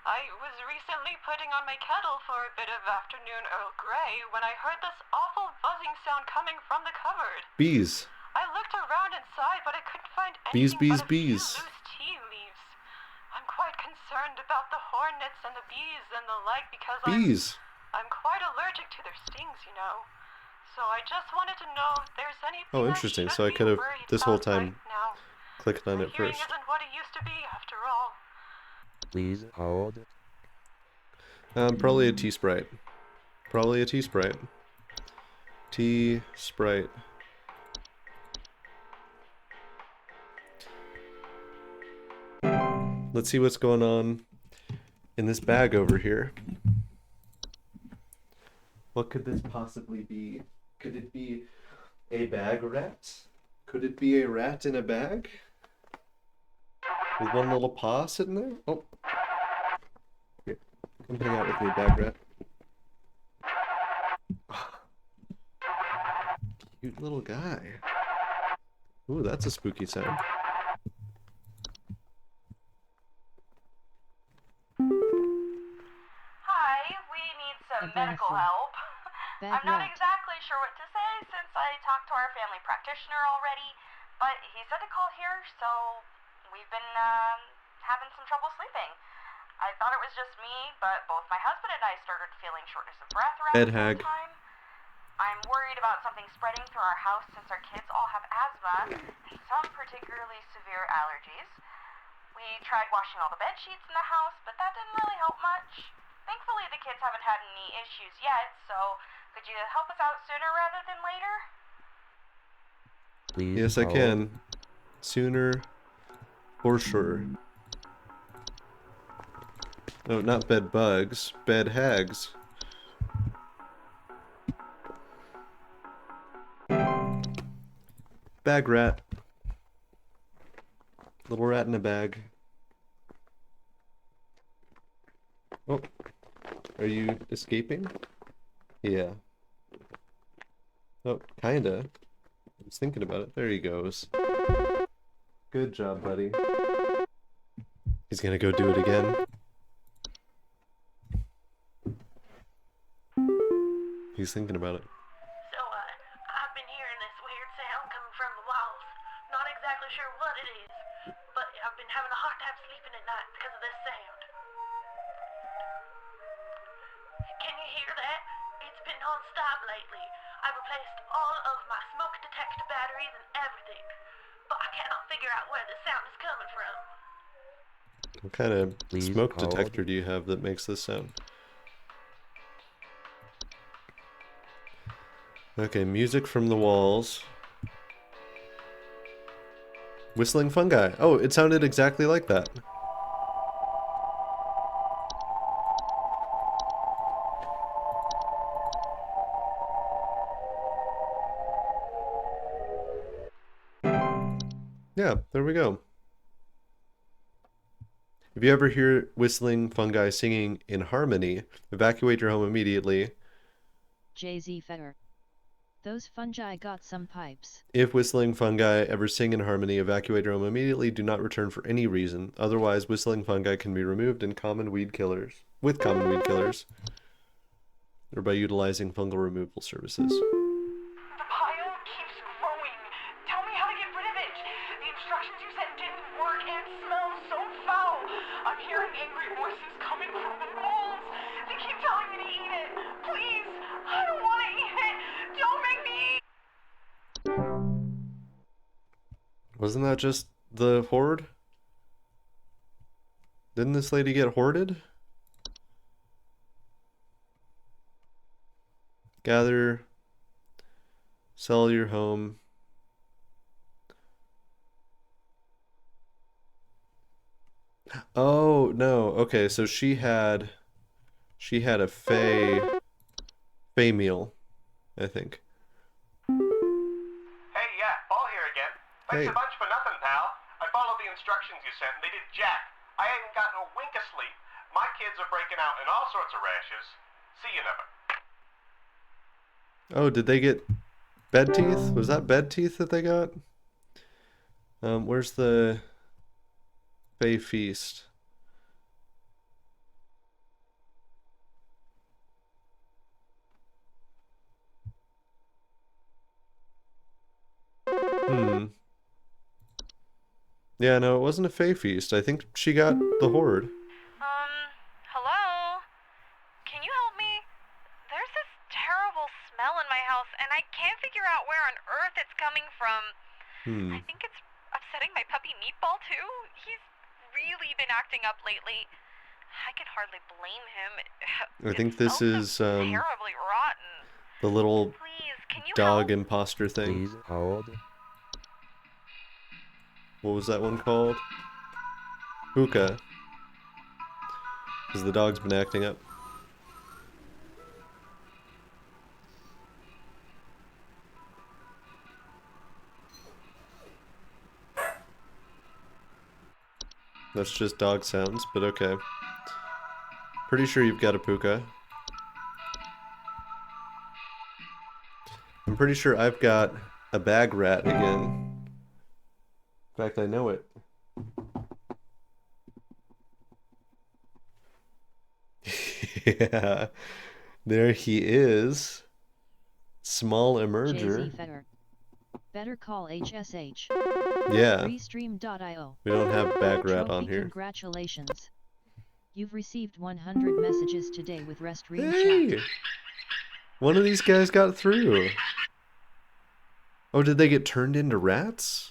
I was recently putting on my kettle for a bit of afternoon Earl Grey when I heard this awful buzzing sound coming from the cupboard.
Bees.
I looked around inside, but I couldn't find
Bees,
anything
bees,
but a few
bees.
loose tea leaves. I'm quite concerned about the hornets and the bees and the like because
Bees.
I'm quite allergic to their stings, you know. So I just wanted to know if there's anything
Oh, interesting. So I could have, this whole time,
now.
clicked on it
Hearing
first.
isn't what it used to be, after all.
Please hold.
Probably a T-Sprite. Probably a T-Sprite. T-Sprite. Let's see what's going on in this bag over here. What could this possibly be? Could it be a bag rat? Could it be a rat in a bag? With one little paw sitting there? Oh. Here, come hang out with me, bag rat. Cute little guy. Ooh, that's a spooky sound.
Hi, we need some medical help.
Bad
I'm not
rat.
exactly sure what to say since I talked to our family practitioner already, but he said to call here, so we've been having some trouble sleeping. I thought it was just me, but both my husband and I started feeling shortness of breath around the same time. I'm worried about something spreading through our house since our kids all have asthma and some particularly severe allergies. We tried washing all the bed sheets in the house, but that didn't really help much. Thankfully, the kids haven't had any issues yet, so could you help us out sooner rather than later?
Please
Yes, I
hold.
can. Sooner for sure. No, not bed bugs, bed hags. Bag rat. Little rat in a bag. Oh, are you escaping? Yeah. Oh, kinda. I was thinking about it. There he goes. Good job, buddy. He's gonna go do it again. He's thinking about it.
So, I've been hearing this weird sound coming from the walls. Not exactly sure what it is, but I've been having a hard time sleeping at night because of this sound. Can you hear that? It's been non-stop lately. I've replaced all of my smoke detector batteries and everything, but I cannot figure out where the sound is coming from.
What kind of
Please
smoke
hold.
detector do you have that makes this sound? Okay, music from the walls. Whistling fungi. Oh, it sounded exactly like that. Yeah, there we go. If you ever hear whistling fungi singing in harmony, evacuate your home immediately.
JZ Fetter. Those fungi got some pipes.
If whistling fungi ever sing in harmony, evacuate your home immediately. Do not return for any reason. Otherwise, whistling fungi can be removed with common weed killers, or by utilizing fungal removal services.
The pile keeps growing. Tell me how to get rid of it. The instructions you said didn't work and smells so foul. I'm hearing angry voices coming from the walls. They keep telling me to eat it. Please, I don't want to eat it. Don't make me eat.
Wasn't that just the horde? Didn't this lady get hoarded? Gather, sell your home. Oh, no. Okay, so she had a Fey meal, I think.
Hey, yeah, Paul here again. Thanks
Hey.
a bunch for nothing, pal. I followed the instructions you sent, and they did jack. I ain't gotten a wink of sleep. My kids are breaking out in all sorts of rashes. See you never.
Oh, did they get bed teeth? Was that bed teeth that they got? Where's the Fey feast? Yeah, no, it wasn't a Fey feast. I think she got the horde.
Hello? Can you help me? There's this terrible smell in my house, and I can't figure out where on earth it's coming from. I think it's upsetting my puppy Meatball, too. He's really been acting up lately. I can hardly blame him.
I think this is
Terribly rotten.
the little
Please, can you
dog
help?
imposter thing.
Please hold.
What was that one called? Hookah. Because the dog's been acting up. That's just dog sounds, but okay. Pretty sure you've got a puka. I'm pretty sure I've got a bag rat again. In fact, I know it. Yeah. There he is. Small emerger.
JZ Fetter. Better call HSH.
Yeah.
Restream.io.
We don't have Bagrat on
Trophy,
here.
congratulations. You've received 100 messages today with Restream
Hey!
chat.
One of these guys got through. Oh, did they get turned into rats?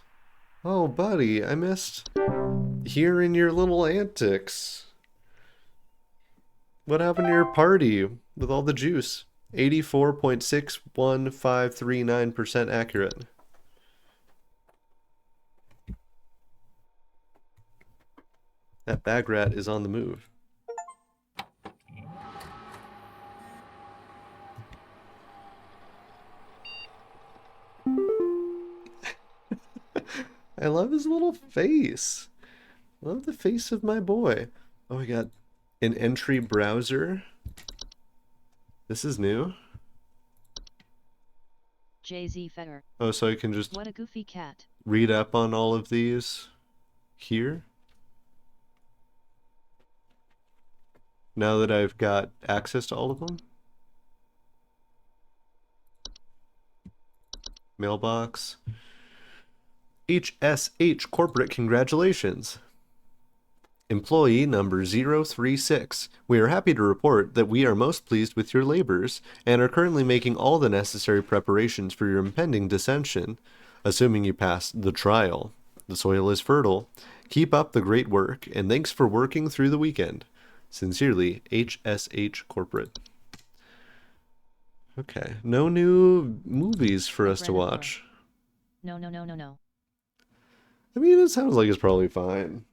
Oh, buddy, I missed hearing your little antics. What happened to your party with all the juice? 84.61539% accurate. That Bagrat is on the move. I love his little face. Love the face of my boy. Oh, we got an entry browser. This is new.
JZ Fetter.
Oh, so I can just
What a goofy cat.
read up on all of these here. Now that I've got access to all of them. Mailbox. HSH Corporate, congratulations. Employee number 036. We are happy to report that we are most pleased with your labors and are currently making all the necessary preparations for your impending dissension, assuming you pass the trial. The soil is fertile. Keep up the great work, and thanks for working through the weekend. Sincerely, HSH Corporate. Okay, no new movies for us to watch.
No.
I mean, it sounds like it's probably fine.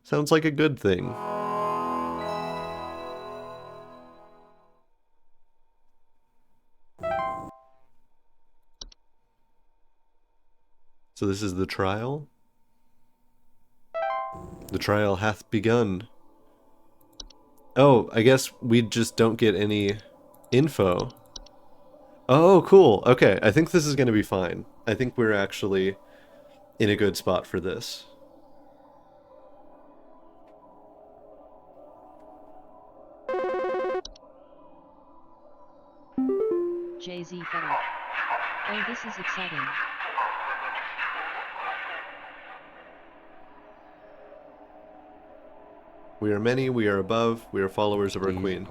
Sounds like a good thing. So this is the trial? The trial hath begun. Oh, I guess we just don't get any info. Oh, cool. Okay, I think this is going to be fine. I think we're actually in a good spot for this.
JZ Fetter. Oh, this is exciting.
We are many, we are above, we are followers of our queen.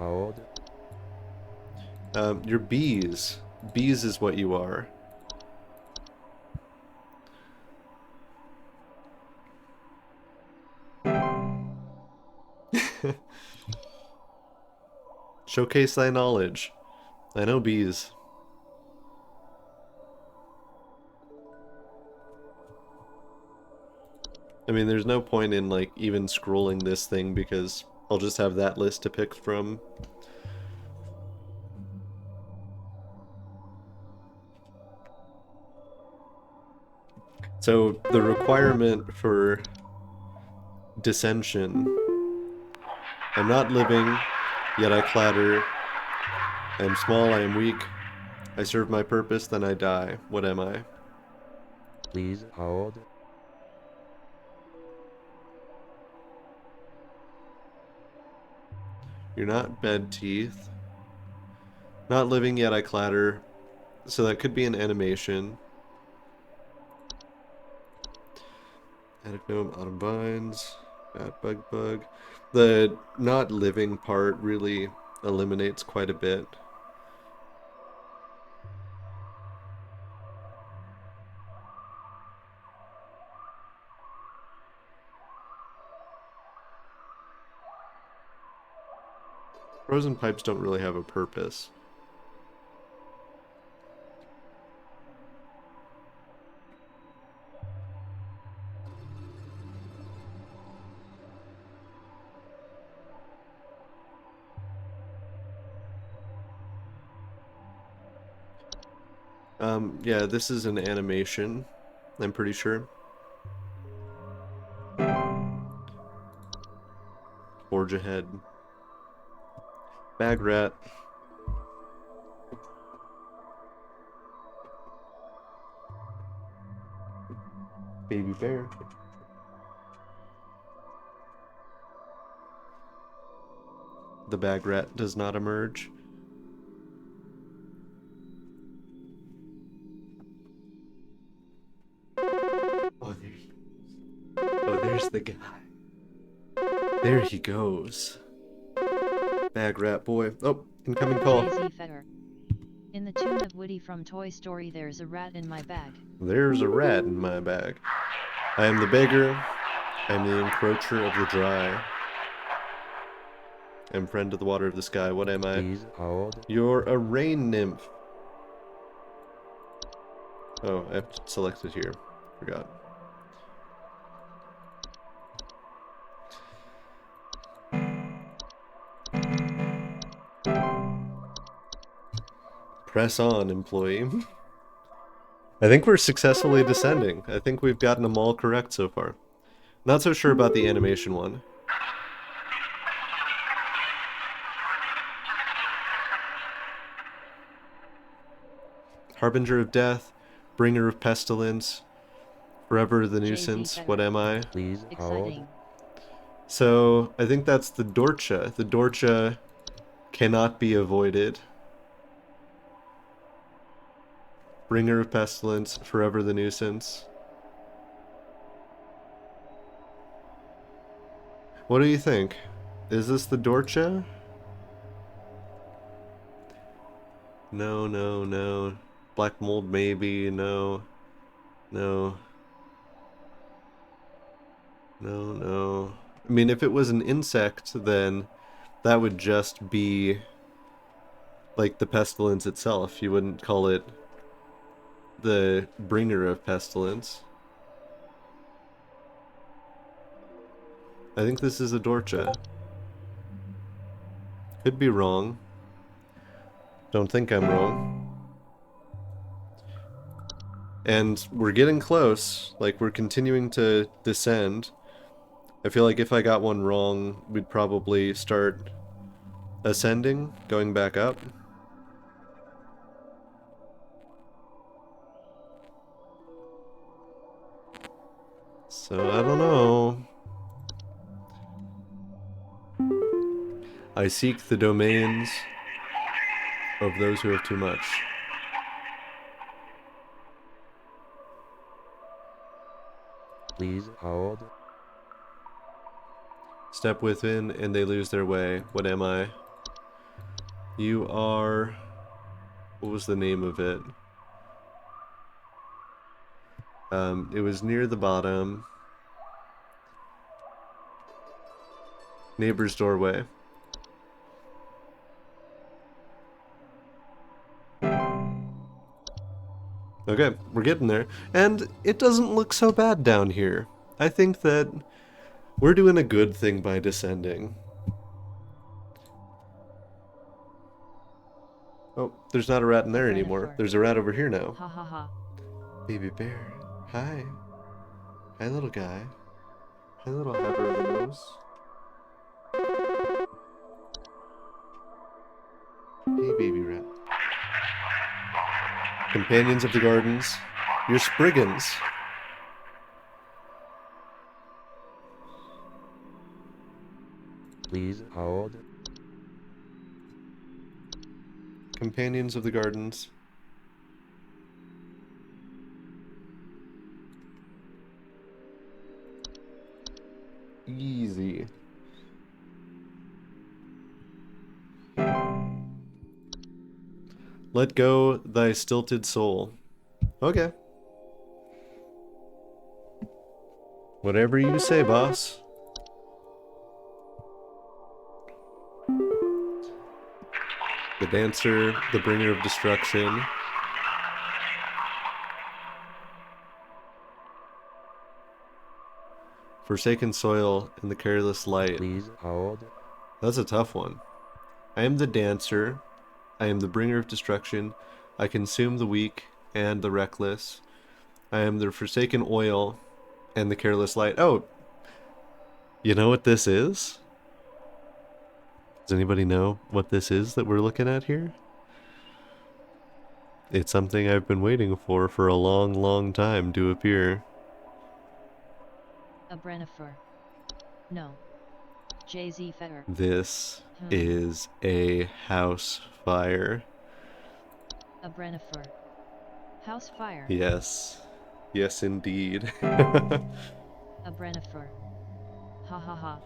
You're bees. Bees is what you are. Showcase thy knowledge. I know bees. I mean, there's no point in, like, even scrolling this thing because I'll just have that list to pick from. So, the requirement for dissension. I'm not living, yet I clatter. I am small, I am weak. I serve my purpose, then I die. What am I?
Please hold.
You're not bed teeth. Not living, yet I clatter. So that could be an animation. Attic gnome, autumn vines, bat bug. The not living part really eliminates quite a bit. Frozen pipes don't really have a purpose. Yeah, this is an animation, I'm pretty sure. Forge ahead. Bagrat. Baby bear. The bag rat does not emerge. Oh, there he goes. Oh, there's the guy. There he goes. Bag rat boy. Oh, incoming call.
Jay-Z Fetter. In the tune of Woody from Toy Story, there's a rat in my bag.
There's a rat in my bag. I am the beggar. I am the encroacher of the dry. I am friend of the water of the sky. What am I?
Please hold.
You're a rain nymph. Oh, I have to select it here. Forgot. Press on, employee. I think we're successfully descending. I think we've gotten them all correct so far. Not so sure about the animation one. Harbinger of death, bringer of pestilence, forever the nuisance. What am I?
Please hold.
So I think that's the Dorcha. The Dorcha cannot be avoided. Bringer of pestilence, forever the nuisance. What do you think? Is this the Dorcha? No, no, no. Black mold maybe, no. No. No, no. I mean, if it was an insect, then that would just be like the pestilence itself. You wouldn't call it the bringer of pestilence. I think this is a Dorcha. Could be wrong. Don't think I'm wrong. And we're getting close. Like, we're continuing to descend. I feel like if I got one wrong, we'd probably start ascending, going back up. So, I don't know. I seek the domains of those who have too much.
Please hold.
Step within and they lose their way. What am I? You are... What was the name of it? It was near the bottom. Neighbor's doorway. Okay, we're getting there. And it doesn't look so bad down here. I think that we're doing a good thing by descending. Oh, there's not a rat in there anymore. There's a rat over here now.
Ha ha ha.
Baby bear. Hi. Hi, little guy. Hi, little haver of the nose. Hey, baby rat. Companions of the gardens. You're Spriggans.
Please hold.
Companions of the gardens. Easy. Let go thy stilted soul. Okay. Whatever you say, boss. The dancer, the bringer of destruction. Forsaken soil and the careless light.
Please hold.
That's a tough one. I am the dancer. I am the bringer of destruction. I consume the weak and the reckless. I am the forsaken oil and the careless light. Oh, you know what this is? Does anybody know what this is that we're looking at here? It's something I've been waiting for a long, long time to appear.
A Brennifer. No. JZ Fetter.
This is a house fire.
A Brennifer. House fire.
Yes. Yes, indeed.
A Brennifer. Ha ha ha.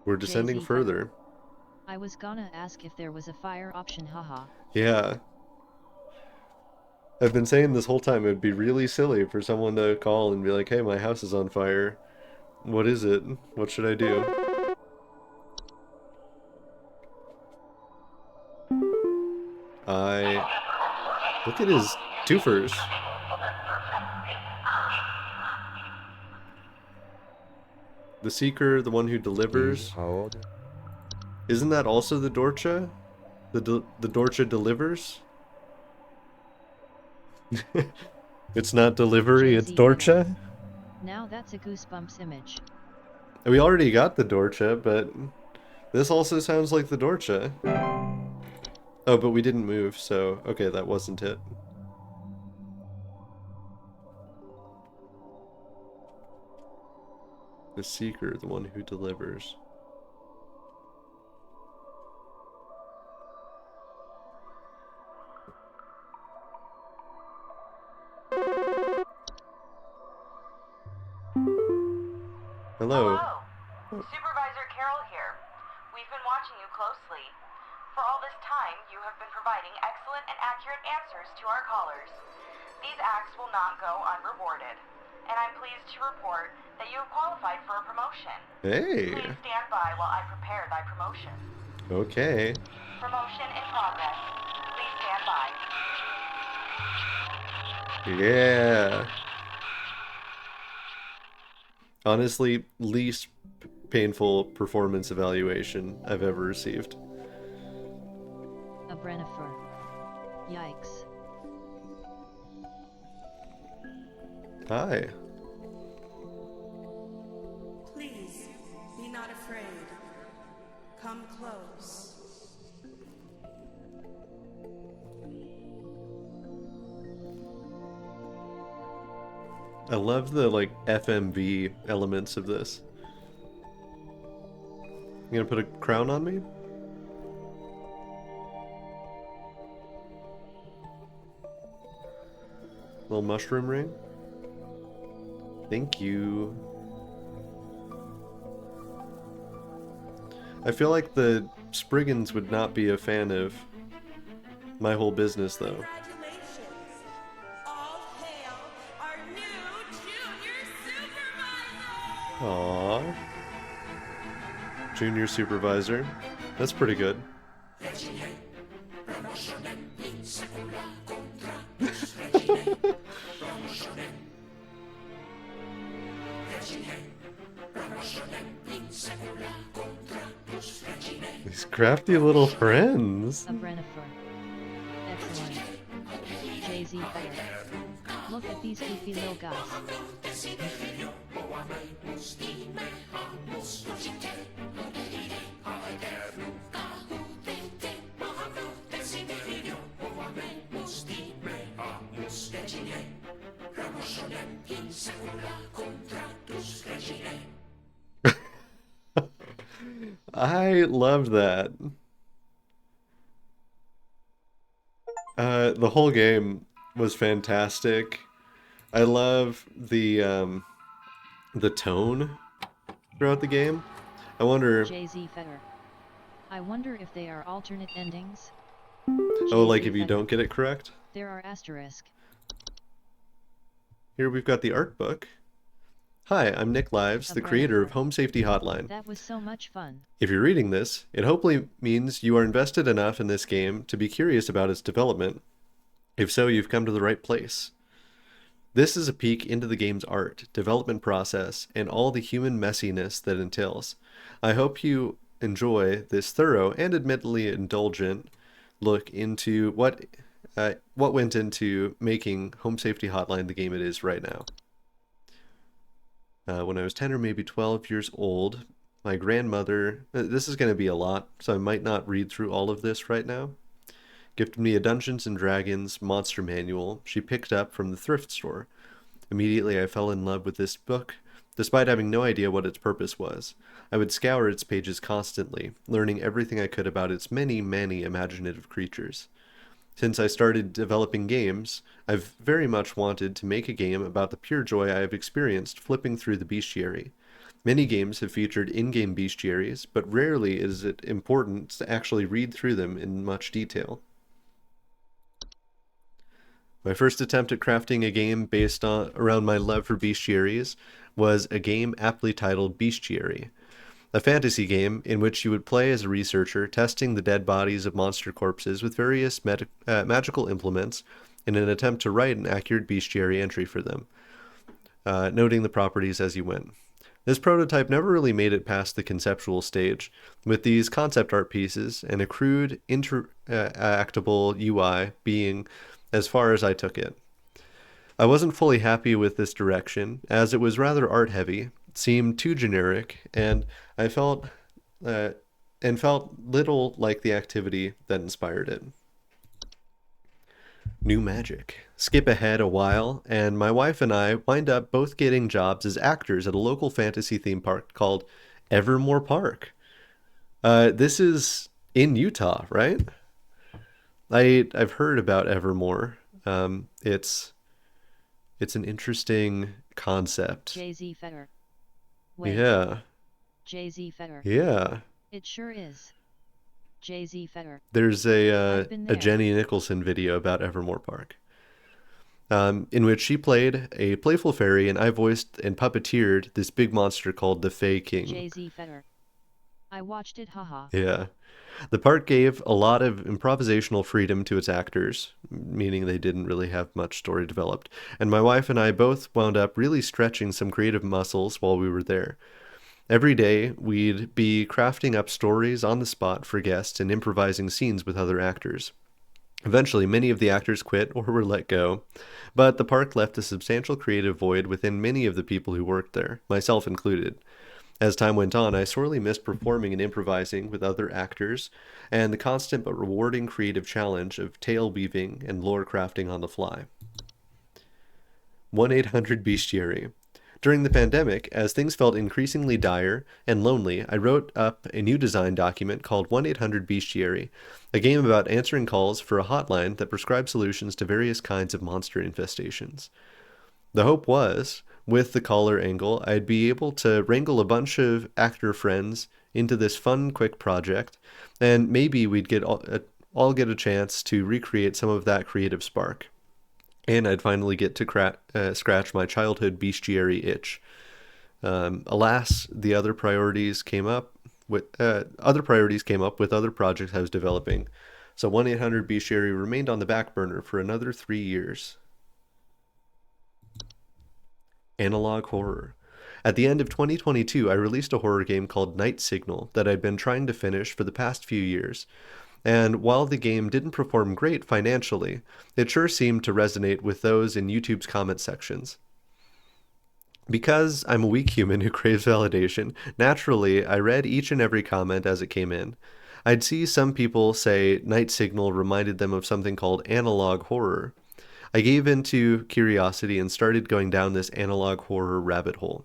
We're descending
JZ
further.
I was gonna ask if there was a fire option, haha.
Yeah. I've been saying this whole time, it'd be really silly for someone to call and be like, hey, my house is on fire. What is it? What should I do? Look at his twofers. The Seeker, the one who delivers. Isn't that also the Dorcha? The Dorcha delivers? It's not delivery, it's Dorcha?
Now that's a Goosebumps image.
We already got the Dorcha, but this also sounds like the Dorcha. Oh, but we didn't move, so okay, that wasn't it. The Seeker, the one who delivers. Hello.
Supervisor Carroll here. We've been watching you closely. For all this time, you have been providing excellent and accurate answers to our callers. These acts will not go unrewarded, and I'm pleased to report that you have qualified for a promotion.
Hey.
Please stand by while I prepare thy promotion.
Okay.
Promotion in progress. Please stand by.
Yeah. Honestly, least painful performance evaluation I've ever received.
A Brennifer. Yikes.
Hi.
Please, be not afraid. Come close.
I love the, like, FMV elements of this. You gonna put a crown on me? Little mushroom ring? Thank you. I feel like the Spriggans would not be a fan of my whole business, though. Aww. Junior supervisor. That's pretty good. These crafty little friends.
A Brennifer. Excellent. JZ Fetter. Look at these goofy little guys.
I love that. The whole game was fantastic. I love the tone throughout the game. I wonder.
JZ Fetter. I wonder if they are alternate endings.
Oh, like if you don't get it correct?
There are asterisk.
Here we've got the art book. Hi, I'm Nick Lives, the creator of Home Safety Hotline.
That was so much fun.
If you're reading this, it hopefully means you are invested enough in this game to be curious about its development. If so, you've come to the right place. This is a peek into the game's art, development process, and all the human messiness that entails. I hope you enjoy this thorough and admittedly indulgent look into what went into making Home Safety Hotline the game it is right now. When I was 10 or maybe 12 years old, my grandmother, this is going to be a lot, so I might not read through all of this right now. gifted me a Dungeons & Dragons monster manual she picked up from the thrift store. Immediately I fell in love with this book, despite having no idea what its purpose was. I would scour its pages constantly, learning everything I could about its many, many imaginative creatures. Since I started developing games, I've very much wanted to make a game about the pure joy I have experienced flipping through the bestiary. Many games have featured in-game bestiaries, but rarely is it important to actually read through them in much detail. My first attempt at crafting a game based around my love for bestiaries was a game aptly titled Bestiary, a fantasy game in which you would play as a researcher testing the dead bodies of monster corpses with various magical implements in an attempt to write an accurate bestiary entry for them, noting the properties as you went. This prototype never really made it past the conceptual stage, with these concept art pieces and a crude interactable UI being as far as I took it. I wasn't fully happy with this direction, as it was rather art-heavy, seemed too generic, and I felt little like the activity that inspired it. New magic. Skip ahead a while, and my wife and I wind up both getting jobs as actors at a local fantasy theme park called Evermore Park. This is in Utah, right? I've heard about Evermore. It's an interesting concept.
Jay-Z Fetter. Wait.
Yeah.
Jay-Z Fetter.
Yeah.
It sure is. Jay-Z Fetter.
There's a Jenny Nicholson video about Evermore Park, in which she played a playful fairy and I voiced and puppeteered this big monster called the Fey King.
Jay-Z Fetter. I watched it, haha.
Yeah. The park gave a lot of improvisational freedom to its actors, meaning they didn't really have much story developed, and my wife and I both wound up really stretching some creative muscles while we were there. Every day, we'd be crafting up stories on the spot for guests and improvising scenes with other actors. Eventually, many of the actors quit or were let go, but the park left a substantial creative void within many of the people who worked there, myself included. As time went on, I sorely missed performing and improvising with other actors, and the constant but rewarding creative challenge of tale weaving and lore crafting on the fly. 1-800-Bestiary. During the pandemic, as things felt increasingly dire and lonely, I wrote up a new design document called 1-800-Bestiary, a game about answering calls for a hotline that prescribes solutions to various kinds of monster infestations. The hope was, with the caller angle, I'd be able to wrangle a bunch of actor friends into this fun, quick project, and maybe we'd all get a chance to recreate some of that creative spark. And I'd finally get to scratch my childhood bestiary itch. Alas, the other priorities came up with other projects I was developing, so 1-800-Bestiary remained on the back burner for another 3 years. Analog horror. At the end of 2022, I released a horror game called Night Signal that I'd been trying to finish for the past few years. And while the game didn't perform great financially, it sure seemed to resonate with those in YouTube's comment sections. Because I'm a weak human who craves validation, naturally, I read each and every comment as it came in. I'd see some people say Night Signal reminded them of something called analog horror. I gave into curiosity and started going down this analog horror rabbit hole.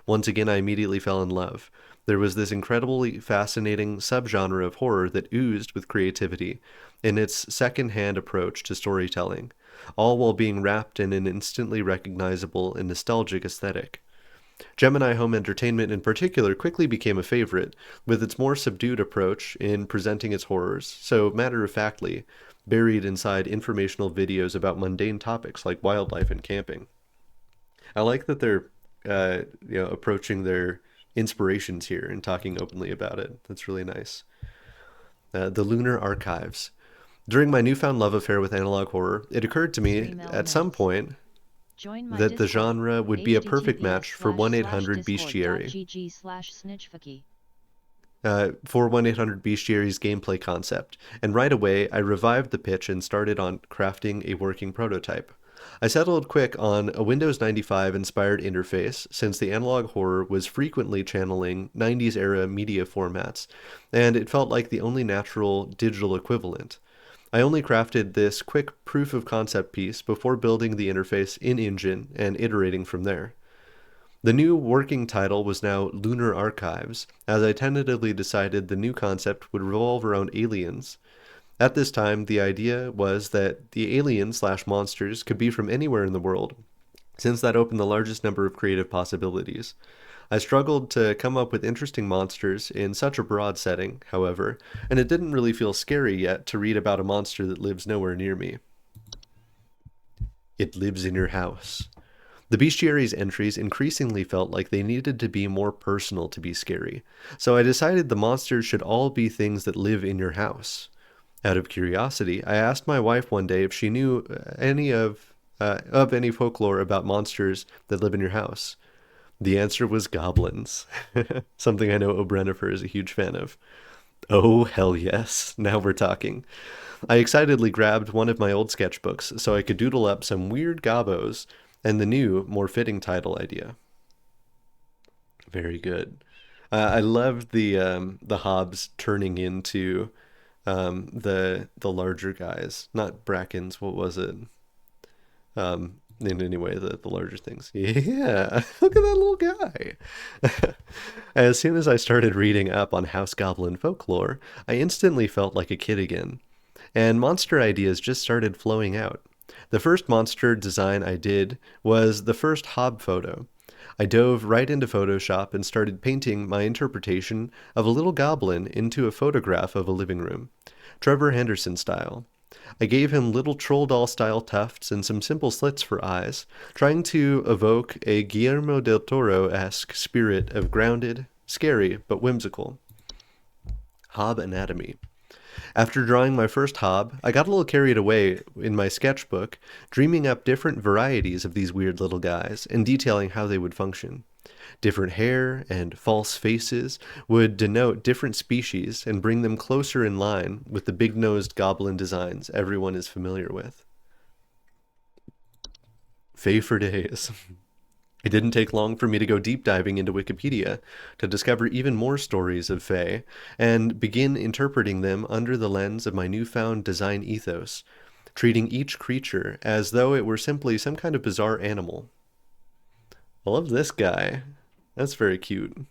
Once again, I immediately fell in love. There was this incredibly fascinating subgenre of horror that oozed with creativity in its second-hand approach to storytelling, all while being wrapped in an instantly recognizable and nostalgic aesthetic. Gemini Home Entertainment in particular quickly became a favorite, with its more subdued approach in presenting its horrors, so matter-of-factly, buried inside informational videos about mundane topics like wildlife and camping. I like that they're approaching their inspirations here and talking openly about it. That's really nice. The Lunar Archives. During my newfound love affair with analog horror, it occurred to me at some point that the genre would be a perfect match for 1-800-Bestiary. For 1-800-Bestiary's gameplay concept, and right away I revived the pitch and started on crafting a working prototype. I settled quick on a Windows 95 inspired interface, since the analog horror was frequently channeling 90s era media formats, and it felt like the only natural digital equivalent. I only crafted this quick proof of concept piece before building the interface in Engine and iterating from there. The new working title was now Lunar Archives, as I tentatively decided the new concept would revolve around aliens. At this time, the idea was that the aliens/monsters could be from anywhere in the world, since that opened the largest number of creative possibilities. I struggled to come up with interesting monsters in such a broad setting, however, and it didn't really feel scary yet to read about a monster that lives nowhere near me. It lives in your house. The bestiary's entries increasingly felt like they needed to be more personal to be scary, so I decided the monsters should all be things that live in your house. Out of curiosity, I asked my wife one day if she knew any folklore about monsters that live in your house. The answer was goblins, something I know Obrennifer is a huge fan of. Oh, hell yes, now we're talking. I excitedly grabbed one of my old sketchbooks so I could doodle up some weird gobos and the new, more fitting title idea. Very good. I loved the Hobbs turning into the larger guys, not Brackens. What was it? In any way, the larger things. Yeah, look at that little guy. As soon as I started reading up on House Goblin folklore, I instantly felt like a kid again. And monster ideas just started flowing out. The first monster design I did was the first Hob photo. I dove right into Photoshop and started painting my interpretation of a little goblin into a photograph of a living room, Trevor Henderson style. I gave him little troll doll style tufts and some simple slits for eyes, trying to evoke a Guillermo del Toro-esque spirit of grounded, scary, but whimsical. Hob anatomy. After drawing my first Hob, I got a little carried away in my sketchbook, dreaming up different varieties of these weird little guys and detailing how they would function. Different hair and false faces would denote different species and bring them closer in line with the big-nosed goblin designs everyone is familiar with. Fae for days. It didn't take long for me to go deep diving into Wikipedia to discover even more stories of Fae and begin interpreting them under the lens of my newfound design ethos, treating each creature as though it were simply some kind of bizarre animal. I love this guy. That's very cute.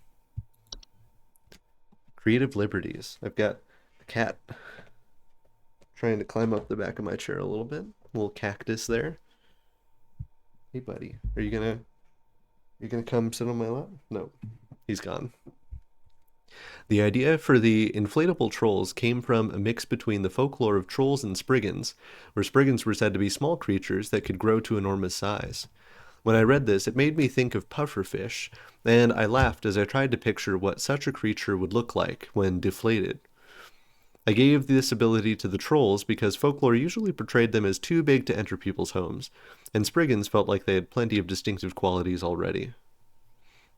Creative liberties. I've got a cat trying to climb up the back of my chair a little bit. A little cactus there. Hey, buddy. Are you gonna come sit on my lap? No, he's gone. The idea for the inflatable trolls came from a mix between the folklore of trolls and spriggans, where spriggans were said to be small creatures that could grow to enormous size. When I read this, it made me think of pufferfish, and I laughed as I tried to picture what such a creature would look like when deflated. I gave this ability to the trolls because folklore usually portrayed them as too big to enter people's homes, and spriggans felt like they had plenty of distinctive qualities already.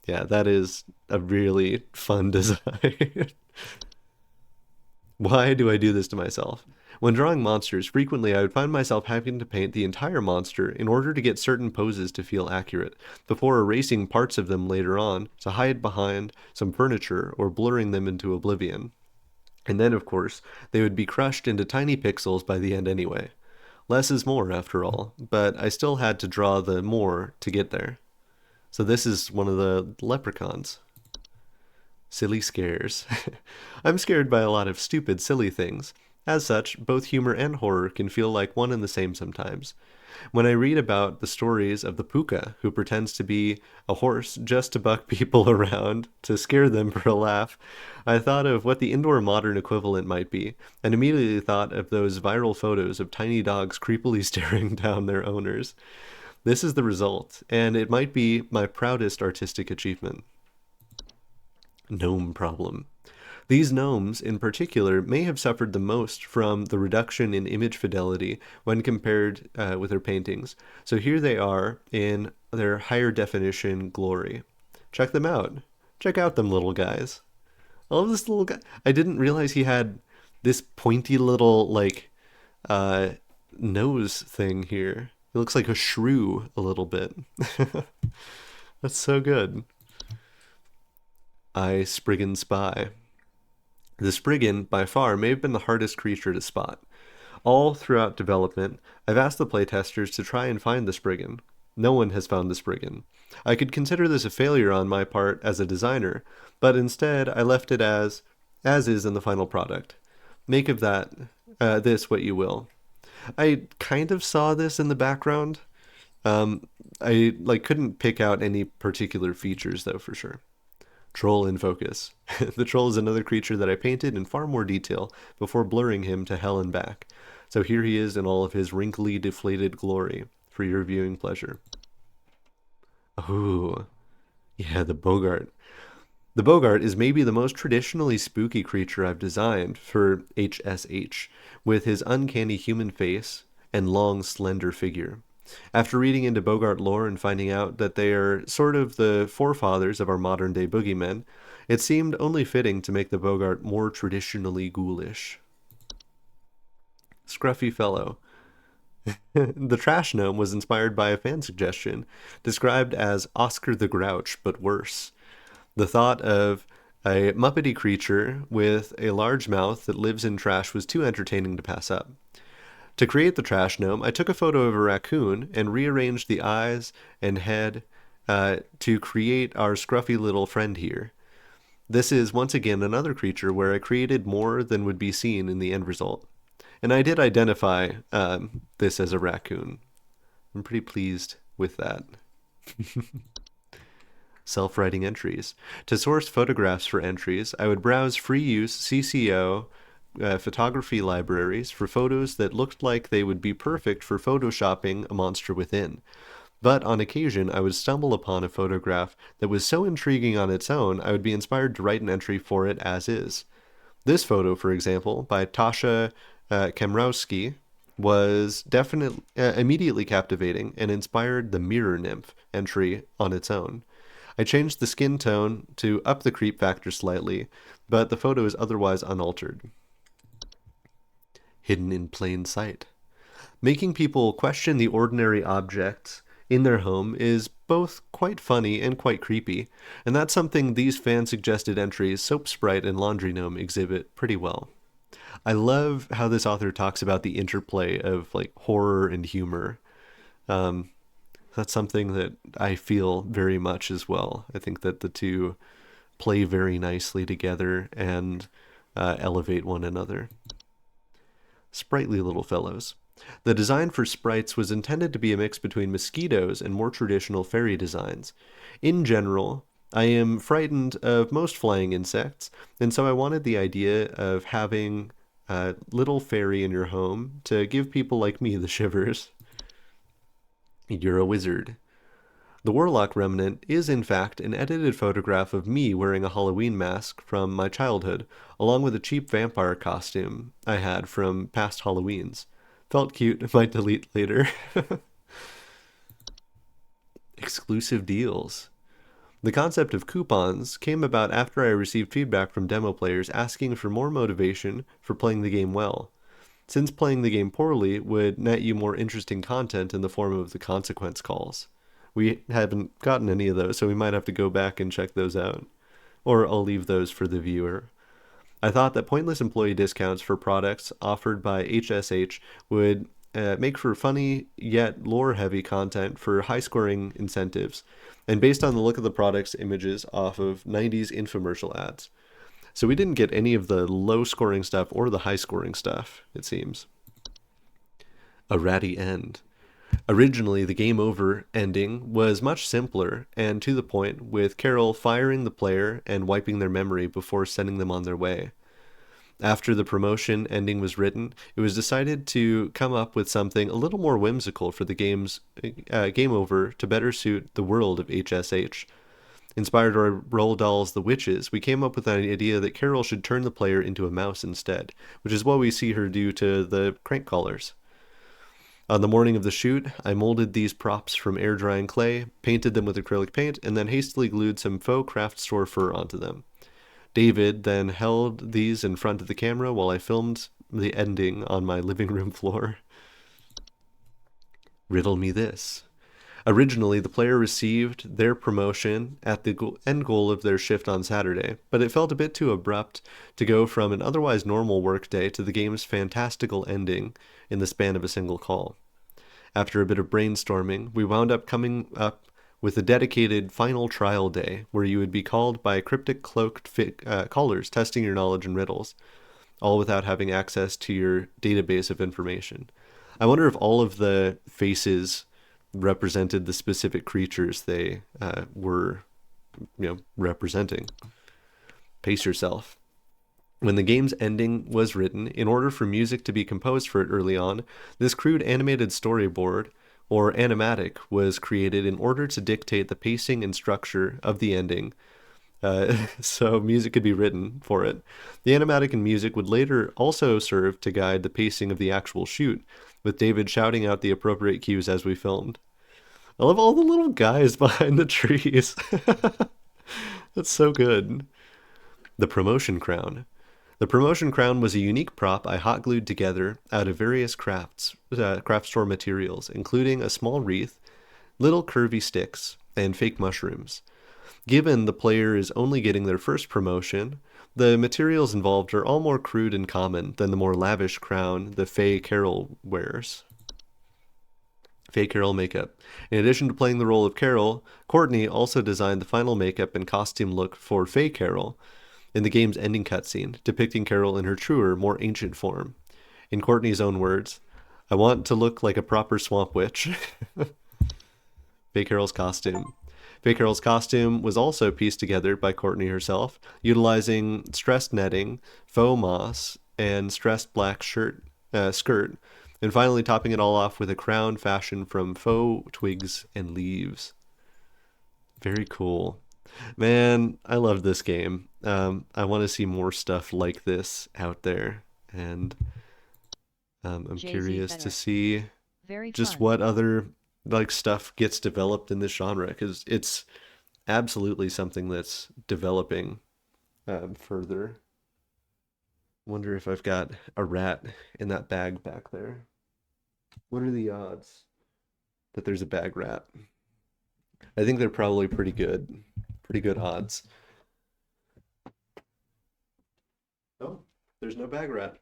Yeah, that is a really fun design. Why do I do this to myself? When drawing monsters, frequently I would find myself having to paint the entire monster in order to get certain poses to feel accurate, before erasing parts of them later on to hide behind some furniture or blurring them into oblivion. And then, of course, they would be crushed into tiny pixels by the end anyway. Less is more, after all, but I still had to draw the more to get there. So this is one of the leprechauns. Silly scares. I'm scared by a lot of stupid, silly things. As such, both humor and horror can feel like one and the same sometimes. When I read about the stories of the puka, who pretends to be a horse just to buck people around, to scare them for a laugh, I thought of what the indoor modern equivalent might be, and immediately thought of those viral photos of tiny dogs creepily staring down their owners. This is the result, and it might be my proudest artistic achievement. Gnome problem. These gnomes, in particular, may have suffered the most from the reduction in image fidelity when compared with their paintings. So here they are in their higher definition glory. Check them out. Check out them little guys. I love this little guy. I didn't realize he had this pointy little, nose thing here. It looks like a shrew a little bit. That's so good. I Spriggan Spy. The Spriggan, by far, may have been the hardest creature to spot. All throughout development, I've asked the playtesters to try and find the Spriggan. No one has found the Spriggan. I could consider this a failure on my part as a designer, but instead I left it as is in the final product. Make of that, this what you will. I kind of saw this in the background. I couldn't pick out any particular features though for sure. Troll in focus. The troll is another creature that I painted in far more detail before blurring him to hell and back. So here he is in all of his wrinkly, deflated glory for your viewing pleasure. Oh, yeah, the Boggart. The Boggart is maybe the most traditionally spooky creature I've designed for HSH, with his uncanny human face and long, slender figure. After reading into Boggart lore and finding out that they are sort of the forefathers of our modern-day boogeymen, it seemed only fitting to make the Boggart more traditionally ghoulish. Scruffy fellow. The Trash Gnome was inspired by a fan suggestion, described as Oscar the Grouch, but worse. The thought of a Muppety creature with a large mouth that lives in trash was too entertaining to pass up. To create the Trash Gnome, I took a photo of a raccoon and rearranged the eyes and head to create our scruffy little friend here. This is once again another creature where I created more than would be seen in the end result. And I did identify this as a raccoon. I'm pretty pleased with that. Self-writing entries. To source photographs for entries, I would browse free-use CCO photography libraries for photos that looked like they would be perfect for photoshopping a monster within. But on occasion, I would stumble upon a photograph that was so intriguing on its own, I would be inspired to write an entry for it as is. This photo, for example, by Tasha Kamrowski, was definitely immediately captivating and inspired the Mirror Nymph entry on its own. I changed the skin tone to up the creep factor slightly, but the photo is otherwise unaltered. Hidden in plain sight. Making people question the ordinary objects in their home is both quite funny and quite creepy, and that's something these fan-suggested entries, Soap Sprite and Laundry Gnome, exhibit pretty well. I love how this author talks about the interplay of horror and humor. That's something that I feel very much as well. I think that the two play very nicely together and elevate one another. Sprightly little fellows. The design for sprites was intended to be a mix between mosquitoes and more traditional fairy designs. In general, I am frightened of most flying insects, and so I wanted the idea of having a little fairy in your home to give people like me the shivers. You're a wizard. The Warlock Remnant is in fact an edited photograph of me wearing a Halloween mask from my childhood, along with a cheap vampire costume I had from past Halloweens. Felt cute, might delete later. Exclusive deals. The concept of coupons came about after I received feedback from demo players asking for more motivation for playing the game well, since playing the game poorly would net you more interesting content in the form of the consequence calls. We haven't gotten any of those, so we might have to go back and check those out. Or I'll leave those for the viewer. I thought that pointless employee discounts for products offered by HSH would make for funny yet lore-heavy content for high-scoring incentives, and based on the look of the product's images off of 90s infomercial ads. So we didn't get any of the low-scoring stuff or the high-scoring stuff, it seems. A ratty end. Originally, the game over ending was much simpler and to the point, with Carol firing the player and wiping their memory before sending them on their way. After the promotion ending was written, it was decided to come up with something a little more whimsical for the game's game over to better suit the world of HSH. Inspired by Roald Dahl's The Witches, we came up with an idea that Carol should turn the player into a mouse instead, which is what we see her do to the crank callers. On the morning of the shoot, I molded these props from air-drying clay, painted them with acrylic paint, and then hastily glued some faux craft store fur onto them. David then held these in front of the camera while I filmed the ending on my living room floor. Riddle me this. Originally, the player received their promotion at the end goal of their shift on Saturday, but it felt a bit too abrupt to go from an otherwise normal workday to the game's fantastical ending in the span of a single call. After a bit of brainstorming, we wound up coming up with a dedicated final trial day where you would be called by cryptic cloaked callers testing your knowledge in riddles, all without having access to your database of information. I wonder if all of the faces represented the specific creatures they were, representing. Pace yourself. When the game's ending was written, in order for music to be composed for it early on, this crude animated storyboard, or animatic, was created in order to dictate the pacing and structure of the ending, so music could be written for it. The animatic and music would later also serve to guide the pacing of the actual shoot, with David shouting out the appropriate cues as we filmed. I love all the little guys behind the trees. That's so good. The Promotion Crown. The Promotion Crown was a unique prop I hot glued together out of various craft store materials, including a small wreath, little curvy sticks, and fake mushrooms. Given the player is only getting their first promotion, the materials involved are all more crude and common than the more lavish crown the Faye Carol wears. Faye Carol makeup. In addition to playing the role of Carol, Courtney also designed the final makeup and costume look for Faye Carol in the game's ending cutscene, depicting Carol in her truer, more ancient form. In Courtney's own words, "I want to look like a proper swamp witch." Faye Carol's costume. Faye Carol's costume was also pieced together by Courtney herself, utilizing stressed netting, faux moss, and stressed black skirt, and finally topping it all off with a crown fashioned from faux twigs and leaves. Very cool. Man, I love this game. I want to see more stuff like this out there, and I'm curious to see just what other stuff gets developed in this genre, because it's absolutely something that's developing further. Wonder if I've got a rat in that bag back there. What are the odds that there's a bag rat? I think they're probably pretty good odds. Oh, there's no bag rat.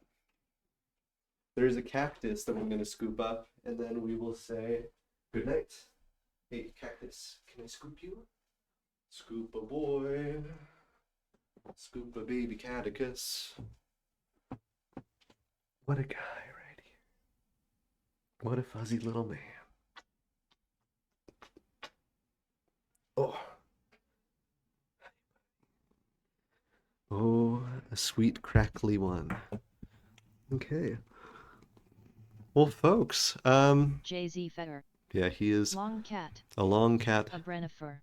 There's a cactus that I'm going to scoop up, and then we will say good night. Hey, cactus, can I scoop you? Scoop a boy. Scoop a baby catechus. What a guy right here. What a fuzzy little man. Oh. Oh, a sweet crackly one. Okay. Well, folks,
JZ Fetter.
Yeah, he is
Long cat.
A long cat.
A Brennifer.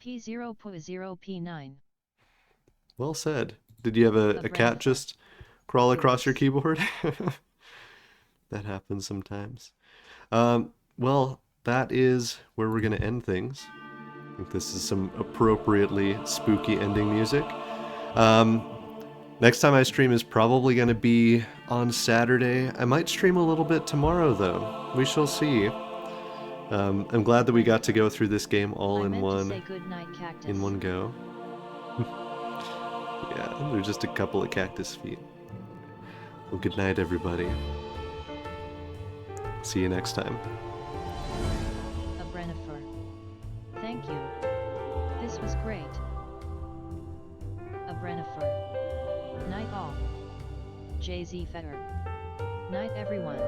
P0.0P9.
Well said. Did you have a cat just crawl across your keyboard? That happens sometimes. Well, that is where we're going to end things. I think this is some appropriately spooky ending music. Next time I stream is probably going to be on Saturday. I might stream a little bit tomorrow, though. We shall see. I'm glad that we got to go through this game all in one go. Yeah, they're just a couple of cactus feet. Well, good night, everybody. See you next time.
A Brennifer. Thank you. This was great. A Brennifer. Night all. JZ Fetter. Night everyone.